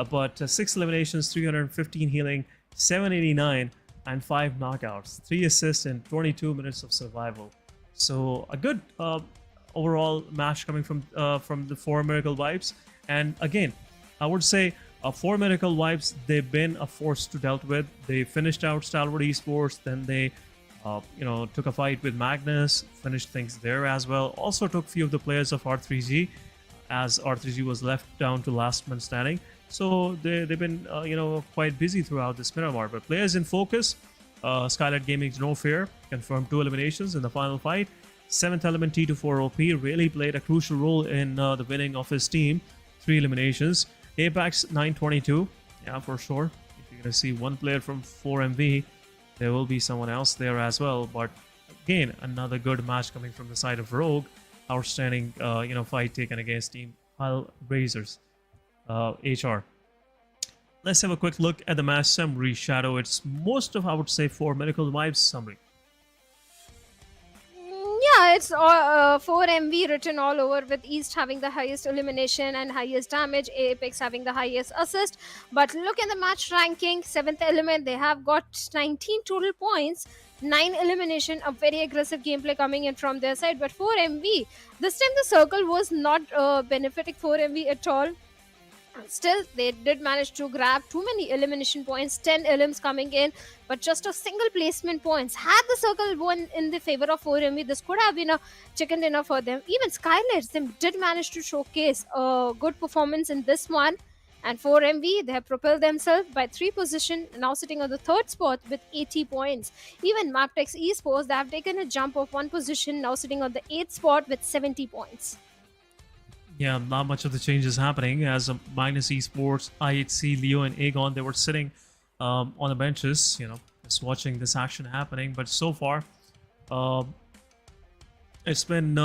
But 6 eliminations, 315 healing, 789, and 5 knockouts, 3 assists, and 22 minutes of survival. So a good overall match coming from the 4 Miracle Vibes. And again, I would say 4 Miracle Vibes, they've been a force to dealt with. They finished out Stalwart Esports, then they took a fight with Magnus, finished things there as well. Also took few of the players of R3G, as R3G was left down to last man standing. So they've been quite busy throughout this Miramar. But players in focus, SKYLIGHTZ Gaming's No Fear confirmed 2 eliminations in the final fight. 7th Element T24 OP really played a crucial role in the winning of his team, 3 eliminations. Apex 922, yeah, for sure. If you're gonna see one player from 4MV, there will be someone else there as well. But again, another good match coming from the side of Rogue. Outstanding, fight taken against Team HellRaisers, HR. Let's have a quick look at the match summary, Shadow. It's most of, I would say, 4 Miracle Vibes summary. Yeah, it's 4MV written all over, with East having the highest elimination and highest damage, Apex having the highest assist. But look at the match ranking, 7th Element, they have got 19 total points, 9 elimination, a very aggressive gameplay coming in from their side. But 4MV, this time the circle was not benefiting 4MV at all. Still, they did manage to grab too many elimination points, 10 elims coming in, but just a single placement points. Had the circle won in the favor of 4MV, this could have been a chicken dinner for them. Even SKYLIGHTZ, they did manage to showcase a good performance in this one. And 4MV, they have propelled themselves by 3 positions, now sitting on the 3rd spot with 80 points. Even Mabetex Esports, they have taken a jump of 1 position, now sitting on the 8th spot with 70 points. Yeah, not much of the changes happening as Magnus Esports, IHC, Leo, and Aegon, they were sitting on the benches, just watching this action happening. But so far, it's been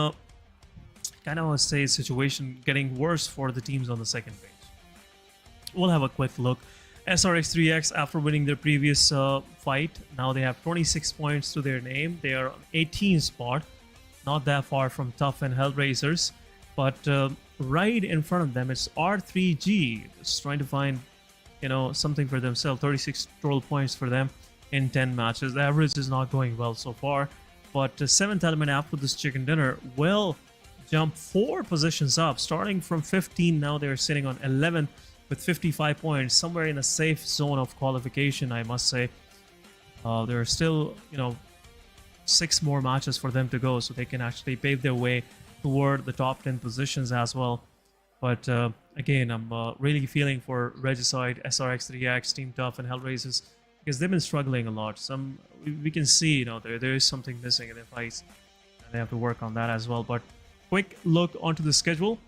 kind of, let's say, situation getting worse for the teams on the second page. We'll have a quick look. SRX3X, after winning their previous fight, now they have 26 points to their name. They are on 18th spot, not that far from Tough and HellRaisers. But right in front of them, it's R3G, just trying to find, something for themselves. 36 total points for them in 10 matches. The average is not going well so far. But 7th Element, after this chicken dinner, will jump 4 positions up. Starting from 15, now they're sitting on 11th with 55 points. Somewhere in a safe zone of qualification, I must say. There are still, 6 more matches for them to go, so they can actually pave their way toward the top 10 positions as well. But again, I'm really feeling for Regicide, SRX3X, Team Tough, and HellRaisers, because they've been struggling a lot. We can see, there is something missing in their fights, and they have to work on that as well. But quick look onto the schedule.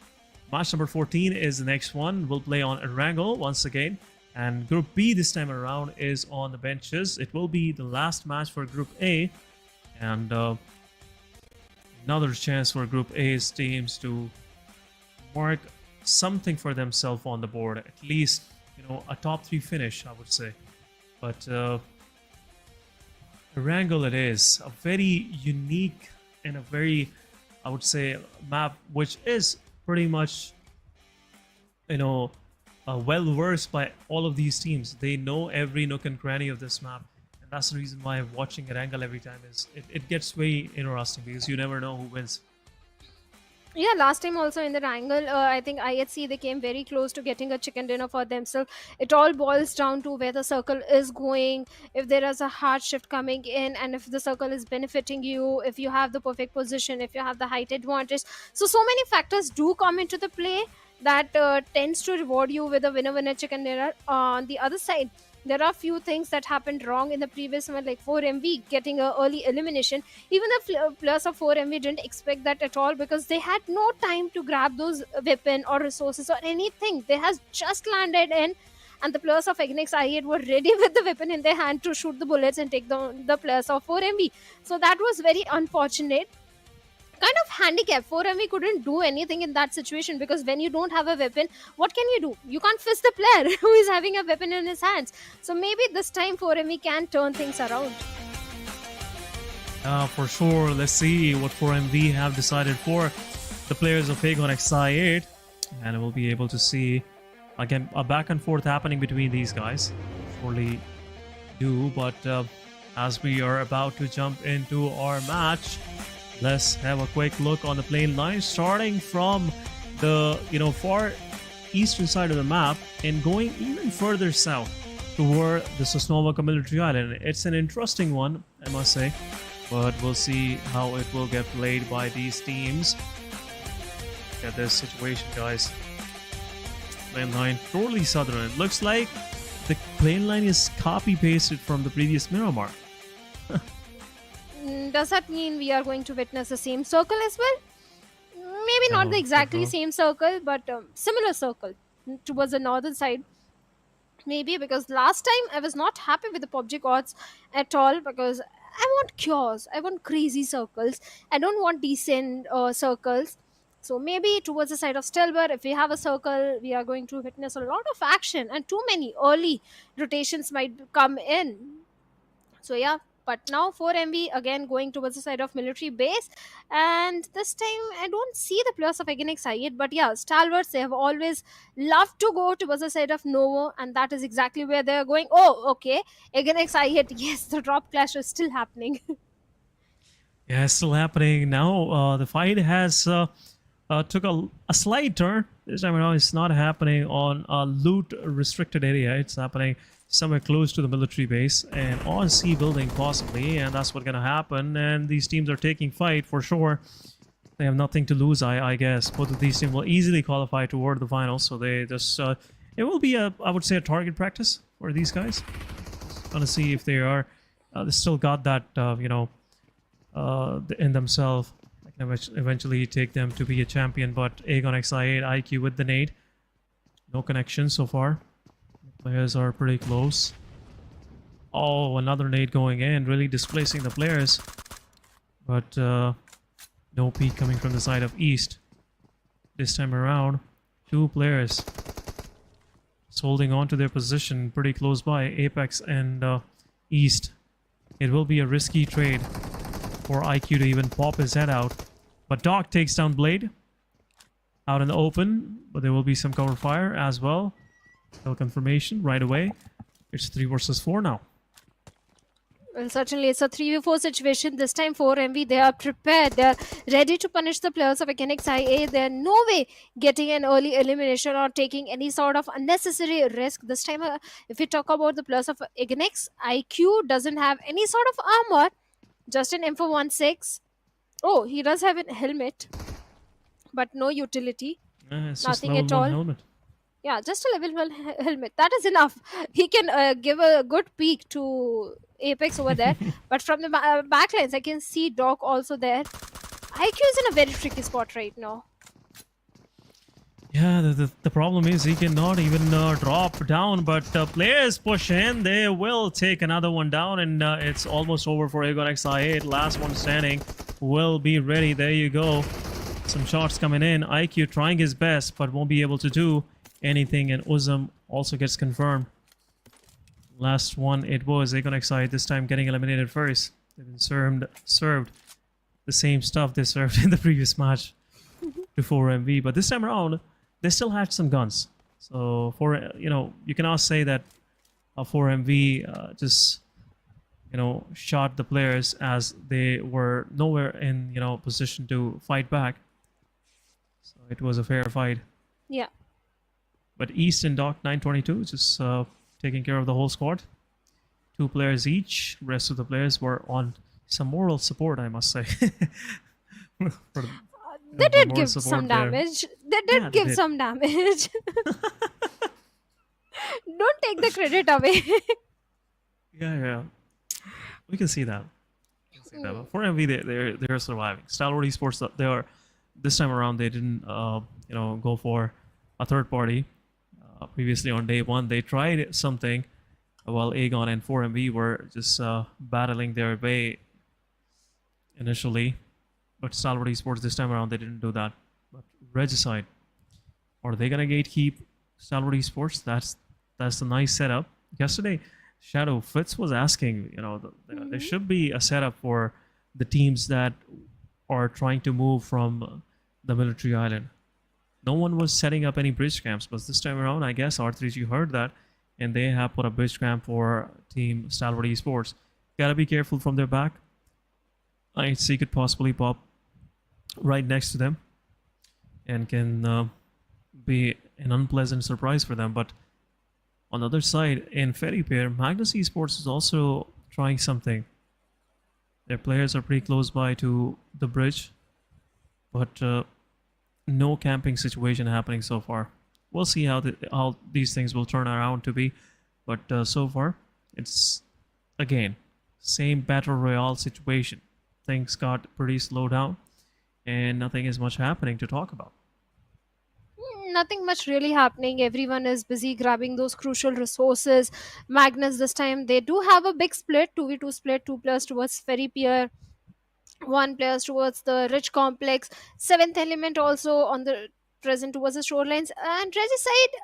Match number 14 is the next one. We'll play on Erangel once again, and Group B this time around is on the benches. It will be the last match for Group A, and another chance for Group A's teams to mark something for themselves on the board. At least, a top 3 finish, I would say. But Erangel it is. A very unique and a very, I would say, map which is pretty much, well versed by all of these teams. They know every nook and cranny of this map. That's the reason why watching Erangel every time is it gets very interesting, because you never know who wins. Yeah, last time also in the Erangel, I think IHC, they came very close to getting a chicken dinner for themselves. It all boils down to where the circle is going, if there is a hard shift coming in, and if the circle is benefiting you, if you have the perfect position, if you have the height advantage. So many factors do come into the play that tends to reward you with a winner-winner chicken dinner. On the other side, there are few things that happened wrong in the previous one, like 4MV getting an early elimination. Even the players of 4MV didn't expect that at all, because they had no time to grab those weapon or resources or anything. They has just landed in, and the players of Ignex I8 were ready with the weapon in their hand to shoot the bullets and take the players of 4MV. So that was very unfortunate. Kind of handicap. 4MV couldn't do anything in that situation, because when you don't have a weapon, what can you do? You can't fist the player who is having a weapon in his hands. So maybe this time 4MV can turn things around. For sure. Let's see what 4MV have decided for the players of Aegon XI8, and we'll be able to see again a back and forth happening between these guys. Surely do, but as we are about to jump into our match, let's have a quick look on the plane line, starting from the far eastern side of the map and going even further south toward the Sosnovka military island. It's an interesting one, I must say, but we'll see how it will get played by these teams. Look at this situation, guys. Plane line totally southern. It looks like the plane line is copy pasted from the previous Miramar. Does that mean we are going to witness the same circle as well? Maybe not the exactly same circle, but similar circle towards the northern side. Maybe, because last time I was not happy with the PUBG gods at all, because I want chaos, I want crazy circles, I don't want decent circles. So maybe towards the side of Stalwart, if we have a circle, we are going to witness a lot of action, and too many early rotations might come in. So yeah. But now 4MV again going towards the side of military base, and this time I don't see the players of Ignex I8, but yeah, Stalwarts, they have always loved to go towards the side of Novo, and that is exactly where they are going. Oh, okay, Ignex I8, yes, the drop clash is still happening. Yeah, it's still happening now. The fight has took a slight turn. This time around, it's not happening on a loot restricted area. It's happening somewhere close to the military base and on C building possibly, and that's what's gonna happen. And these teams are taking fight for sure. They have nothing to lose, I guess. Both of these teams will easily qualify toward the finals, so they just it will be I would say a target practice for these guys. Gonna see if they are they still got that in themselves, like eventually take them to be a champion. But Aegon XI8 IQ with the nade. No connection so far. Players are pretty close. Oh, another nade going in, really displacing the players. But no peek coming from the side of East. This time around, 2 players just holding on to their position pretty close by, Apex and East. It will be a risky trade for IQ to even pop his head out. But Doc takes down Blade out in the open, but there will be some cover fire as well. Kill confirmation right away. It's 3 versus 4 now. Well, certainly it's a 3v4 situation. This time 4MV, they are prepared. They are ready to punish the players of Againix IA. They're no way getting an early elimination or taking any sort of unnecessary risk. This time, if we talk about the players of Againix, IQ doesn't have any sort of armor. Just an M416. Oh, he does have a helmet, but no utility. It's Nothing just at all. helmet. Yeah, just a level 1 helmet. That is enough. He can give a good peek to Apex over there. But from the backlines, I can see Doc also there. IQ is in a very tricky spot right now. Yeah, the problem is he cannot even drop down, but players push in. They will take another one down, and it's almost over for Aegon XI8. Last one standing will be ready. There you go. Some shots coming in. IQ trying his best, but won't be able to do anything, and Uzum also gets confirmed. Last one, it was Aegon XI, this time getting eliminated first. They've been served the same stuff they served in the previous match to 4MV, but this time around, they still had some guns. So, you cannot say that 4MV just, shot the players as they were nowhere in, position to fight back. So, it was a fair fight. Yeah. But East and Doc 922 just taking care of the whole squad. 2 players each. Rest of the players were on some moral support, I must say. They did give some damage. They did give some damage. Don't take the credit away. Yeah. We can see that. But for MV, they're surviving. Stalwart Esports, this time around, they didn't go for a third party. Previously on day 1, they tried something while Aegon and 4MV were just battling their way initially. But Stalwart Esports this time around, they didn't do that. But Regicide, are they gonna gatekeep Stalwart Esports? That's a nice setup. Yesterday, Shadow Fitz was asking, there should be a setup for the teams that are trying to move from the military island. No one was setting up any bridge camps, but this time around, I guess R3G heard that, and they have put a bridge camp for Team Stalwart Esports. Gotta be careful from their back. IHC could possibly pop right next to them, and can be an unpleasant surprise for them. But on the other side, in Ferry Pair, Magnus Esports is also trying something. Their players are pretty close by to the bridge, but no camping situation happening so far. We'll see how these things will turn around to be, but so far it's again same battle royale situation. Things got pretty slow down, and nothing is much happening to talk about. Nothing much really happening. Everyone is busy grabbing those crucial resources. Magnus this time, they do have a big split, 2v2 split, 2 players towards Ferry Pier, 1 players towards the Rich Complex, 7th Element also on the present towards the shorelines, and Regicide,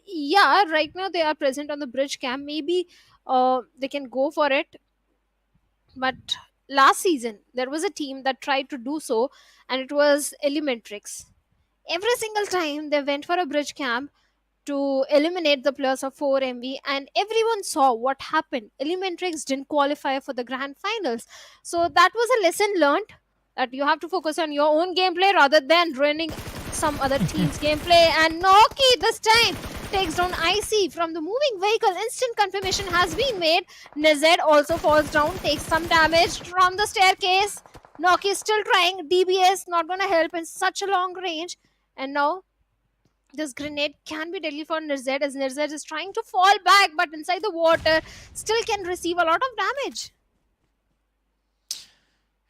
yeah, right now they are present on the bridge camp. Maybe they can go for it, but last season there was a team that tried to do so, and it was Elementrix. Every single time they went for a bridge camp to eliminate the players of 4MV, and everyone saw what happened. Elementrix didn't qualify for the grand finals. So that was a lesson learned, that you have to focus on your own gameplay rather than ruining some other team's gameplay. And Noki this time takes down IC from the moving vehicle. Instant confirmation has been made. Nized also falls down, takes some damage from the staircase. Noki is still trying. DBS not gonna help in such a long range. And now this grenade can be deadly for Nized, as Nized is trying to fall back, but inside the water still can receive a lot of damage.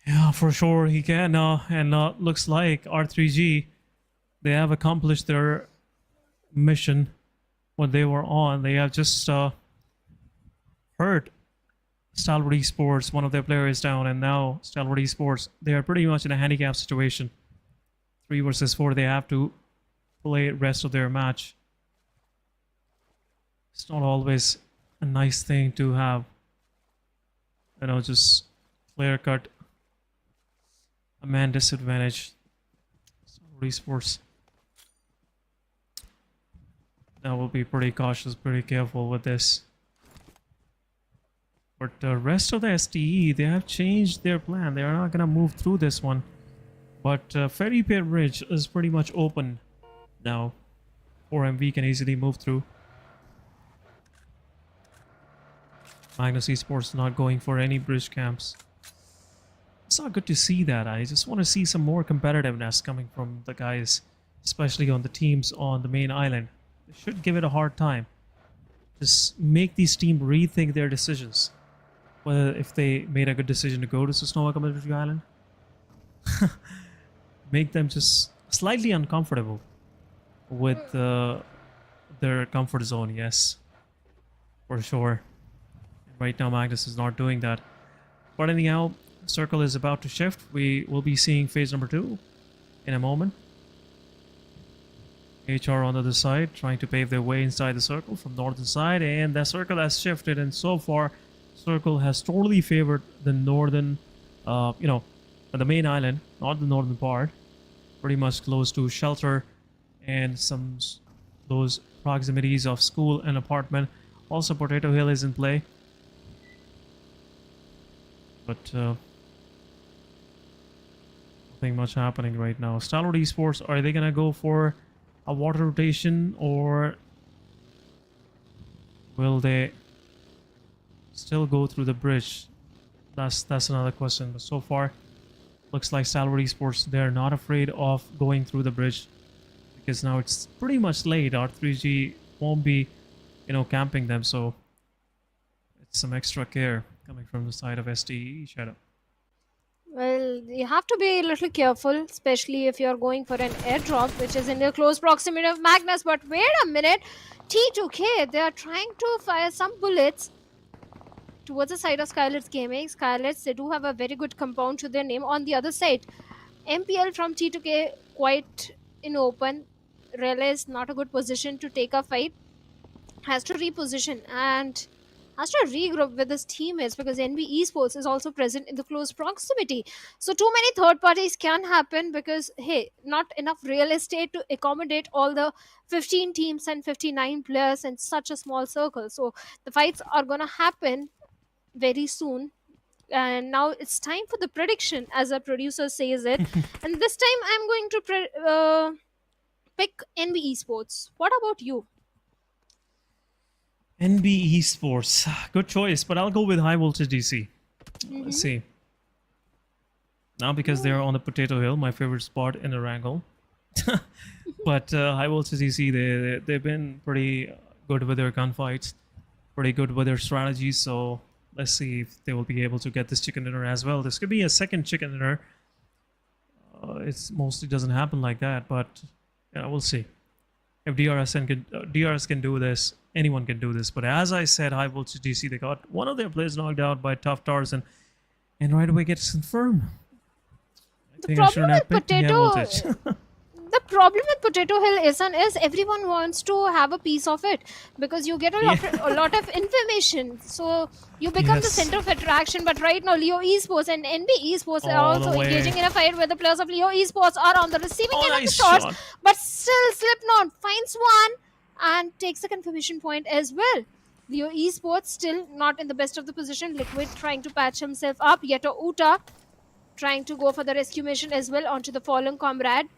Yeah, for sure he can. And looks like R3G, they have accomplished their mission, what they were on. They have just hurt Stalwart Esports, one of their players down, and now Stalwart Esports, they are pretty much in a handicap situation. 3 versus 4, they have to play rest of their match. It's not always a nice thing to have, you know, just player cut, a man disadvantage. Stalwart Esports, now we'll be pretty cautious, pretty careful with this. But the rest of the STE, they have changed their plan. They are not going to move through this one. But Ferry Pier Bridge is pretty much open now. 4MV can easily move through. Magnus Esports not going for any bridge camps. It's not good to see that. I just want to see some more competitiveness coming from the guys, especially on the teams on the main island. They should give it a hard time. Just make these teams rethink their decisions. Whether if they made a good decision to go to Susnova Community Island. Make them just slightly uncomfortable with their comfort zone, yes. For sure. Right now Magnus is not doing that. But anyhow, circle is about to shift. We will be seeing phase number 2 in a moment. HR on the other side, trying to pave their way inside the circle from northern side, and the circle has shifted, and so far circle has totally favored the northern, the main island, not the northern part, pretty much close to shelter and some those proximities of school and apartment. Also Potato Hill is in play, but nothing much happening right now. Stalwart Esports, are they gonna go for a water rotation, or will they still go through the bridge? That's another question. But so far, looks like Stalwart Esports, they're not afraid of going through the bridge, because now it's pretty much late. R3G won't be, camping them, so it's some extra care coming from the side of STE Shadow. Well, you have to be a little careful, especially if you're going for an airdrop, which is in the close proximity of Magnus. But wait a minute, T2K, they are trying to fire some bullets towards the side of SKYLIGHTZ Gaming. SKYLIGHTZ, they do have a very good compound to their name. On the other side, MPL from T2K quite in open. Realized not a good position to take a fight. Has to reposition and has to regroup with his teammates, because NBeSports is also present in the close proximity. So too many third parties can happen, because hey, not enough real estate to accommodate all the 15 teams and 59 players in such a small circle. So the fights are gonna happen very soon. And now it's time for the prediction, as a producer says it. And this time I'm going to pick NBeSports. What about you? NBeSports, good choice, but I'll go with High Voltage DC. Let's see. Now, because they're on the Potato Hill, my favorite spot in Erangel. But High Voltage DC, they've been pretty good with their gunfights, pretty good with their strategies, so let's see if they will be able to get this chicken dinner as well. This could be a second chicken dinner. It mostly doesn't happen like that, but we'll see. If DRS can do this, anyone can do this. But as I said, High Voltage DC, they got one of their players knocked out by Tough Tarzan, and right away gets confirmed. The problem with Potato Hill is everyone wants to have a piece of it, because you get a lot of information. So you become the center of attraction. But right now, Leo Esports and NBeSports are also engaging in a fight where the players of Leo Esports are on the receiving end of the shots. But still, Slipknot finds one and takes the confirmation point as well. Leo Esports still not in the best of the position. Liquid trying to patch himself up. Yeto Uta trying to go for the rescue mission as well onto the fallen comrade.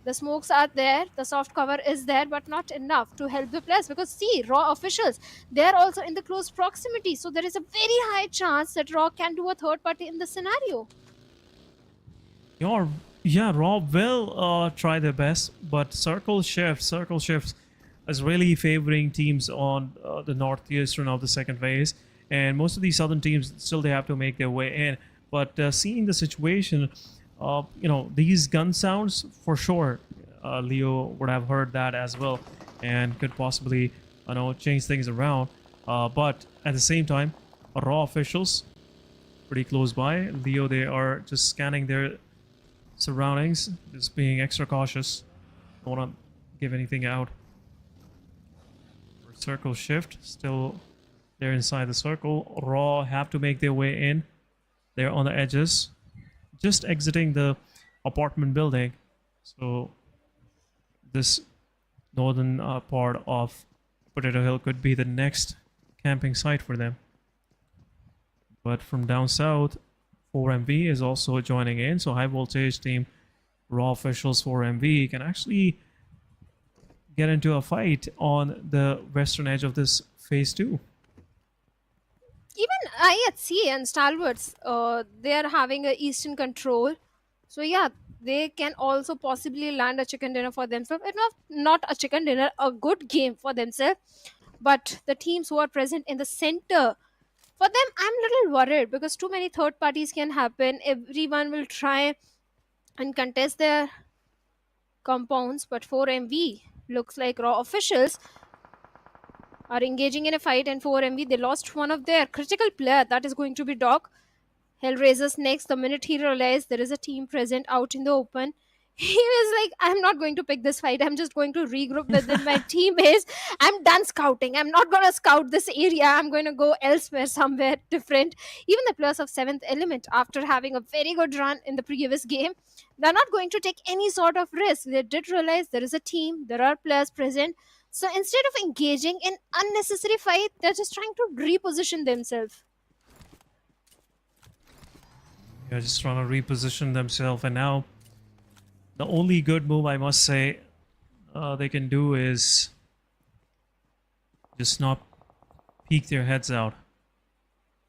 The smokes are there, the soft cover is there, but not enough to help the players, because see, Raw officials, they're also in the close proximity. So there is a very high chance that Raw can do a third party in this scenario. Yeah, Raw will try their best, but Circle Shifts is really favoring teams on the northeastern of the second phase. And most of these southern teams, still they have to make their way in. But seeing the situation, these gun sounds, for sure, Leo would have heard that as well and could possibly, change things around. But at the same time, Raw officials pretty close by. Leo, they are just scanning their surroundings, just being extra cautious. Don't want to give anything out. Circle shift, still they're inside the circle. Raw have to make their way in. They're on the edges, just exiting the apartment building. So this northern part of Potato Hill could be the next camping site for them. But from down south, 4MV is also joining in. So high voltage team, Raw officials 4MV can actually get into a fight on the western edge of this phase 2. Even IHC and Stalwarts, they are having a eastern control. So yeah, they can also possibly land a chicken dinner for themselves. It's not a chicken dinner, a good game for themselves. But the teams who are present in the center, for them, I'm a little worried because too many third parties can happen. Everyone will try and contest their compounds. But 4MV looks like Raw officials are engaging in a fight, and 4MV, they lost one of their critical player. That is going to be Doc. HellRaisers next. The minute he realized there is a team present out in the open, he was like, I'm not going to pick this fight. I'm just going to regroup within my teammates. I'm done scouting. I'm not going to scout this area. I'm going to go elsewhere, somewhere different. Even the players of 7th Element, after having a very good run in the previous game, they're not going to take any sort of risk. They did realize there is a team, there are players present. So instead of engaging in unnecessary fight, they're just trying to reposition themselves. Yeah, just trying to reposition themselves. And now, the only good move, I must say, they can do is just not peek their heads out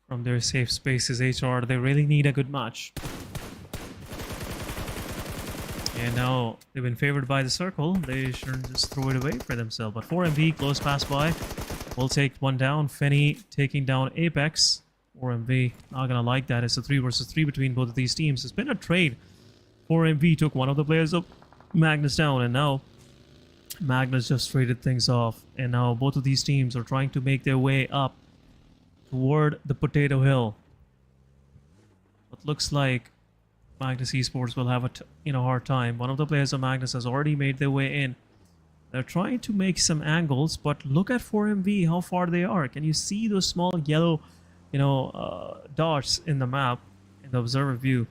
from their safe spaces. HR, they really need a good match. And now they've been favored by the circle. They shouldn't just throw it away for themselves. But 4MV, close pass by. Will take one down. Fenny taking down Apex. 4MV, not gonna like that. It's a 3 versus 3 between both of these teams. It's been a trade. 4MV took one of the players of Magnus down, and now Magnus just traded things off. And now both of these teams are trying to make their way up toward the Potato Hill. What looks like Magnus Esports will have a hard time. One of the players of Magnus has already made their way in. They're trying to make some angles, but look at 4MV, how far they are. Can you see those small yellow, dots in the map, in the observer view?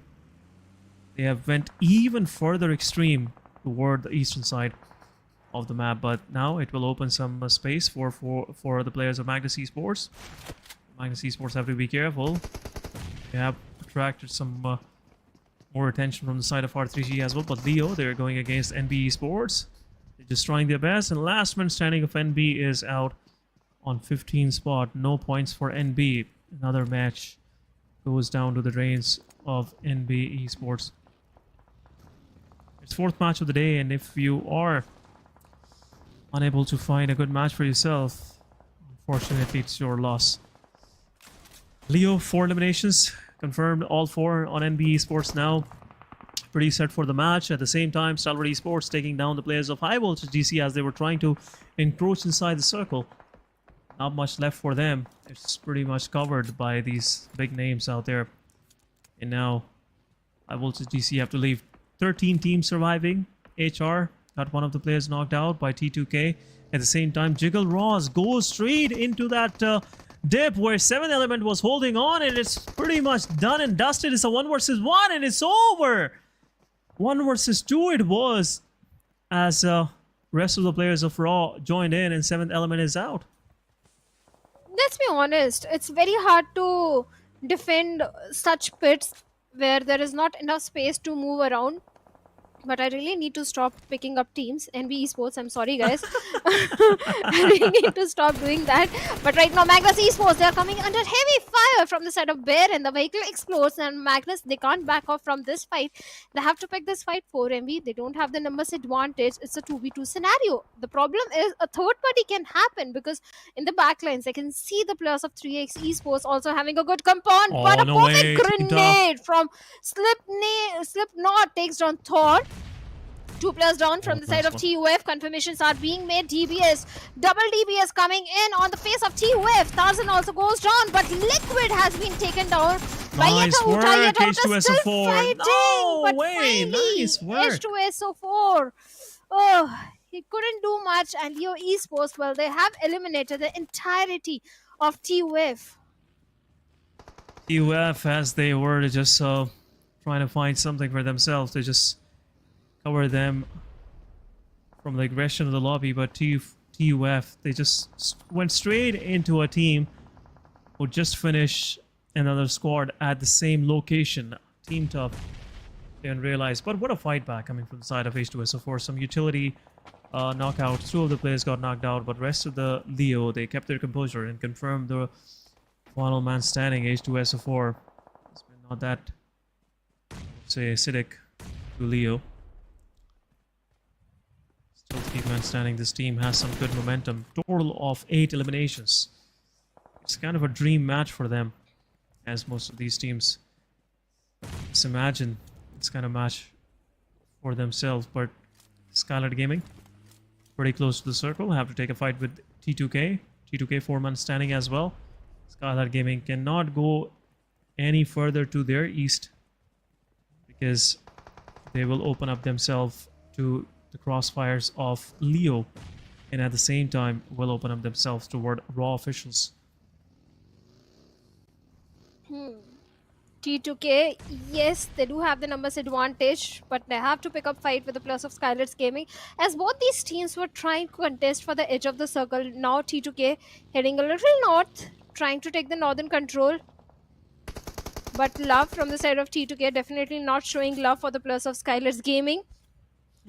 They have went even further extreme toward the eastern side of the map, but now it will open some space for the players of Magnus Esports. Magnus Esports have to be careful. They have attracted some more attention from the side of R3G as well, but Leo, they're going against NBeSports. They're just trying their best, and last man standing of NB is out on 15 spot. No points for NB. Another match goes down to the reins of NBeSports. It's 4th match of the day, and if you are unable to find a good match for yourself, unfortunately it's your loss. Leo, 4 eliminations confirmed, all 4 on NBeSports now. Pretty set for the match. At the same time, Stalwart Esports taking down the players of High Voltage DC as they were trying to encroach inside the circle. Not much left for them. It's pretty much covered by these big names out there. And now, High Voltage DC have to leave. 13 teams surviving. HR got one of the players knocked out by T2K. At the same time, Jiggle Ross goes straight into that dip where 7th Element was holding on, and it's pretty much done and dusted. It's a 1 versus 1 and it's over. 1 versus 2 it was, as rest of the players of Raw joined in and 7th Element is out. Let's be honest, it's very hard to defend such pits where there is not enough space to move around. But I really need to stop picking up teams. NBeSports, I'm sorry guys. I really need to stop doing that. But right now, Magnus Esports, they are coming under heavy fire from the side of Bear, and the vehicle explodes. And Magnus, they can't back off from this fight. They have to pick this fight for MB. They don't have the numbers advantage. It's a 2v2 scenario. The problem is a third party can happen because in the backlines, I can see the players of 3x Esports also having a good compound. Oh, but a no perfect way. grenade from Slipknot takes down Thor. 2 players down from the side of TUF. Confirmations are being made. DBS, double DBS coming in on the face of TUF. Tarzan also goes down, but Liquid has been taken down by Nice work, Yetauta H2SO4. still fighting, No but way, finally, nice work. H2SO4. Oh, he couldn't do much, and Leo Esports, well, they have eliminated the entirety of TUF. TUF, as they were just trying to find something for themselves, they just cover them from the aggression of the lobby, but TUF, they just went straight into a team who just finished another squad at the same location. Team Tough, didn't realize, but what a fight back coming from the side of H2SO4. Some utility knockouts. 2 of the players got knocked out, but rest of the Leo, they kept their composure and confirmed the final man standing. H2SO4 has been not that, I would say, acidic to Leo. Still 3 man standing. This team has some good momentum. Total of 8 eliminations. It's kind of a dream match for them, as most of these teams just imagine this kind of match for themselves. But SKYLIGHTZ Gaming, pretty close to the circle, have to take a fight with T2K. T2K 4 man standing as well. SKYLIGHTZ Gaming cannot go any further to their east because they will open up themselves to the crossfires of Leo, and at the same time will open up themselves toward raw officials. T2K, yes, they do have the numbers advantage, but they have to pick up fight with the plus of SKYLIGHTZ Gaming, as both these teams were trying to contest for the edge of the circle. Now T2K heading a little north, trying to take the northern control. But love from the side of T2K, definitely not showing love for the plus of SKYLIGHTZ Gaming.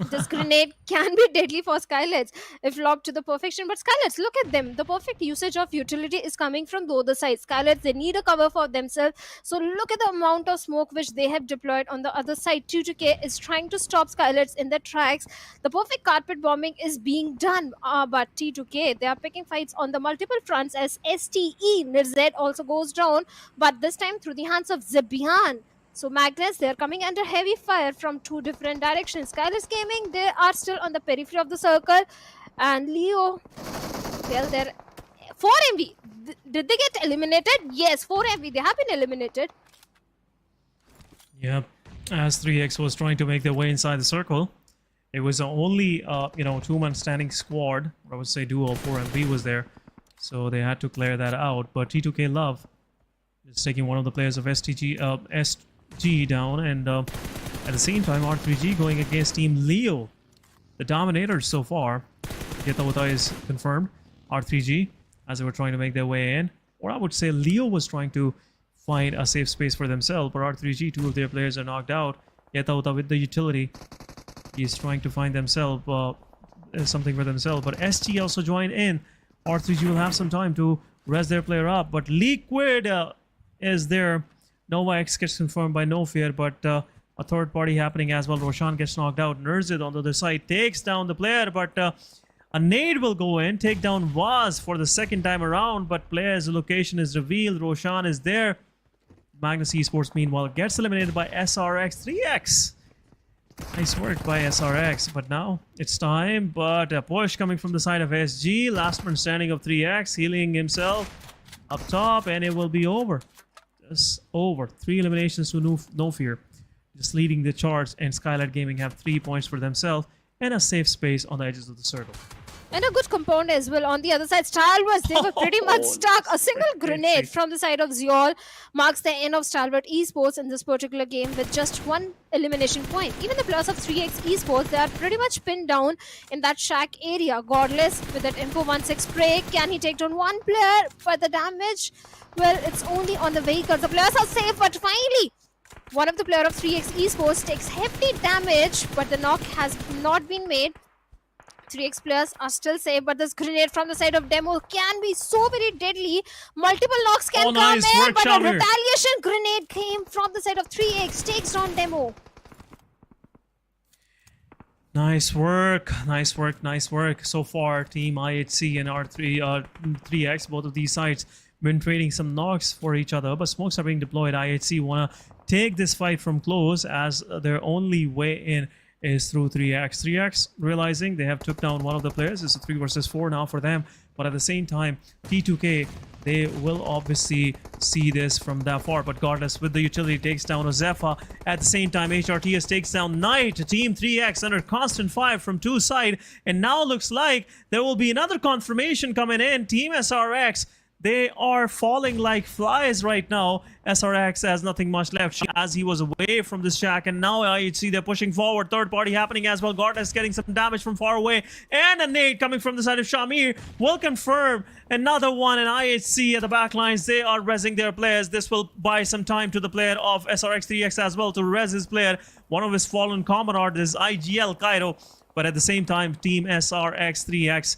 This grenade can be deadly for SKYLIGHTZ if locked to the perfection. But SKYLIGHTZ, look at them. The perfect usage of utility is coming from the other side. SKYLIGHTZ, they need a cover for themselves. So look at the amount of smoke which they have deployed on the other side. T2K is trying to stop SKYLIGHTZ in their tracks. The perfect carpet bombing is being done. But T2K, they are picking fights on the multiple fronts as STE. Nirzed also goes down, but this time through the hands of Zebian. So Magnus, they are coming under heavy fire from 2 different directions. SKYLIGHTZ Gaming, they are still on the periphery of the circle. And Leo, well, they're 4 MV. Did they get eliminated? Yes, 4 MV. They have been eliminated. Yep. As 3x was trying to make their way inside the circle, it was the only 2 man standing squad, or I would say duo. 4MV was there, so they had to clear that out. But T2K Love is taking one of the players of SG down, and at the same time R3G going against Team Leo, the dominators so far. Yetauta is confirmed. R3G, as they were trying to make their way in, or I would say Leo was trying to find a safe space for themselves, but R3G, 2 of their players are knocked out. Yetauta with the utility, he's trying to find themselves something for themselves, but SG also joined in. R3G will have some time to rest their player up, but Liquid is there. Nova X gets confirmed by No Fear, but a third party happening as well. Roshan gets knocked out. Nirzed on the other side takes down the player, but a nade will go in, take down Vaz for the second time around, but player's location is revealed. Roshan is there. Magnus Esports, meanwhile, gets eliminated by SRX 3x. Nice work by SRX, but now it's time. But a push coming from the side of SG. Last man standing of 3x, healing himself up top, and it will be over. Just over. 3 eliminations to No Fear, just leading the charge, and SKYLIGHTZ Gaming have 3 points for themselves and a safe space on the edges of the circle. And a good compound as well. On the other side, Stalwart, they were pretty much stuck. A single grenade from the side of Zeol marks the end of Stalwart Esports in this particular game with just 1 elimination point. Even the players of 3x Esports, they are pretty much pinned down in that shack area. Godless with that Info 16 spray. Can he take down 1 player? But the damage, well, it's only on the vehicle. The players are safe, but finally, One of the player of 3x Esports takes hefty damage, but the knock has not been made. 3x players are still safe, but this grenade from the side of Demo can be so very deadly. Multiple knocks can come nice in, work, but a Shamir. retaliation grenade came from the side of 3x, takes down Demo. Nice work, nice work, nice work. So far, Team IHC and R3X, both of these sides, been trading some knocks for each other, but smokes are being deployed. IHC want to take this fight from close, as their only way in is through 3x. 3x realizing they have took down one of the players. It's a 3 versus 4 now for them, but at the same time, T2K, they will obviously see this from that far, but Godless with the utility takes down Ozefa. At the same time, HRTS takes down Knight. Team 3x under constant fire from two side, and now looks like there will be another confirmation coming in. Team SRX, they are falling like flies right now. SRX has nothing much left as he was away from this shack, and now IHC, they're pushing forward. Third party happening as well. Godless getting some damage from far away, and a nade coming from the side of Shamir will confirm another one. And IHC at the back lines, they are rezzing their players. This will buy some time to the player of SRX 3x as well to res his player. One of his fallen comrades is IGL Cairo, but at the same time, Team SRX 3x,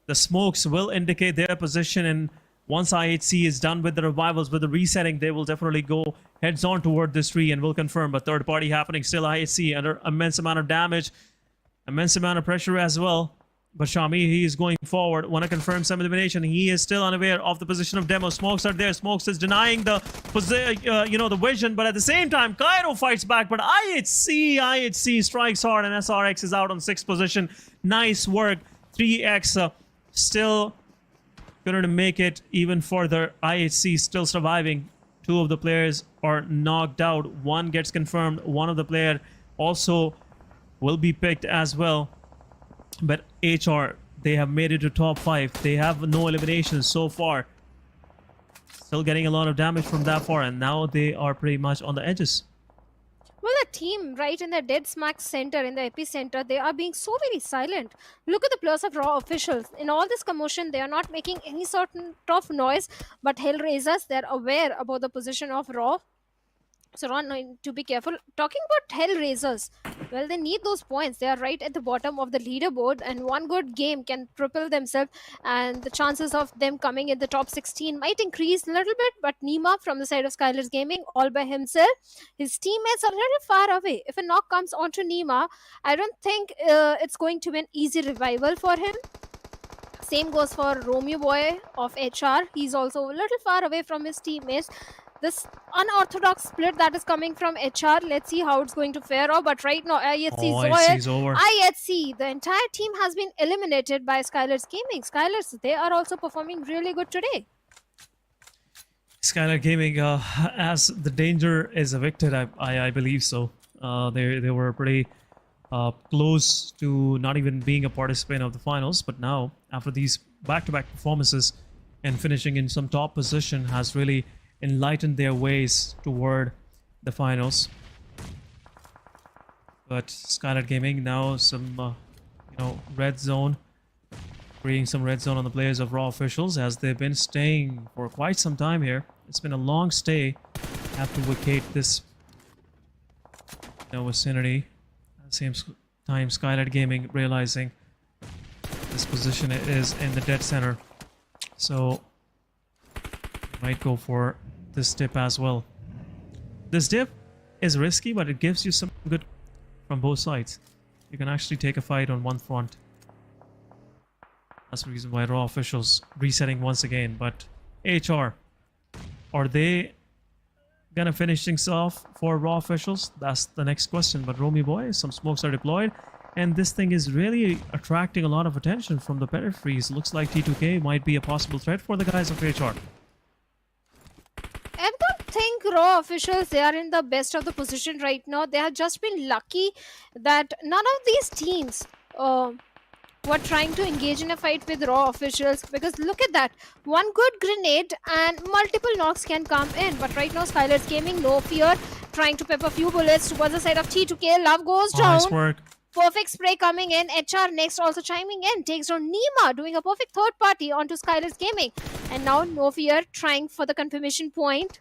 the smokes will indicate their position, and once IHC is done with the revivals, with the resetting, they will definitely go heads on toward this tree and will confirm. But third party happening, still IHC under immense amount of damage, immense amount of pressure as well. But Shami, he is going forward. Want to confirm some elimination. He is still unaware of the position of Demo. Smokes are there. Smokes is denying the the vision. But at the same time, Cairo fights back. But IHC strikes hard, and SRX is out on 6th position. Nice work. 3x still going to make it even further. IHC still surviving. 2 of the players are knocked out. 1 gets confirmed. 1 of the player also will be picked as well. But HR, they have made it to top 5. They have no eliminations so far. Still getting a lot of damage from that far, and now they are pretty much on the edges. Well, the team right in the dead smack center, in the epicenter, they are being so very silent. Look at the players of Raw officials. In all this commotion, they are not making any sort of noise. But HellRaisers, they're aware about the position of Raw. So Ron, need to be careful. Talking about HellRaisers, well, they need those points. They are right at the bottom of the leaderboard, and one good game can propel themselves, and the chances of them coming in the top 16 might increase a little bit. But Nima from the side of SKYLIGHTZ Gaming, all by himself, his teammates are a little far away. If a knock comes onto Nima, I don't think it's going to be an easy revival for him. Same goes for Romeo Boy of HR. He's also a little far away from his teammates. This unorthodox split that is coming from HR, let's see how it's going to fare out. But right now, IHC is over. IHC, the entire team has been eliminated by SKYLIGHTZ Gaming. SKYLIGHTZ, they are also performing really good today. SKYLIGHTZ Gaming, as the danger is evicted, I believe so. They were pretty close to not even being a participant of the finals, but now, after these back-to-back performances and finishing in some top position, has really enlightened their ways toward the finals. But SKYLIGHTZ Gaming now some red zone, creating some red zone on the players of Raw officials, as they've been staying for quite some time here. It's been a long stay. Have to vacate this vicinity. At the same time, SKYLIGHTZ Gaming realizing this position is in the dead center, so might go for this dip as well. This dip is risky, but it gives you some good from both sides. You can actually take a fight on one front. That's the reason why Raw officials resetting once again. But HR, are they gonna finish things off for Raw officials? That's the next question. But Romy Boy, some smokes are deployed, and this thing is really attracting a lot of attention from the peripheries. Looks like T2K might be a possible threat for the guys of HR. I don't think Raw officials, they are in the best of the position right now. They have just been lucky that none of these teams were trying to engage in a fight with Raw officials, because look at that. One good grenade and multiple knocks can come in. But right now, SKYLIGHTZ Gaming, no fear, trying to pepper a few bullets towards the side of T2K. Love goes down. Nice work. Perfect spray coming in. HR next also chiming in. Takes down Nima, doing a perfect third party onto SKYLIGHTZ Gaming. And now No Fear trying for the confirmation point.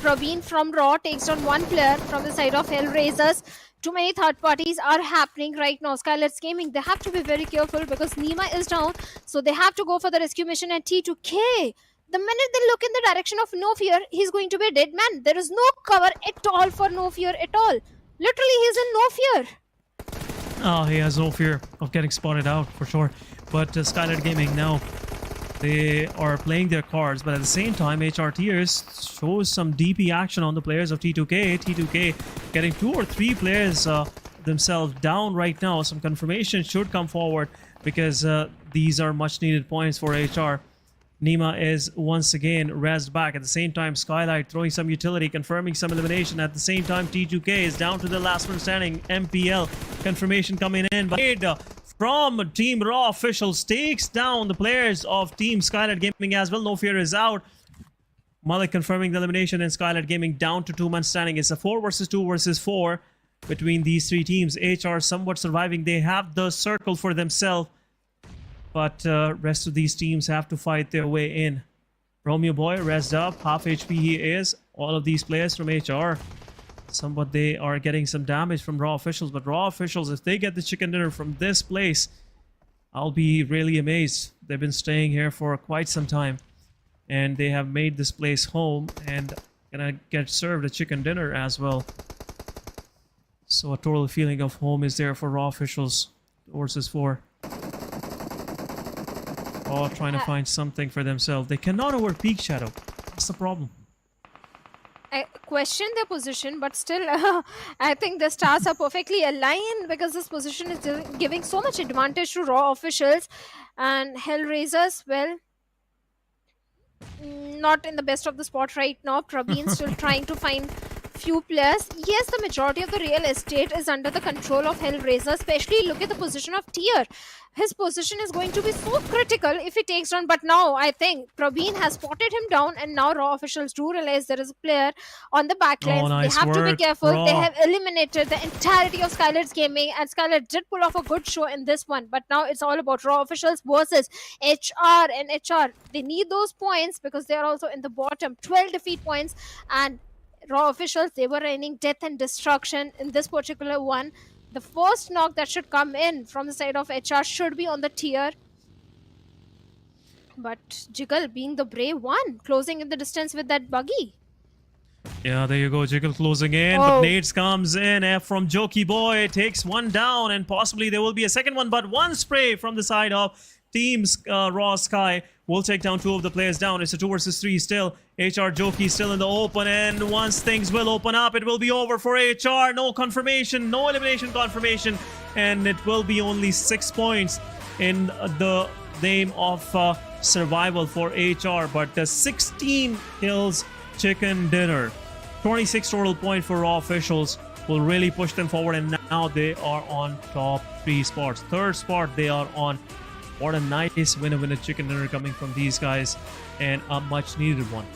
Praveen from Raw takes on one player from the side of HellRaisers. Too many third parties are happening right now. SKYLIGHTZ Gaming, they have to be very careful because Nima is down. So they have to go for the rescue mission at T2K. The minute they look in the direction of No Fear, he's going to be a dead man. There is no cover at all for No Fear at all. Literally, he's in no fear. Oh, he has no fear of getting spotted out for sure. But SKYLIGHTZ Gaming now, they are playing their cards, but at the same time, HR Tears shows some DP action on the players of T2K. T2K getting 2 or 3 players themselves down right now. Some confirmation should come forward because these are much needed points for HR. Nima is once again rezzed back. At the same time, SKYLIGHTZ throwing some utility, confirming some elimination. At the same time, T2K is down to the last one standing. MPL confirmation coming in. But from Team Raw officials takes down the players of Team SKYLIGHTZ Gaming as well. No Fear is out. Malik confirming the elimination, and SKYLIGHTZ Gaming down to 2 man standing. It's a 4 versus 2 versus 4 between these 3 teams. HR somewhat surviving. They have the circle for themselves. But rest of these teams have to fight their way in. Romeo Boy rezzed up, half HP he is. All of these players from HR, somewhat they are getting some damage from Raw officials. But Raw officials, if they get the chicken dinner from this place, I'll be really amazed. They've been staying here for quite some time, and they have made this place home and gonna get served a chicken dinner as well. So a total feeling of home is there for Raw officials versus 4. All trying to find something for themselves. They cannot over Peak Shadow. That's the problem. I question their position, but still, I think the stars are perfectly aligned because this position is giving so much advantage to Raw officials. And HellRaisers, well, not in the best of the spot right now. Praveen still trying to find few players. Yes, the majority of the real estate is under the control of HellRaisers, especially look at the position of Tier. His position is going to be so critical if he takes on, but now I think Praveen has spotted him down, and now Raw officials do realize there is a player on the backline. Nice they have to be careful. Raw. They have eliminated the entirety of SKYLIGHTZ Gaming, and SKYLIGHTZ did pull off a good show in this one, but now it's all about Raw officials versus HR, and HR, they need those points because they are also in the bottom, 12 defeat points, and Raw officials, they were raining death and destruction in this particular one. The first knock that should come in from the side of HR should be on the Tier. But Jiggle being the brave one, closing in the distance with that buggy. Yeah, there you go. Jiggle closing in, but Nades comes in. F from Jokey Boy takes one down, and possibly there will be a second one, but one spray from the side of Teams Raw Sky will take down 2 of the players down. It's a 2 versus 3 still. HR Jokey still in the open, and once things will open up, it will be over for HR. No confirmation, no elimination confirmation, and it will be only 6 points in the name of survival for HR. But the 16 kills chicken dinner, 26 total point for Raw officials will really push them forward, and now they are on top 3 spots. 3rd spot they are on. What a nice winner chicken dinner coming from these guys, and a much needed one.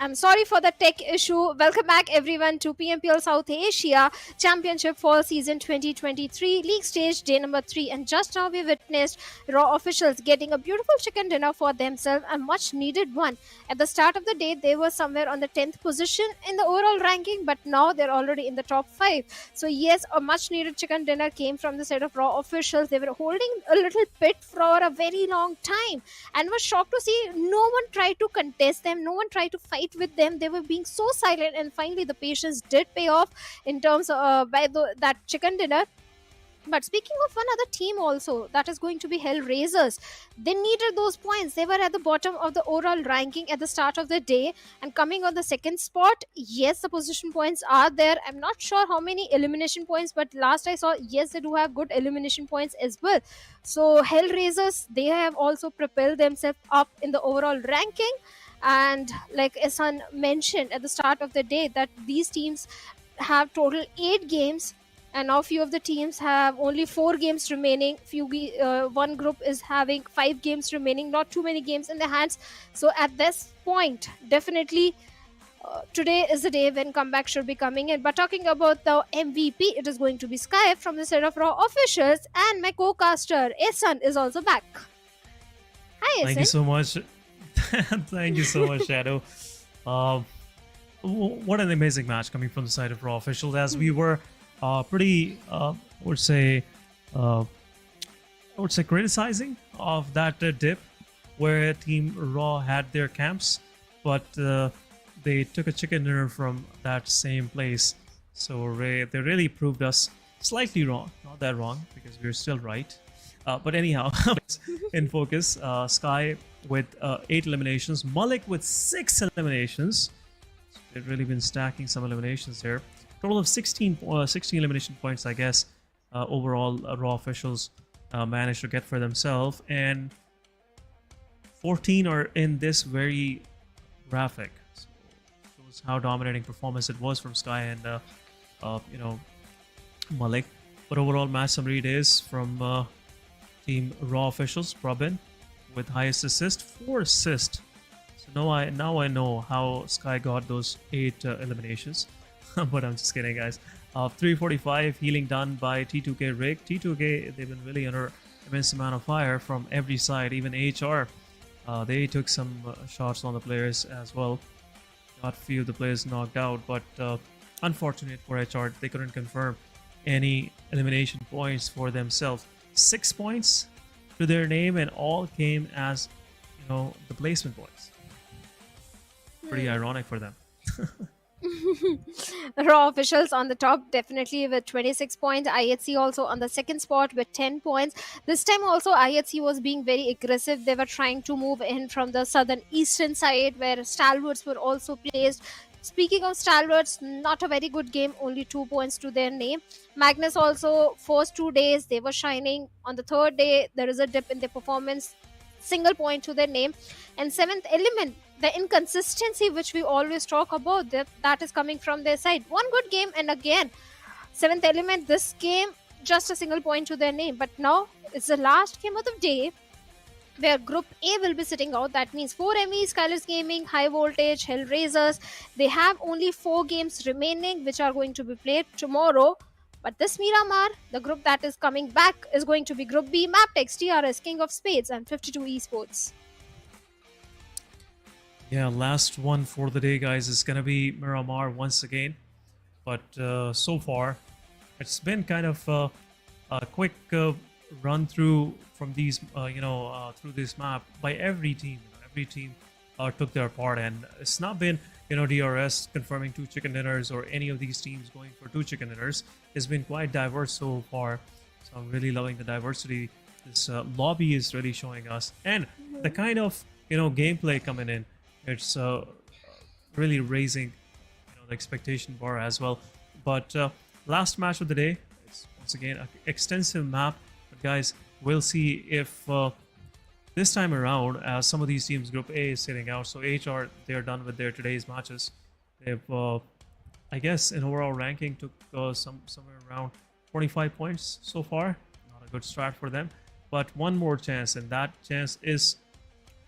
I'm sorry for the tech issue. Welcome back everyone to PMPL South Asia Championship Fall Season 2023 League Stage Day number 3, and just now we witnessed Raw officials getting a beautiful chicken dinner for themselves, a much needed one. At the start of the day they were somewhere on the 10th position in the overall ranking, but now they're already in the top 5. So yes, a much needed chicken dinner came from the side of Raw officials. They were holding a little pit for a very long time and was shocked to see no one tried to contest them, no one tried to fight with them. They were being so silent, and finally the patience did pay off in terms of that chicken dinner. But speaking of one other team also, that is going to be HellRaisers. They needed those points. They were at the bottom of the overall ranking at the start of the day and coming on the second spot. Yes, the position points are there. I'm not sure how many elimination points, but last I saw, yes, they do have good elimination points as well. So HellRaisers, they have also propelled themselves up in the overall ranking. And like Ehsan mentioned at the start of the day, that these teams have total 8 games, and now few of the teams have only 4 games remaining. One group is having 5 games remaining, not too many games in their hands. So at this point, definitely today is the day when comeback should be coming in. But talking about the MVP, it is going to be Sky from the side of Raw officials, and my co-caster Ehsan is also back. Hi Ehsan. Thank you so much. Thank you so much, Shadow. What an amazing match coming from the side of Raw officials, as we were pretty, I would say criticizing of that dip where Team Raw had their camps, but they took a chicken dinner from that same place. So they really proved us slightly wrong, not that wrong, because we're still right. But anyhow, in focus, Sky with 8 eliminations, Malik with 6 eliminations. So they've really been stacking some eliminations there. Total of 16 elimination points, I guess, overall Raw officials managed to get for themselves, and 14 are in this very graphic. So shows how dominating performance it was from Sky and Malik. But overall match summary is from Team Raw officials. Probin with highest assist, 4 assists. So now I know how Sky got those 8 eliminations. But I'm just kidding, guys. 345 healing done by T2K Rick. T2K, they've been really under immense amount of fire from every side. Even HR, they took some shots on the players as well. Got few of the players knocked out, but unfortunate for HR, they couldn't confirm any elimination points for themselves. 6 points to their name, and all came as, the placement points. Pretty ironic for them. Raw officials on the top, definitely with 26 points. IHC also on the second spot with 10 points. This time also IHC was being very aggressive. They were trying to move in from the southern eastern side where Stalwarts were also placed. Speaking of Stalwarts, not a very good game, only 2 points to their name. Magnus also, first 2 days they were shining. On the third day there is a dip in their performance, single point to their name. And seventh element, the inconsistency which we always talk about, that is coming from their side. One good game, and again seventh element, this game just a single point to their name. But now it's the last game of the day where Group A will be sitting out. That means 4ME, SKYLIGHTZ Gaming, HIGHVOLTAGE, HellRaisers. They have only 4 games remaining which are going to be played tomorrow. But this Miramar, the group that is coming back, is going to be Group B, Mabetex, DRS, King of Spades, and 52 Esports. Yeah, last one for the day, guys, is gonna be Miramar once again. But so far, it's been kind of a quick run through from these, through this map by every team. Every team took their part, and it's not been, DRS confirming 2 chicken dinners or any of these teams going for 2 chicken dinners. It's been quite diverse so far. So I'm really loving the diversity this lobby is really showing us, and the kind of gameplay coming in. It's really raising the expectation bar as well. But last match of the day, it's once again an extensive map. But guys, we'll see if this time around, as some of these teams, Group A is sitting out, so HR, they're done with their today's matches. They've, I guess, in overall ranking, took somewhere around 25 points so far. Not a good start for them, but one more chance, and that chance is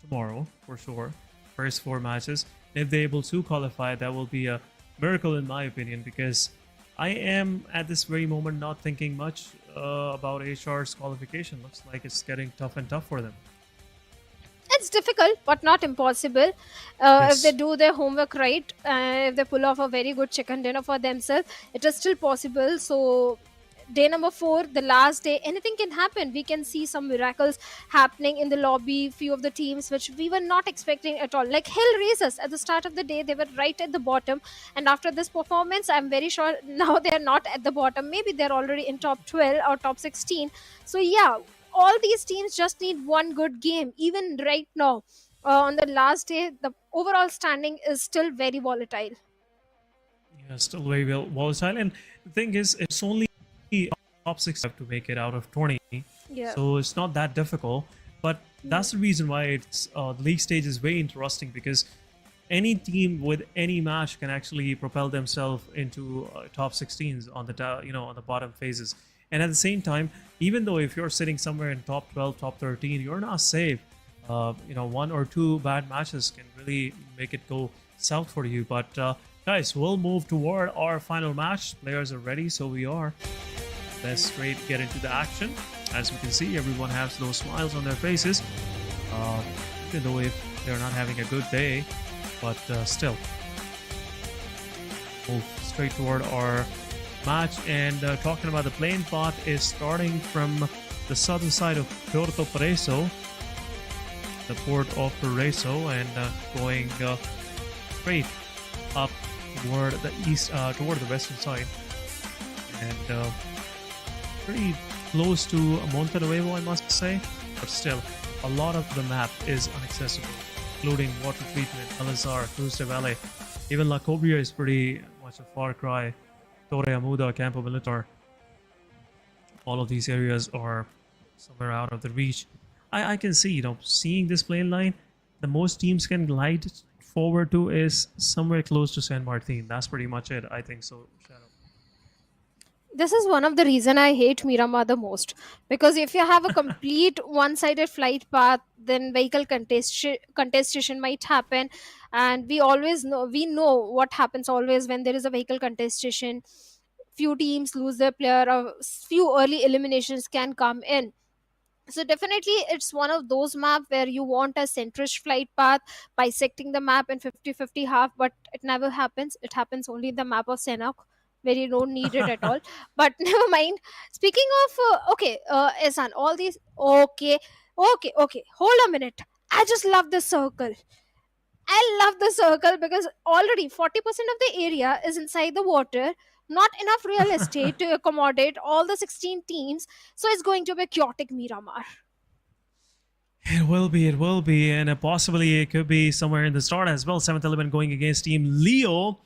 tomorrow for sure. First 4 matches, If they're able to qualify, that will be a miracle in my opinion, because I am at this very moment not thinking much about HR's qualification. Looks like it's getting tough and tough for them. It's difficult, but not impossible. Yes. If they do their homework right, if they pull off a very good chicken dinner for themselves, it is still possible. So, day number 4, the last day, anything can happen. We can see some miracles happening in the lobby. Few of the teams which we were not expecting at all, like HellRaisers. At the start of the day, they were right at the bottom, and after this performance, I'm very sure now they are not at the bottom. Maybe they're already in top 12 or top 16. So yeah, all these teams just need one good game. Even right now, on the last day, the overall standing is still very volatile. Yeah, still very volatile. And the thing is, it's only top 6 have to make it out of 20. Yeah. So it's not that difficult. But that's the reason why it's the league stage is very interesting, because any team with any match can actually propel themselves into top 16s on the on the bottom phases. And at the same time, even though if you're sitting somewhere in top 12, top 13, you're not safe. 1 or 2 bad matches can really make it go south for you. But guys, we'll move toward our final match. Players are ready, so we are. Let's straight get into the action. As we can see, everyone has those smiles on their faces, even though if they're not having a good day, but still. Move straight toward our match, and talking about the playing path is starting from the southern side of Puerto Pareso, the port of Pareso, and going straight up toward the east, toward the western side, and pretty close to Monte Nuevo, I must say, but still, a lot of the map is inaccessible, including water treatment, Alazar, Cruz de Valle, even La Cobria is pretty much a far cry. Torre Amuda, Campo Militar. All of these areas are somewhere out of the reach. I can see, seeing this plane line, the most teams can glide forward to is somewhere close to San Martin. That's pretty much it, I think so, Shadow. This is one of the reason I hate Miramar the most, because if you have a complete one-sided flight path, then vehicle contestation might happen, and we know what happens always when there is a vehicle contestation. Few teams lose their player, or few early eliminations can come in. So definitely it's one of those maps where you want a centrish flight path, bisecting the map in 50-50 half, but it never happens. It happens only in the map of Sanhok, where you don't need it at all. But never mind. Speaking of, Ehsan, all these, okay, hold a minute. I just love the circle. I love the circle because already 40% of the area is inside the water, not enough real estate to accommodate all the 16 teams, so it's going to be chaotic Miramar. It will be, and possibly it could be somewhere in the start as well. 7th element going against Team Leo.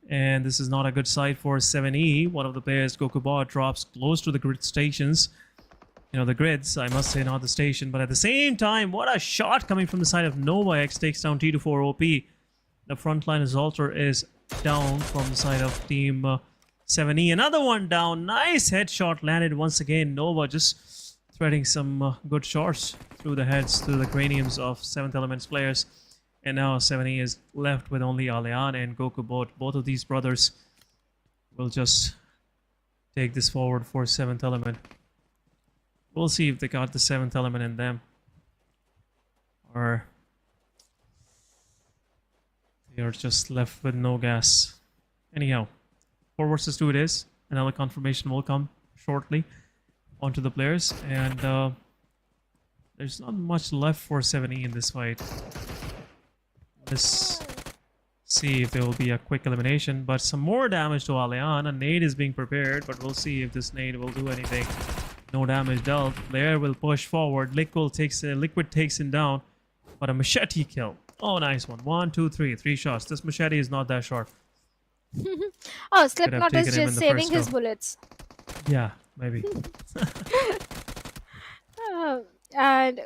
And this is not a good sight for 7E. One of the players, Gokuba, drops close to the grid stations. The grids, I must say, not the station. But at the same time, what a shot coming from the side of Nova. X takes down T24 OP. The frontline assaulter is down from the side of Team 7E. Another one down. Nice headshot landed once again. Nova just threading some good shots through the heads, through the craniums of 7th Element's players. And now 7E is left with only Alean and Goku Bot. Both of these brothers will just take this forward for 7th Element. We'll see if they got the 7th Element in them, or they are just left with no gas. Anyhow, 4 versus 2 it is. Another confirmation will come shortly onto the players, and there's not much left for 7E in this fight. Let's see if there will be a quick elimination, but some more damage to Alean. A nade is being prepared, but we'll see if this nade will do anything. No damage dealt. Player will push forward. Liquid takes him down, but a machete kill. Oh, nice one. 1, 2, 3. 3 shots. This machete is not that sharp. Oh, Slipknot is just saving his bullets. Yeah, maybe. And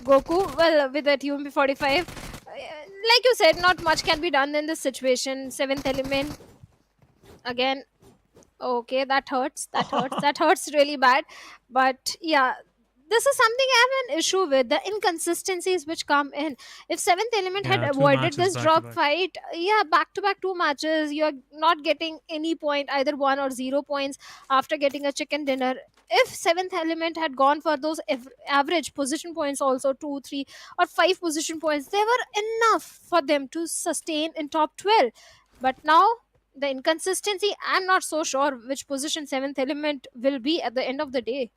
Goku, well, with that UMP 45, like you said, not much can be done in this situation. 7th element, again, okay, that hurts. That hurts really bad. But yeah, this is something I have an issue with, the inconsistencies which come in. If Seventh Element had Yeah, two avoided matches this back to drop back. fight, yeah, back to back 2 matches, you're not getting any point, either 1 or 0 points after getting a chicken dinner. If Seventh Element had gone for those average position points, also 2, 3, or 5 position points, they were enough for them to sustain in top 12. But now, the inconsistency, I'm not so sure which position Seventh Element will be at the end of the day.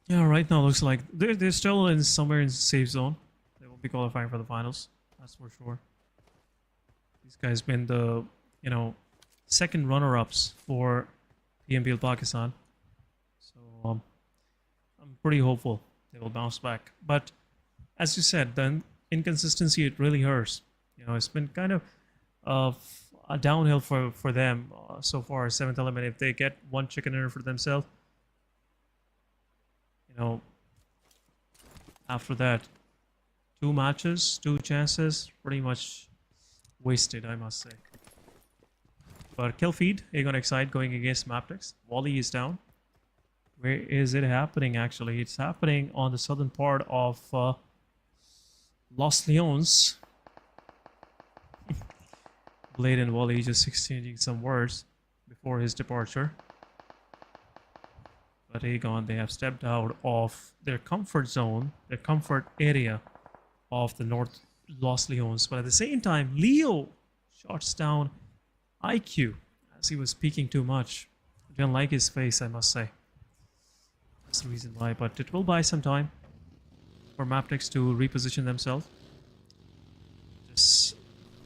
Yeah, right now looks like they're still in somewhere in safe zone. They will be qualifying for the finals. That's for sure. These guys been the second runner-ups for PMPL Pakistan. So I'm pretty hopeful they will bounce back. But as you said, the inconsistency, it really hurts. It's been kind of a downhill for them so far. Seventh Element, if they get one chicken dinner for themselves, after that, 2 matches, 2 chances, pretty much wasted, I must say. But kill feed, Aegon Excite going against Mabetex. Wally is down. Where is it happening actually? It's happening on the southern part of Los Leones. Blade and Wally just exchanging some words before his departure. But Aegon, they have stepped out of their comfort zone, their comfort area of the North Los Leones. But at the same time, Leo shuts down IQ as he was speaking too much. I didn't like his face, I must say. That's the reason why. But it will buy some time for Mabetex to reposition themselves. Just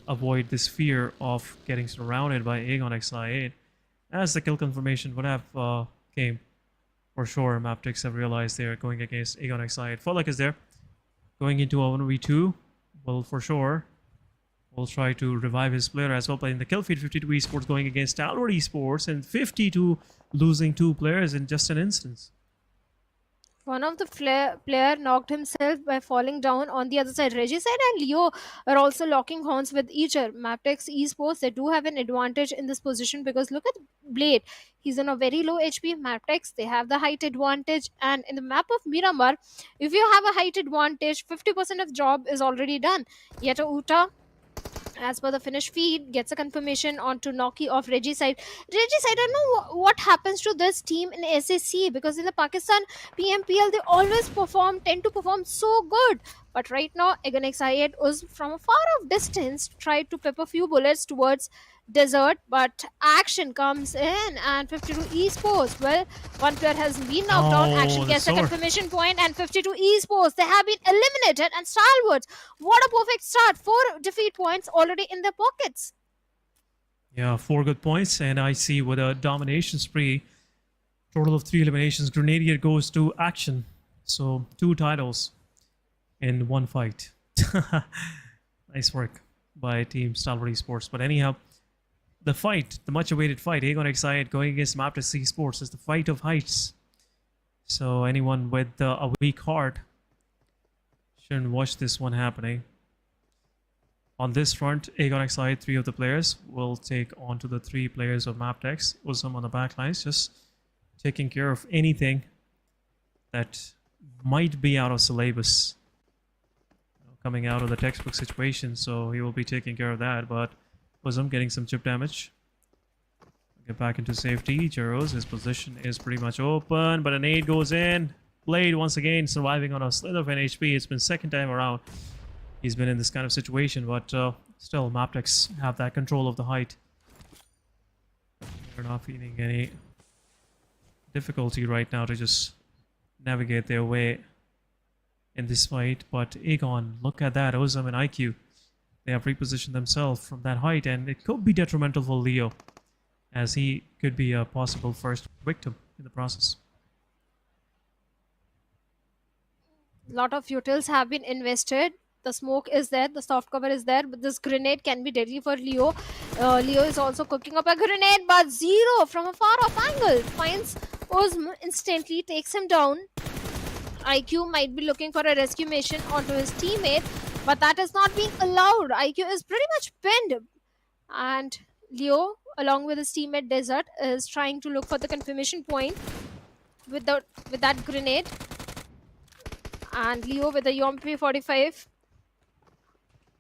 avoid this fear of getting surrounded by Aegon XI8. As the kill confirmation would have came. For sure, Mabetex have realized they are going against Aegon XI8. Follock is there. Going into a 1v2. Well, for sure, we'll try to revive his player as well. Playing the kill feed, 52 Esports going against Stalwart Esports. And 52 losing 2 players in just an instance. One of the player knocked himself by falling down on the other side. Regicide and Leo are also locking horns with each other. Mabetex Esports, they do have an advantage in this position because look at Blade. He's on a very low HP. Mabetex, they have the height advantage. And in the map of Miramar, if you have a height advantage, 50% of job is already done. Yet Uta, as per the finish feed, gets a confirmation onto Noki of Regicide. Regicide, I don't know what happens to this team in SAC, because in the Pakistan PMPL, they always tend to perform so good. But right now, Aegon XI8 was from a far off distance, tried to pepper a few bullets towards Desert, but action comes in and 52 Esports, well, one player has been knocked out. Action gets a confirmation point, and 52 Esports, they have been eliminated. And Stalwart, what a perfect start, 4 defeat points already in their pockets. Yeah, 4 good points, and I see with a domination spree, total of 3 eliminations. Grenadier goes to Action, so 2 titles in 1 fight. Nice work by Team Stalwart Esports. But anyhow, the fight, the much-awaited fight, Aegon XI8 going against Magnus Esports, is the fight of heights. So anyone with a weak heart shouldn't watch this one happening. On this front, Aegon XI8, 3 of the players will take on to the 3 players of Mabetex. Usam on the back lines, just taking care of anything that might be out of syllabus, coming out of the textbook situation. So he will be taking care of that. But Usam getting some chip damage. Get back into safety. Jeros, his position is pretty much open, but a nade goes in. Blade once again surviving on a slither of an HP. It's been second time around he's been in this kind of situation, but still Mabetex have that control of the height. They're not feeling any difficulty right now to just navigate their way in this fight. But Aegon, look at that, Usam and IQ, they have repositioned themselves from that height, and it could be detrimental for Leo, as he could be a possible first victim in the process. A lot of utils have been invested. The smoke is there, the soft cover is there, but this grenade can be deadly for Leo. Leo is also cooking up a grenade, but Zero from a far off angle finds Usm, instantly takes him down. IQ might be looking for a rescue mission onto his teammate, but that is not being allowed. IQ is pretty much pinned, and Leo, along with his teammate Desert, is trying to look for the confirmation point. with that grenade. And Leo with the UMP45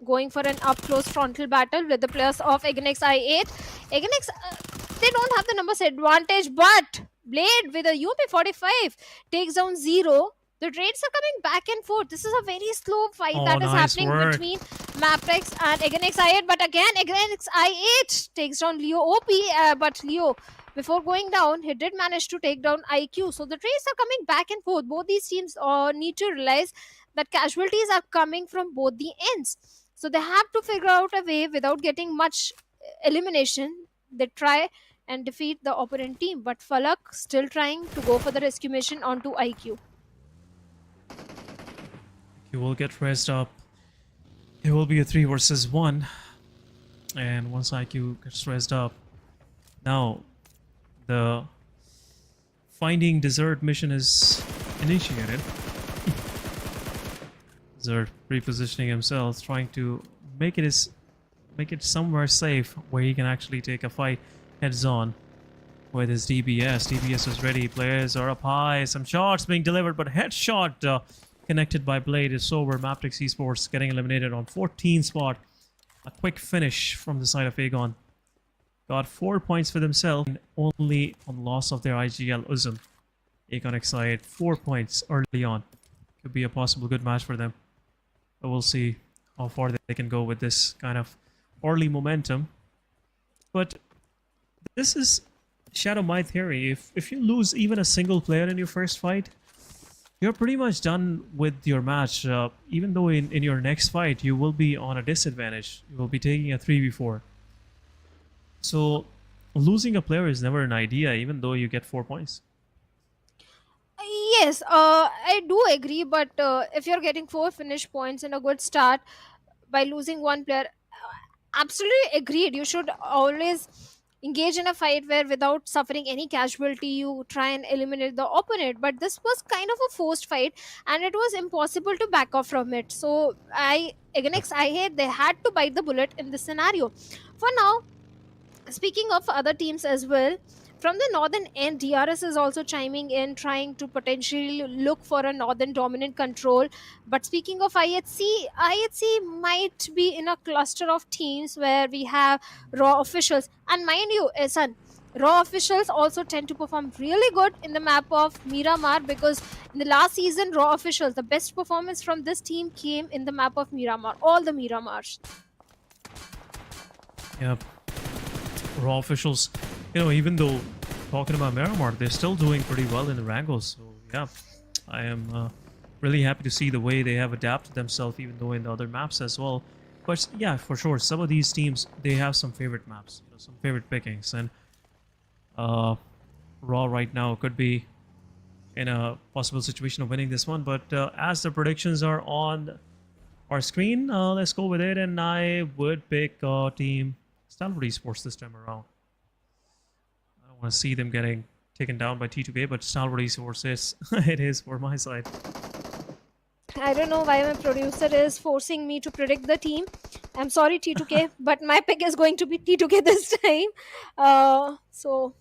going for an up-close frontal battle with the players of Aganex I8. Aganex, they don't have the numbers advantage, but Blade with a UMP45 takes down 0. The trades are coming back and forth. This is a very slow fight that is nice happening work between Mabetex and Aganex I8. But again, Aganex I8 takes down Leo OP. But Leo, before going down, he did manage to take down IQ. So the trades are coming back and forth. Both these teams need to realize that casualties are coming from both the ends. So they have to figure out a way without getting much elimination. They try and defeat the opponent team. But Falak still trying to go for the rescue mission onto IQ. He will get raised up. It will be a 3 versus 1. And once IQ gets raised up, now the finding dessert mission is initiated. Dessert repositioning himself, trying to make it somewhere safe where he can actually take a fight heads on with his DBS. DBS is ready. Players are up high. Some shots being delivered, but headshot connected by Blade is over. Magnus Esports getting eliminated on 14th spot. A quick finish from the side of Aegon. Got 4 points for themselves and only on loss of their IGL Uzum. Aegon excited 4 points early on. Could be a possible good match for them. But we'll see how far they can go with this kind of early momentum. But this is Shadow my theory. If you lose even a single player in your first fight, you're pretty much done with your match. Even though in your next fight you will be on a disadvantage. You will be taking a 3v4. So losing a player is never an idea, even though you get 4 points. Yes, I do agree, but if you're getting 4 finish points and a good start by losing one player, absolutely agreed. You should always engage in a fight where without suffering any casualty you try and eliminate the opponent. But this was kind of a forced fight and it was impossible to back off from it. So Aganex I8, they had to bite the bullet in this scenario. For now, speaking of other teams as well, from the northern end, DRS is also chiming in, trying to potentially look for a northern dominant control. But speaking of IHC might be in a cluster of teams where we have raw officials. And mind you, Ehsan, raw officials also tend to perform really good in the map of Miramar, because in the last season, raw officials, the best performance from this team came in the map of Miramar, all the Miramars. Yep. Raw officials, even though talking about Miramar, they're still doing pretty well in the Erangel. So yeah, I am really happy to see the way they have adapted themselves, even though in the other maps as well. But yeah, for sure, some of these teams, they have some favorite maps, some favorite pickings, and Raw right now could be in a possible situation of winning this one. But as the predictions are on our screen, let's go with it, and I would pick team Stalwart Esports this time around. I don't want to see them getting taken down by T2K, but Stalwart Esports is it is for my side. I don't know why my producer is forcing me to predict the team. I'm sorry, T2K, but my pick is going to be T2K this time. So,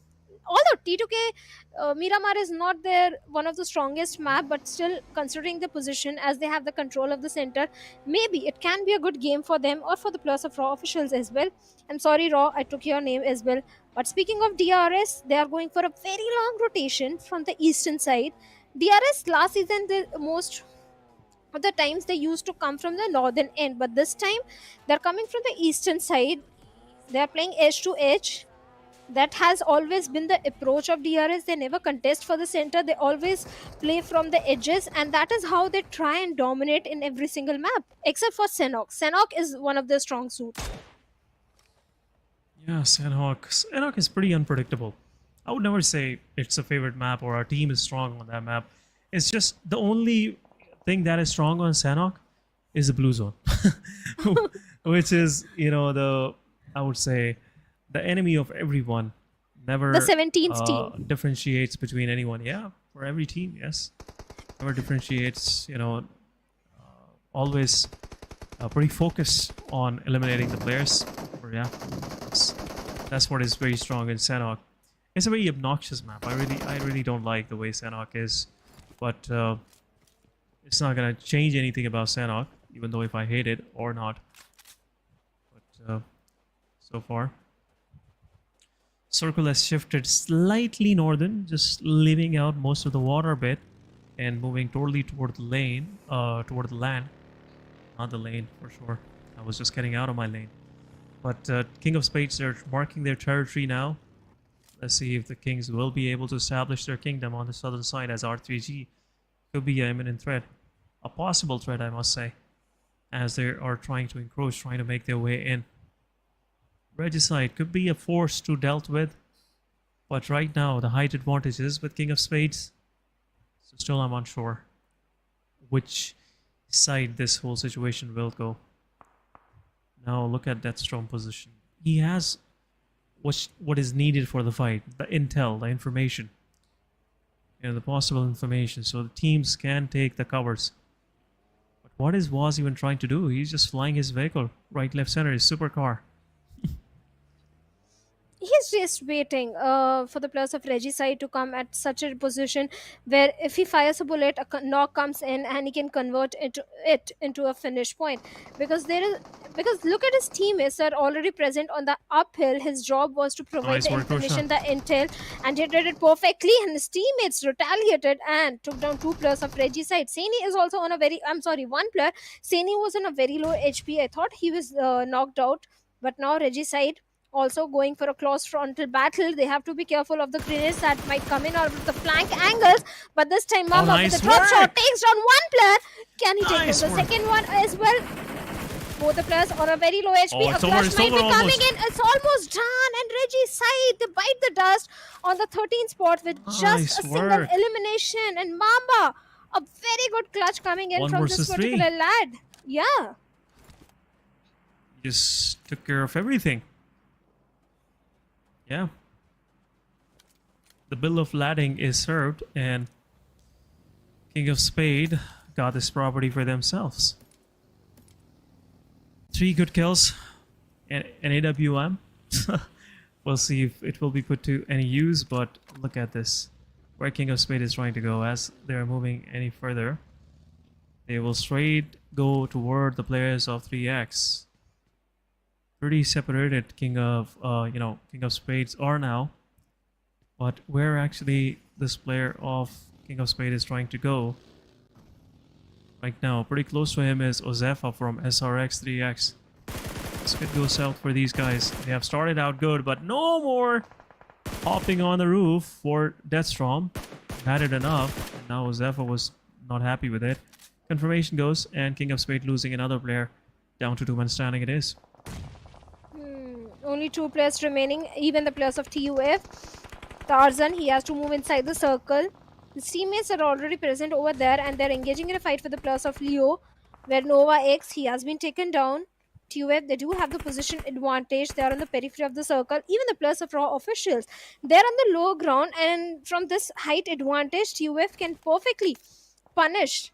although T2K Miramar is not their one of the strongest map, but still considering the position as they have the control of the center, maybe it can be a good game for them or for the plus of Raw officials as well. I'm sorry, Raw, I took your name as well. But speaking of DRS, they are going for a very long rotation from the eastern side. DRS last season, the most of the times they used to come from the northern end, but this time they're coming from the eastern side. They're playing edge to edge. That has always been the approach of DRS. They never contest for the center. They always play from the edges, and that is how they try and dominate in every single map, except for Sanhok. Sanhok is one of their strong suits. Yeah, Sanhok is pretty unpredictable. I would never say it's a favorite map or our team is strong on that map. It's just the only thing that is strong on Sanhok is the blue zone, which is, I would say, the enemy of everyone. Never the 17th team differentiates between anyone. Yeah, for every team, yes. Never differentiates, always pretty focused on eliminating the players. Or, yeah, that's what is very strong in Sanhok. It's a very obnoxious map. I really don't like the way Sanhok is, but it's not gonna change anything about Sanhok, even though if I hate it or not. But so far, Circle has shifted slightly northern, just leaving out most of the water bit and moving totally toward the lane, toward the land, not the lane for sure. I was just getting out of my lane. But King of Spades, they're marking their territory now. Let's see if the Kings will be able to establish their kingdom on the southern side, as R3G could be an imminent threat. A possible threat, I must say, as they are trying to encroach, trying to make their way in. Regicide could be a force to dealt with, but right now the height advantage is with King of Spades. So still I'm unsure which side this whole situation will go. Now look at Deathstorm position. He has what is needed for the fight, the intel, the information, and the possible information, so the teams can take the covers. But what is Waz even trying to do? He's just flying his vehicle right, left, center, his supercar. He's just waiting for the players of Regicide to come at such a position where if he fires a bullet, a knock comes in and he can convert it into a finish point. Because look at his teammates that are already present on the uphill. His job was to provide the information, the intel, and he did it perfectly. And his teammates retaliated and took down 2 players of Regicide. Saini is also on a one player. Saini was on a very low HP. I thought he was knocked out, but now Regicide also going for a close frontal battle. They have to be careful of the grenades that might come in out of the flank angles. But this time, Mama with the drop shot takes down 1 player. Can he take down the second one as well? Both the players on a very low HP. A clutch might be coming in. It's almost done. And Regicide, they bite the dust on the 13th spot with just a single elimination. And Mamba, a very good clutch coming in from this particular lad. Yeah. Just took care of everything. Yeah. The bill of lading is served, and King of Spade got this property for themselves. 3 good kills and an AWM. We'll see if it will be put to any use, but look at this. Where King of Spade is trying to go. As they're moving any further, they will straight go toward the players of 3X. Pretty separated King of Spades are now, but where actually this player of King of Spades is trying to go right now, pretty close to him is Ozefa from SRX 3X. This could go south for these guys. They have started out good, but no more hopping on the roof for Deathstorm. Had it enough, and now Ozefa was not happy with it. Confirmation goes, and King of Spades losing another player. Down to 2-man standing it is. Only 2 players remaining, even the players of TUF. Tarzan, he has to move inside the circle. His teammates are already present over there and they're engaging in a fight for the players of Leo, where Nova X, he has been taken down. TUF, they do have the position advantage. They are on the periphery of the circle. Even the players of Raw officials, they're on the low ground, and from this height advantage, TUF can perfectly punish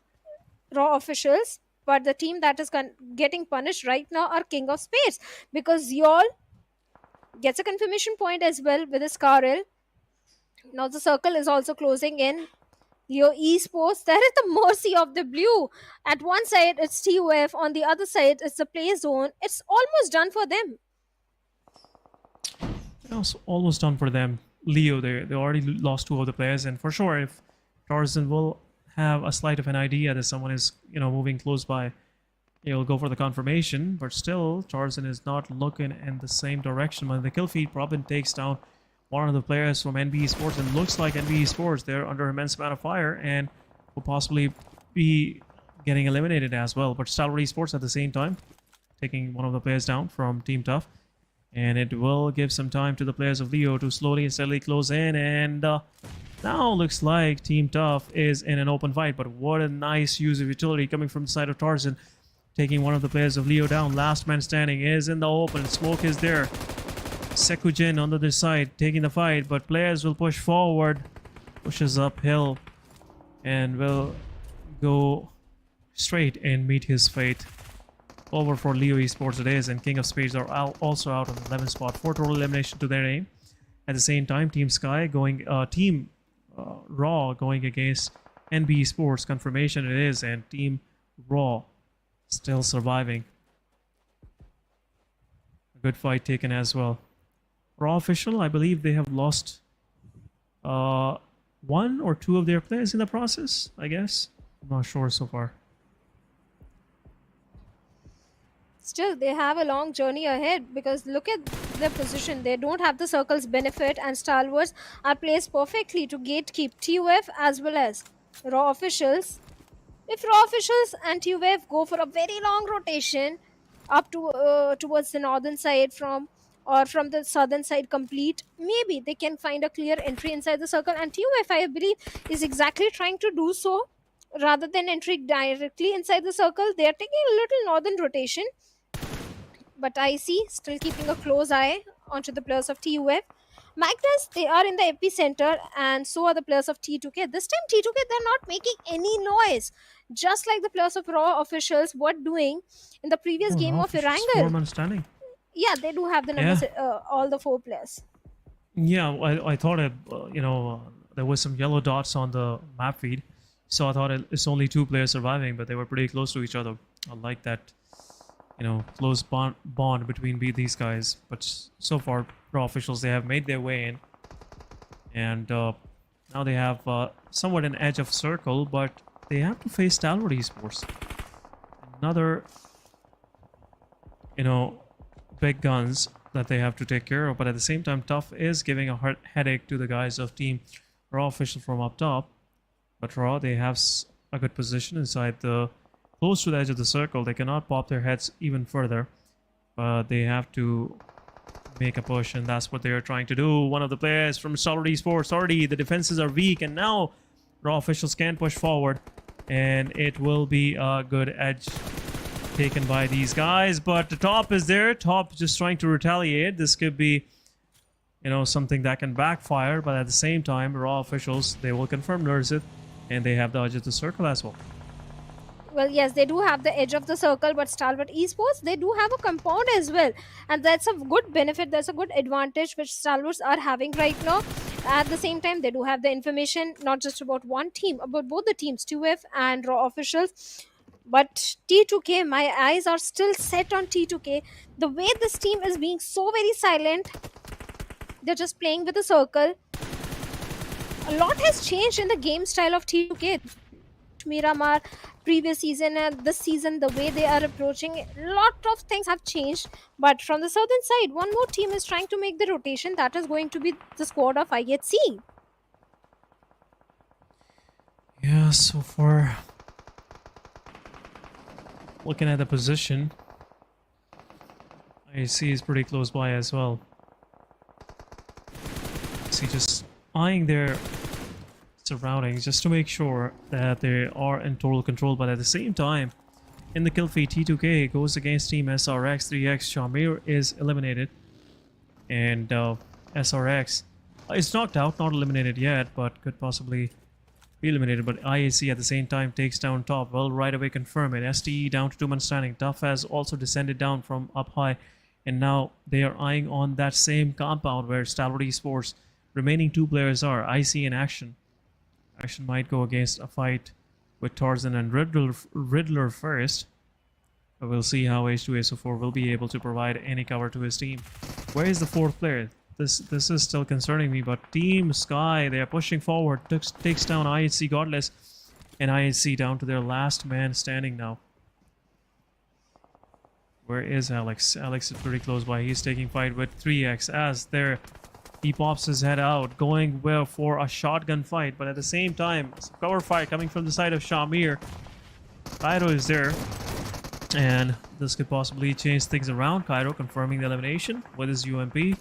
Raw officials. But the team that is getting punished right now are King of Spades, because Yol gets a confirmation point as well with his Karel. Now the circle is also closing in. Leo Esports, there is the mercy of the blue. At one side it's TUF, on the other side it's the play zone. It's almost done for them. It's almost done for them. Leo, they already lost 2 of the players, and for sure if Tarzan will have a slight of an idea that someone is moving close by, he'll go for the confirmation. But still, Tarzan is not looking in the same direction. When the kill feed, Robin takes down one of the players from NBeSports, and looks like NBeSports, they're under immense amount of fire and will possibly be getting eliminated as well. But Stalwart Esports at the same time taking one of the players down from Team Tough, and it will give some time to the players of Leo to slowly and steadily close in. And now looks like Team Tough is in an open fight, but what a nice use of utility coming from the side of Tarzan, taking one of the players of Leo down. Last man standing is in the open. Smoke is there. Sekujin on the other side taking the fight, but players will push forward, pushes uphill, and will go straight and meet his fate. Over for Leo Esports it is, and King of Spades are also out on the 11th spot. 4 total elimination to their name. At the same time, Team Sky going, Team Raw going against NBeSports. Confirmation it is, and Team Raw still surviving. A good fight taken as well. Raw official, I believe they have lost one or two of their players in the process, I guess. I'm not sure so far. Still, they have a long journey ahead because look at their position. They don't have the circle's benefit, and Stalwarts are placed perfectly to gatekeep TUF as well as Raw officials. If Raw officials and TUF go for a very long rotation up to towards the northern side from the southern side complete, maybe they can find a clear entry inside the circle, and TUF, I believe, is exactly trying to do so. Rather than entering directly inside the circle, they are taking a little northern rotation. But IC still keeping a close eye onto the players of TUF. Magnus, they are in the epicenter, and so are the players of T2K. This time T2K, they're not making any noise. Just like the players of Raw officials were doing in the previous game of Erangel. Standing. Yeah, they do have the numbers, all the 4 players. Yeah, I thought there was some yellow dots on the map feed, so I thought it's only 2 players surviving, but they were pretty close to each other. I like that, close bond between these guys. But so far, Raw officials, they have made their way in, and now they have somewhat an edge of circle, but they have to face Stalwart Esports. Another, big guns that they have to take care of, but at the same time, Tough is giving a headache to the guys of Team Raw official from up top. But Raw, they have a good position inside close to the edge of the circle. They cannot pop their heads even further, but they have to make a push, and that's what they are trying to do. One of the players from Stalwart Esports, already the defenses are weak, and now Raw officials can push forward, and it will be a good edge taken by these guys. But the Top is there. Top just trying to retaliate. This could be, something that can backfire, but at the same time, Raw officials, they will confirm Nurzit, and they have the edge of the circle as well. Well, yes, they do have the edge of the circle, but Stalwart Esports, they do have a compound as well. And that's a good benefit, that's a good advantage which Stalwarts are having right now. At the same time, they do have the information, not just about one team, about both the teams, 2F and Raw officials. But T2K, my eyes are still set on T2K. The way this team is being so very silent, they're just playing with the circle. A lot has changed in the game style of T2K. Miramar, previous season and this season, the way they are approaching, a lot of things have changed. But from the southern side, one more team is trying to make the rotation. That is going to be the squad of IHC. Yeah, so far, looking at the position, IHC is pretty close by as well. See, just eyeing their surroundings just to make sure that they are in total control, but at the same time, in the kill feed, T2K goes against Team SRX. 3x Shamir is eliminated, and SRX is knocked out, not eliminated yet, but could possibly be eliminated. But IAC at the same time takes down Top. Well, right away confirm it. STE down to 2-man standing. Tough has also descended down from up high, and now they are eyeing on that same compound where Stalwart Esports remaining 2 players are. IC in action. Action might go against a fight with Tarzan and Riddler first. But we'll see how H2SO4 will be able to provide any cover to his team. Where is the 4th player? This is still concerning me, but Team Sky, they are pushing forward. Takes down IHC Godless, and IHC down to their last man standing now. Where is Alex? Alex is pretty close by. He's taking fight with 3x as he pops his head out, going well for a shotgun fight, but at the same time, cover fire coming from the side of Shamir. Cairo is there, and this could possibly change things around. Cairo confirming the elimination with his UMP.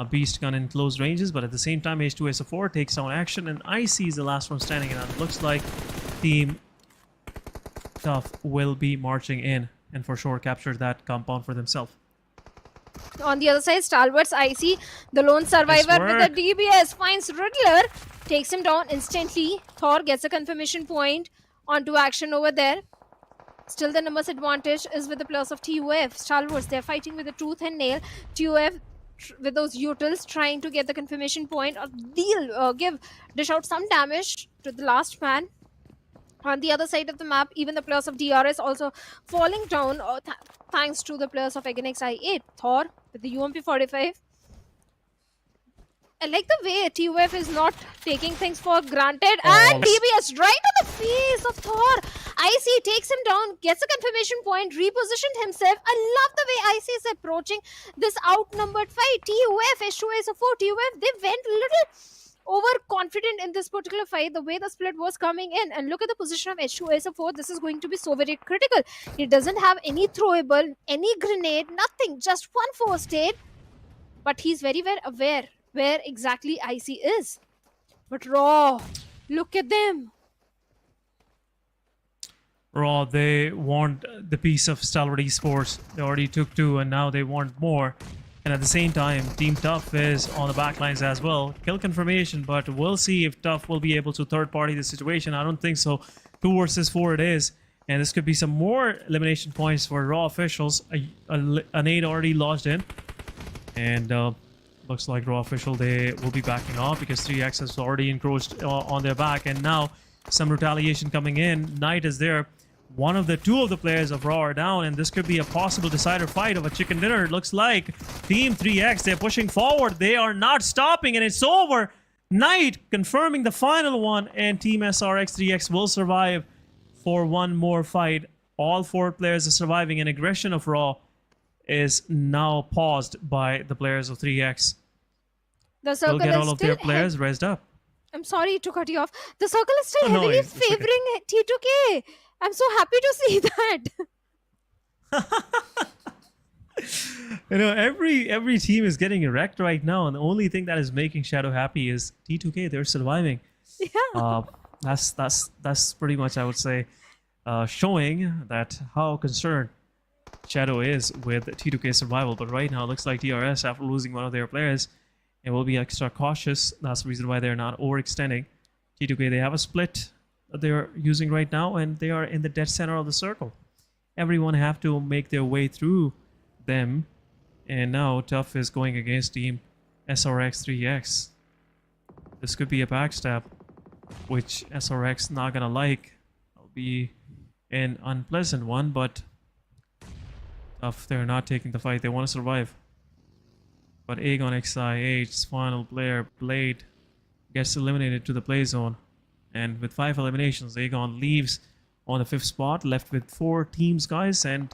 A beast gun in close ranges, but at the same time, H2SO4 takes down action, and IC is the last one standing, and it looks like Team Tough will be marching in and for sure capture that compound for themselves. On the other side, Stalwart's IC, the lone survivor with the DBS, finds Riddler, takes him down instantly. Thor gets a confirmation point onto action over there. Still, the numbers advantage is with the players of TUF. Stalwarts, they're fighting with the tooth and nail. TUF, with those utils trying to get the confirmation point or dish out some damage to the last man. On the other side of the map, even the players of DRS also falling down thanks to the players of Againx I8. Thor with the UMP 45. I like the way TUF is not taking things for granted. And DBS right on the face of Thor. IC takes him down, gets a confirmation point, repositioned himself. I love the way IC is approaching this outnumbered fight. TUF, H2SO4, TUF, they went a little overconfident in this particular fight, the way the split was coming in. And look at the position of H2SO4. This is going to be so very critical. He doesn't have any throwable, any grenade, nothing. Just one first aid. But he's very well aware where exactly IC is. But Raw, look at them. Raw, they want the piece of Stalwart Esports. They already took 2 and now they want more. And at the same time, Team Tough is on the backlines as well. Kill confirmation, but we'll see if Tough will be able to third party the situation. I don't think so. 2 versus 4 it is. And this could be some more elimination points for Raw officials. An 8 already lodged in. And looks like Raw official, they will be backing off because 3X has already encroached on their back. And now some retaliation coming in. Knight is there. Two of the players of Raw are down, and this could be a possible decider fight of a chicken dinner. It looks like Team 3X, they're pushing forward. They are not stopping, and it's over. Knight confirming the final one, and Team SRX 3X will survive for one more fight. All 4 players are surviving, and aggression of Raw is now paused by the players of 3X. The circle They'll get is all of still their players raised up. I'm sorry to cut you off. The circle is still Oh, no, heavily it's okay. favoring T2K. I'm so happy to see that. You know, every team is getting wrecked right now, and the only thing that is making Shadow happy is T2K. They're surviving. Yeah. That's pretty much, I would say, showing that how concerned Shadow is with T2K survival. But right now, it looks like DRS, after losing one of their players, and will be extra cautious. That's the reason why they're not overextending. T2K, they have a split that they're using right now, and they are in the dead center of the circle. Everyone have to make their way through them, and now Tough is going against Team SRX 3X. This could be a backstab, which SRX not gonna like. It'll be an unpleasant one, but Tough, they're not taking the fight. They want to survive. But Aegon XIH's final player, Blade, gets eliminated to the play zone. And with 5 eliminations, Aegon leaves on the 5th spot, left with 4 teams, guys. And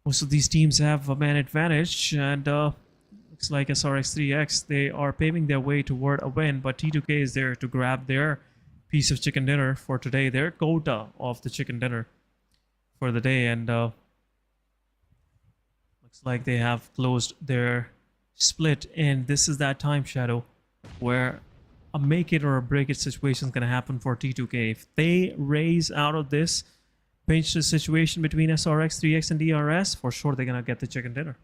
most of these teams have a man advantage. And looks like SRX 3X, they are paving their way toward a win. But T2K is there to grab their piece of chicken dinner for today. Their quota of the chicken dinner for the day. And looks like they have closed their split. And this is that time, Shadow, where a make it or a break it situation is going to happen for T2K. If they raise out of this pinch the situation between SRX, 3X, and DRS, for sure they're going to get the chicken dinner.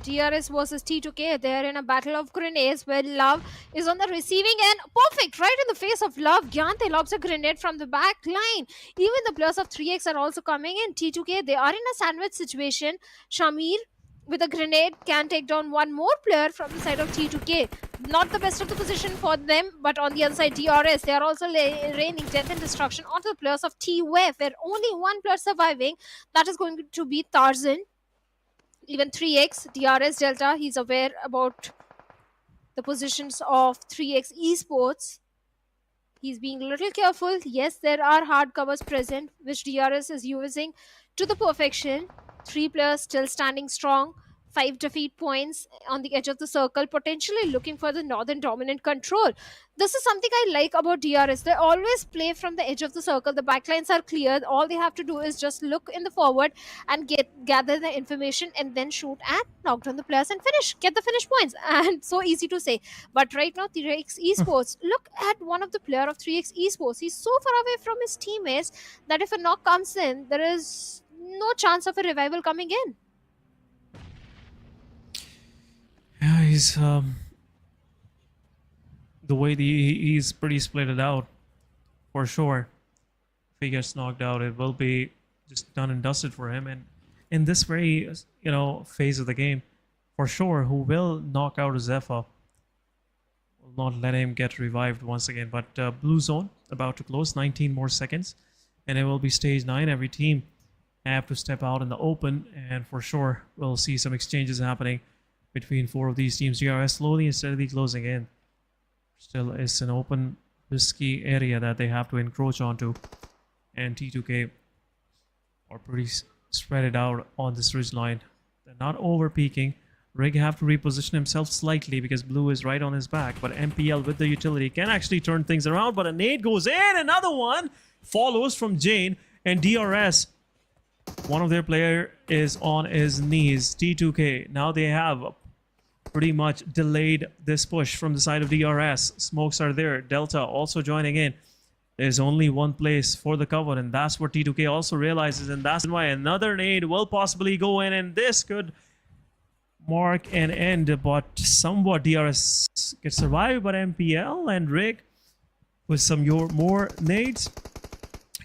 DRS versus T2K. They're in a battle of grenades where Love is on the receiving end. Perfect, right in the face of Love. Gyante lobs a grenade from the back line. Even the players of 3X are also coming in. T2K, they are in a sandwich situation. Shamir with a grenade can take down one more player from the side of T2K. Not the best of the position for them, but on the other side, DRS, they are also raining death and destruction onto the players of TUF, where only one player surviving. That is going to be Tarzan. Even 3X, DRS Delta, he's aware about the positions of 3X Esports. He's being a little careful. Yes, there are hard covers present, which DRS is using to the perfection. 3 players still standing strong. 5 defeat points on the edge of the circle, potentially looking for the northern dominant control. This is something I like about DRS. They always play from the edge of the circle. The backlines are clear. All they have to do is just look in the forward and gather the information and then shoot and knock down the players and finish. Get the finish points. And so easy to say. But right now, 3X Esports, look at one of the player of 3X Esports. He's so far away from his teammates that if a knock comes in, there is no chance of a revival coming in. Yeah, he's the way he's pretty splitted out, for sure. If he gets knocked out, it will be just done and dusted for him. And in this very phase of the game, for sure, who will knock out Zephyr. Will not let him get revived once again. But blue zone about to close, 19 more seconds, and it will be stage 9. Every team have to step out in the open, and for sure we'll see some exchanges happening between 4 of these teams. DRS slowly and steadily closing in. Still, it's an open, risky area that they have to encroach onto, and T2K are pretty spread it out on this ridge line. They're not over peaking. Rig have to reposition himself slightly because blue is right on his back, but MPL with the utility can actually turn things around. But a nade goes in, another one follows from Jane, and DRS, one of their player is on his knees. T2K, now they have pretty much delayed this push from the side of DRS. Smokes are there. Delta also joining in. There's only one place for the cover, and that's what T2K also realizes, and that's why another nade will possibly go in, and this could mark an end, but somewhat DRS gets survived by MPL, and Rig with some more nades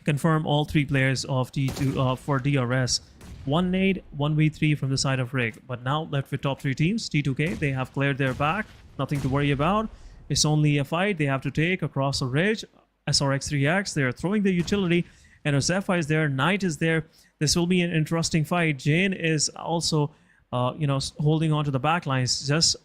confirm all 3 players of T2 for DRS. 1 nade, 1v3 from the side of Rig. But now left with top 3 teams. T2K, they have cleared their back, nothing to worry about. It's only a fight they have to take across the ridge. SRX3X, they are throwing the utility, and Zephyr is there, Knight is there. This will be an interesting fight. Jane is also holding on to the back lines. Just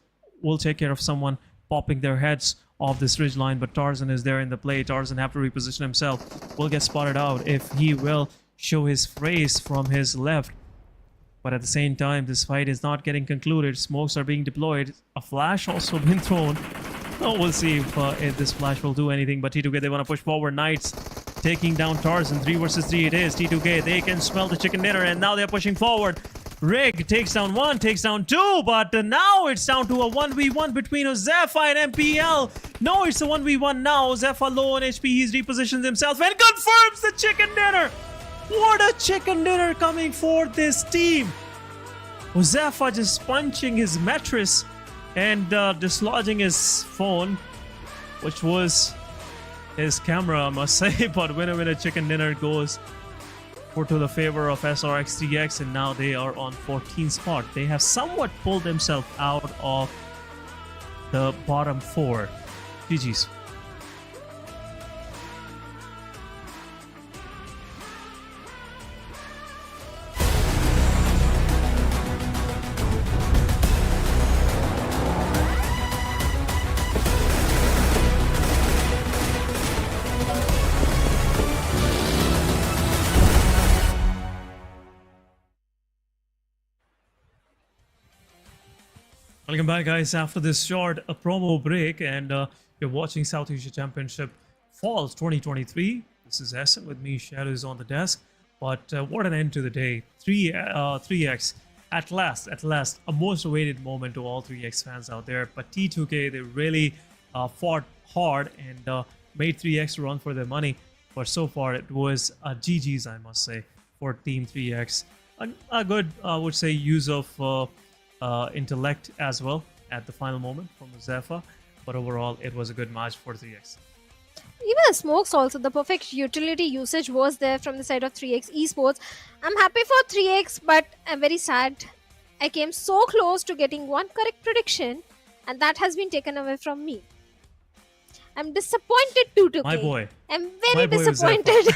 will take care of someone popping their heads off this ridge line, but Tarzan is there in the play. Tarzan have to reposition himself. Will get spotted out if he will show his face from his left. But at the same time, this fight is not getting concluded. Smokes are being deployed. A flash also been thrown. Oh, we'll see if this flash will do anything. But T2K, they want to push forward. Knights taking down Tarzan. 3 versus 3 it is. T2K, they can smell the chicken dinner, and now they're pushing forward. Rig takes down 1, takes down 2, but now it's down to a 1v1 between Zephyr and MPL. No, it's a 1v1 now. Zephyr low on HP, he's repositioned himself and confirms the chicken dinner. What a chicken dinner coming for this team. Zephyr just punching his mattress and dislodging his phone, which was his camera, I must say. But winner chicken dinner goes to the favor of SRX3X, and now they are on 14th spot. They have somewhat pulled themselves out of the bottom 4. GG's. Welcome back, guys, after this short promo break, and you're watching South Asia Championship Falls 2023. This is Essen with me, Shadows on the desk. But what an end to the day. 3x, at last, a most awaited moment to all 3x fans out there. But T2K, they really fought hard and made 3x run for their money. But so far, it was a GG's, I must say, for Team 3x. A good, I would say, use of intellect as well at the final moment from Zephyr, but overall it was a good match for 3x. Even the Smokes also, the perfect utility usage was there from the side of 3x Esports. I'm happy for 3x, but I'm very sad. I came so close to getting one correct prediction, and that has been taken away from me. I'm disappointed too. My boy. I'm very disappointed.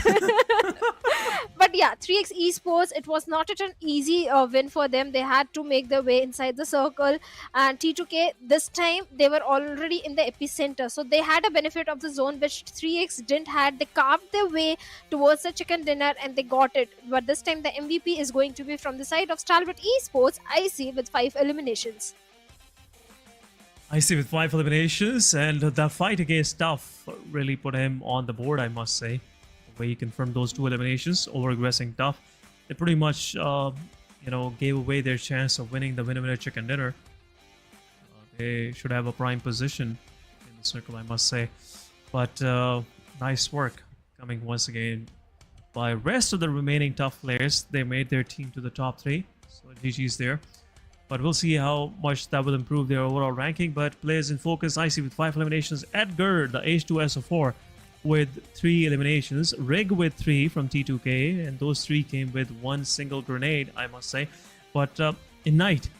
But yeah, 3x Esports, it was not an easy win for them. They had to make their way inside the circle. And T2K, this time, they were already in the epicenter. So they had a benefit of the zone, which 3x didn't have. They carved their way towards the chicken dinner and they got it. But this time, the MVP is going to be from the side of Stalwart Esports, IC, with 5 eliminations. I see with 5 eliminations, and the fight against Tough really put him on the board, I must say. The way he confirmed those 2 eliminations over aggressing Tough, they pretty much, gave away their chance of winning the winner chicken dinner. They should have a prime position in the circle, I must say. But nice work coming once again by rest of the remaining Tough players. They made their team to the top 3, so GG's there. But we'll see how much that will improve their overall ranking. But players in focus, I see with 5 eliminations. Edgar, the H2SO4, with 3 eliminations. Rig with 3 from T2K. And those 3 came with 1 single grenade, I must say. But in Knight,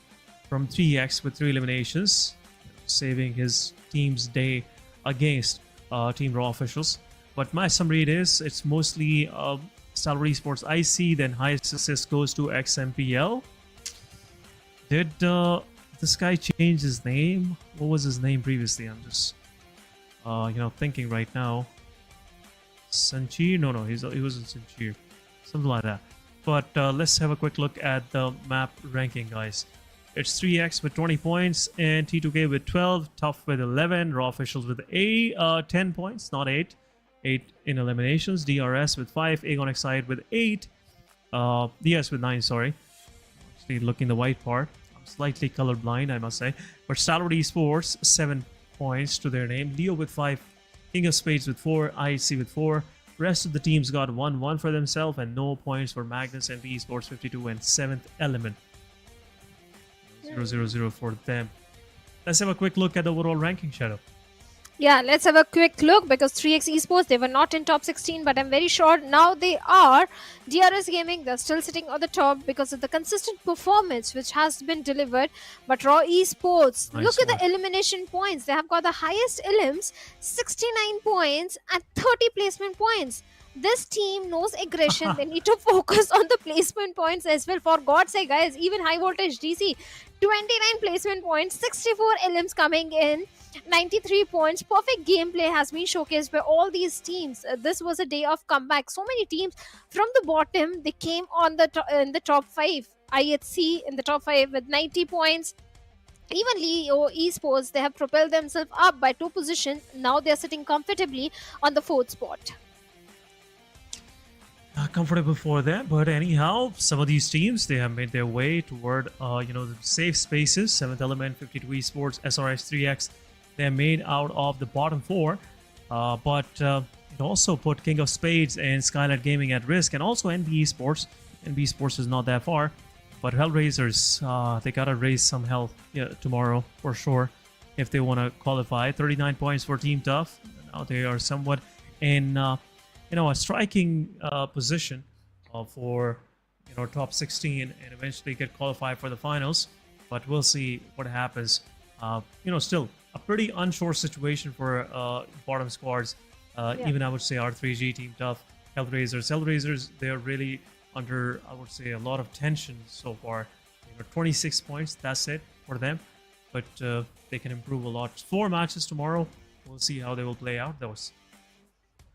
from 3x with 3 eliminations, saving his team's day against Team Raw officials. But my summary it's mostly Stalwart Esports IC, then highest assist goes to XMPL. Did this guy change his name? What was his name previously? I'm just thinking right now. Sanchir? No, he wasn't Sanchir. Something like that. But let's have a quick look at the map ranking, guys. It's 3x with 20 points and T2K with 12, Tough with 11, Raw officials with 10 points, not 8. 8 in eliminations, DRS with 5, Aegon Excite with 8, DS with 9, sorry. Actually looking the white part. I'm slightly colorblind, I must say. But Stalwart Esports, 7 points to their name. Leo with 5, King of Spades with 4, IHC with 4. Rest of the teams got 1-1 for themselves and no points for Magnus, NBeSports 52 and 7th Element. 0-0-0 for them. Let's have a quick look at the overall ranking, Shadow. Yeah, let's have a quick look because 3x Esports, they were not in top 16, but I'm very sure now they are. DRS Gaming, they're still sitting on the top because of the consistent performance which has been delivered. But Raw Esports, look at the elimination points. They have got the highest elims, 69 points and 30 placement points. This team knows aggression. They need to focus on the placement points as well. For God's sake, guys, even High Voltage DC, 29 placement points, 64 elims coming in, 93 points. Perfect gameplay has been showcased by all these teams. This was a day of comeback. So many teams from the bottom, they came on in the top 5. IHC in the top 5 with 90 points. Even Leo Esports, they have propelled themselves up by 2 positions. Now they are sitting comfortably on the 4th spot. Comfortable for them, but anyhow, some of these teams, they have made their way toward the safe spaces. 7th Element, 52 Esports, SRX3X, they're made out of the bottom 4, but it also put King of Spades and SKYLIGHTZ Gaming at risk, and also NBeSports. NBeSports is not that far, but HellRaisers, they gotta raise some hell tomorrow for sure if they want to qualify. 39 points for Team Tough. Now they are somewhat in a striking position for top 16 and eventually get qualified for the finals. But we'll see what happens. Still a pretty unsure situation for bottom squads. Even I would say R3G, Team Tough, HellRaisers. HellRaisers, they're really under, I would say, a lot of tension so far. 26 points, that's it for them. But they can improve a lot. 4 matches tomorrow. We'll see how they will play out those.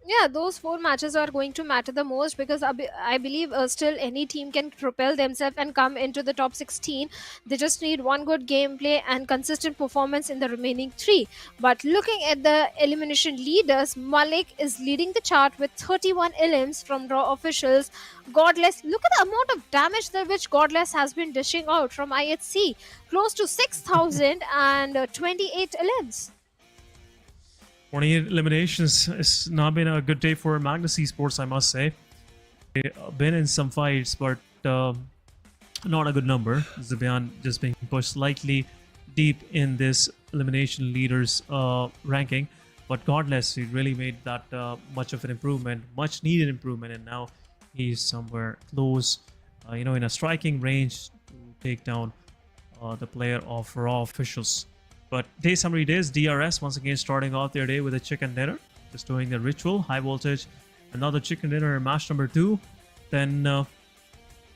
Yeah, those 4 matches are going to matter the most because I believe still any team can propel themselves and come into the top 16. They just need one good gameplay and consistent performance in the remaining 3. But looking at the elimination leaders, Malik is leading the chart with 31 elims from Raw officials. Godless, look at the amount of damage which Godless has been dishing out from IHC. Close to 6,028 elims. 28 eliminations. It's not been a good day for Magnus Esports, I must say. They've been in some fights, but not a good number. Zabian just being pushed slightly deep in this elimination leaders ranking. But Godless, he really made that much of an improvement, much needed improvement, and now he's somewhere close, in a striking range to take down the player of Raw officials. But day summary days, DRS once again starting off their day with a chicken dinner, just doing the ritual. High Voltage, another chicken dinner in match number 2. Then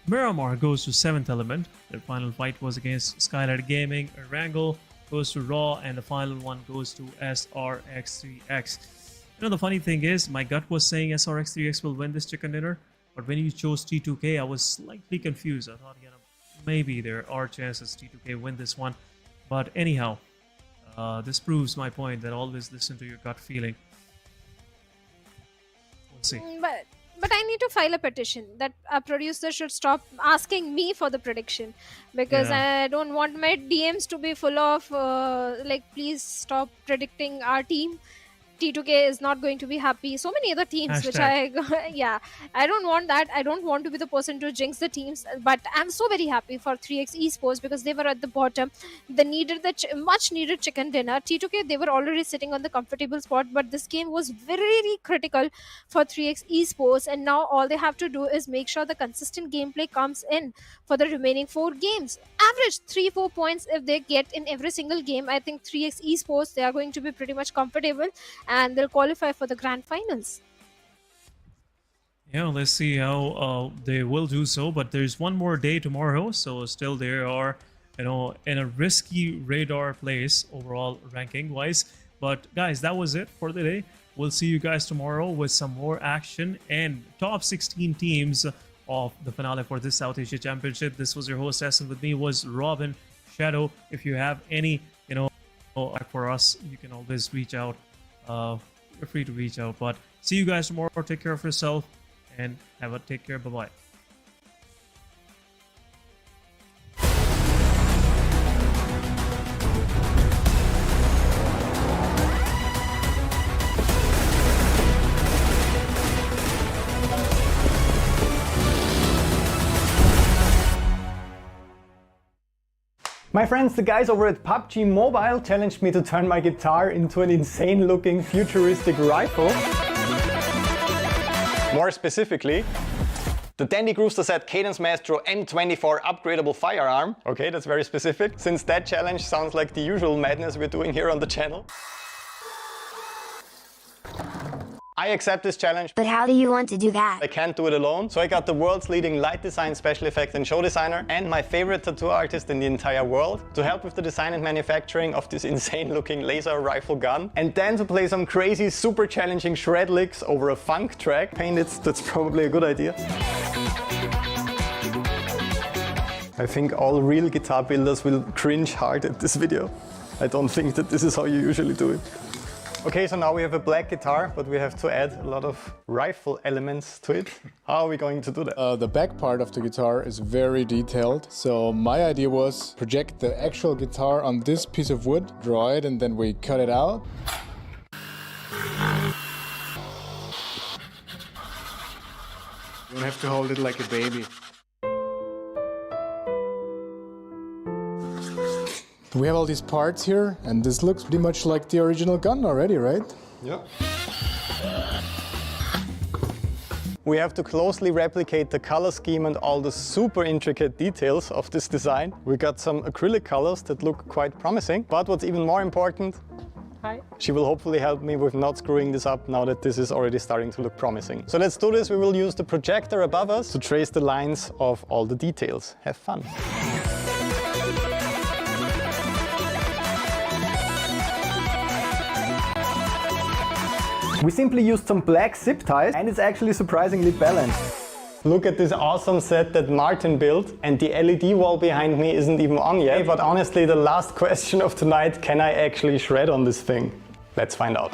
Miramar goes to 7th Element. Their final fight was against SKYLIGHTZ Gaming. Erangel goes to Raw, and the final one goes to SRX3X. The funny thing is, my gut was saying SRX3X will win this chicken dinner, but when you chose T2K, I was slightly confused. I thought, maybe there are chances T2K win this one. But anyhow, this proves my point that always listen to your gut feeling. We'll see. But I need to file a petition that a producer should stop asking me for the prediction because I don't want my DMs to be full of please stop predicting our team. T2K is not going to be happy. So many other teams which I don't want that. I don't want to be the person to jinx the teams, but I'm so very happy for 3x Esports because they were at the bottom. They needed the much needed chicken dinner. T2K, they were already sitting on the comfortable spot, but this game was very critical for 3x Esports, and now all they have to do is make sure the consistent gameplay comes in for the remaining 4 games. Average 3-4 points if they get in every single game. I think 3x Esports, they are going to be pretty much comfortable and they'll qualify for the grand finals. Yeah, let's see how they will do so, but there's one more day tomorrow, so still they are, you know, in a risky radar place overall ranking wise. But guys, that was it for the day. We'll see you guys tomorrow with some more action and top 16 teams of the finale for this South Asia Championship. This was your host S, and with me was Robin, Shadow. If you have any, you know, for us, you can always reach out. You're free to reach out. But see you guys tomorrow. Take care of yourself and take care. Bye bye. My friends, the guys over at PUBG Mobile challenged me to turn my guitar into an insane looking futuristic rifle. More specifically, the Dandy Grooster set Cadence Maestro M24 upgradable firearm. Okay, that's very specific, since that challenge sounds like the usual madness we're doing here on the channel. I accept this challenge. But how do you want to do that? I can't do it alone, so I got the world's leading light design, special effect and show designer and my favorite tattoo artist in the entire world to help with the design and manufacturing of this insane looking laser rifle gun, and then to play some crazy super challenging shred licks over a funk track. Painted, that's probably a good idea. I think all real guitar builders will cringe hard at this video. I don't think that this is how you usually do it. Okay, so now we have a black guitar, but we have to add a lot of rifle elements to it. How are we going to do that? The back part of the guitar is very detailed. So my idea was project the actual guitar on this piece of wood, draw it, and then we cut it out. You don't have to hold it like a baby. We have all these parts here, and this looks pretty much like the original gun already, right? Yeah. We have to closely replicate the color scheme and all the super intricate details of this design. We got some acrylic colors that look quite promising, but what's even more important, she will hopefully help me with not screwing this up now that this is already starting to look promising. So let's do this. We will use the projector above us to trace the lines of all the details. Have fun. We simply used some black zip ties and it's actually surprisingly balanced. Look at this awesome set that Martin built, and the LED wall behind me isn't even on yet. But honestly, the last question of tonight, can I actually shred on this thing? Let's find out.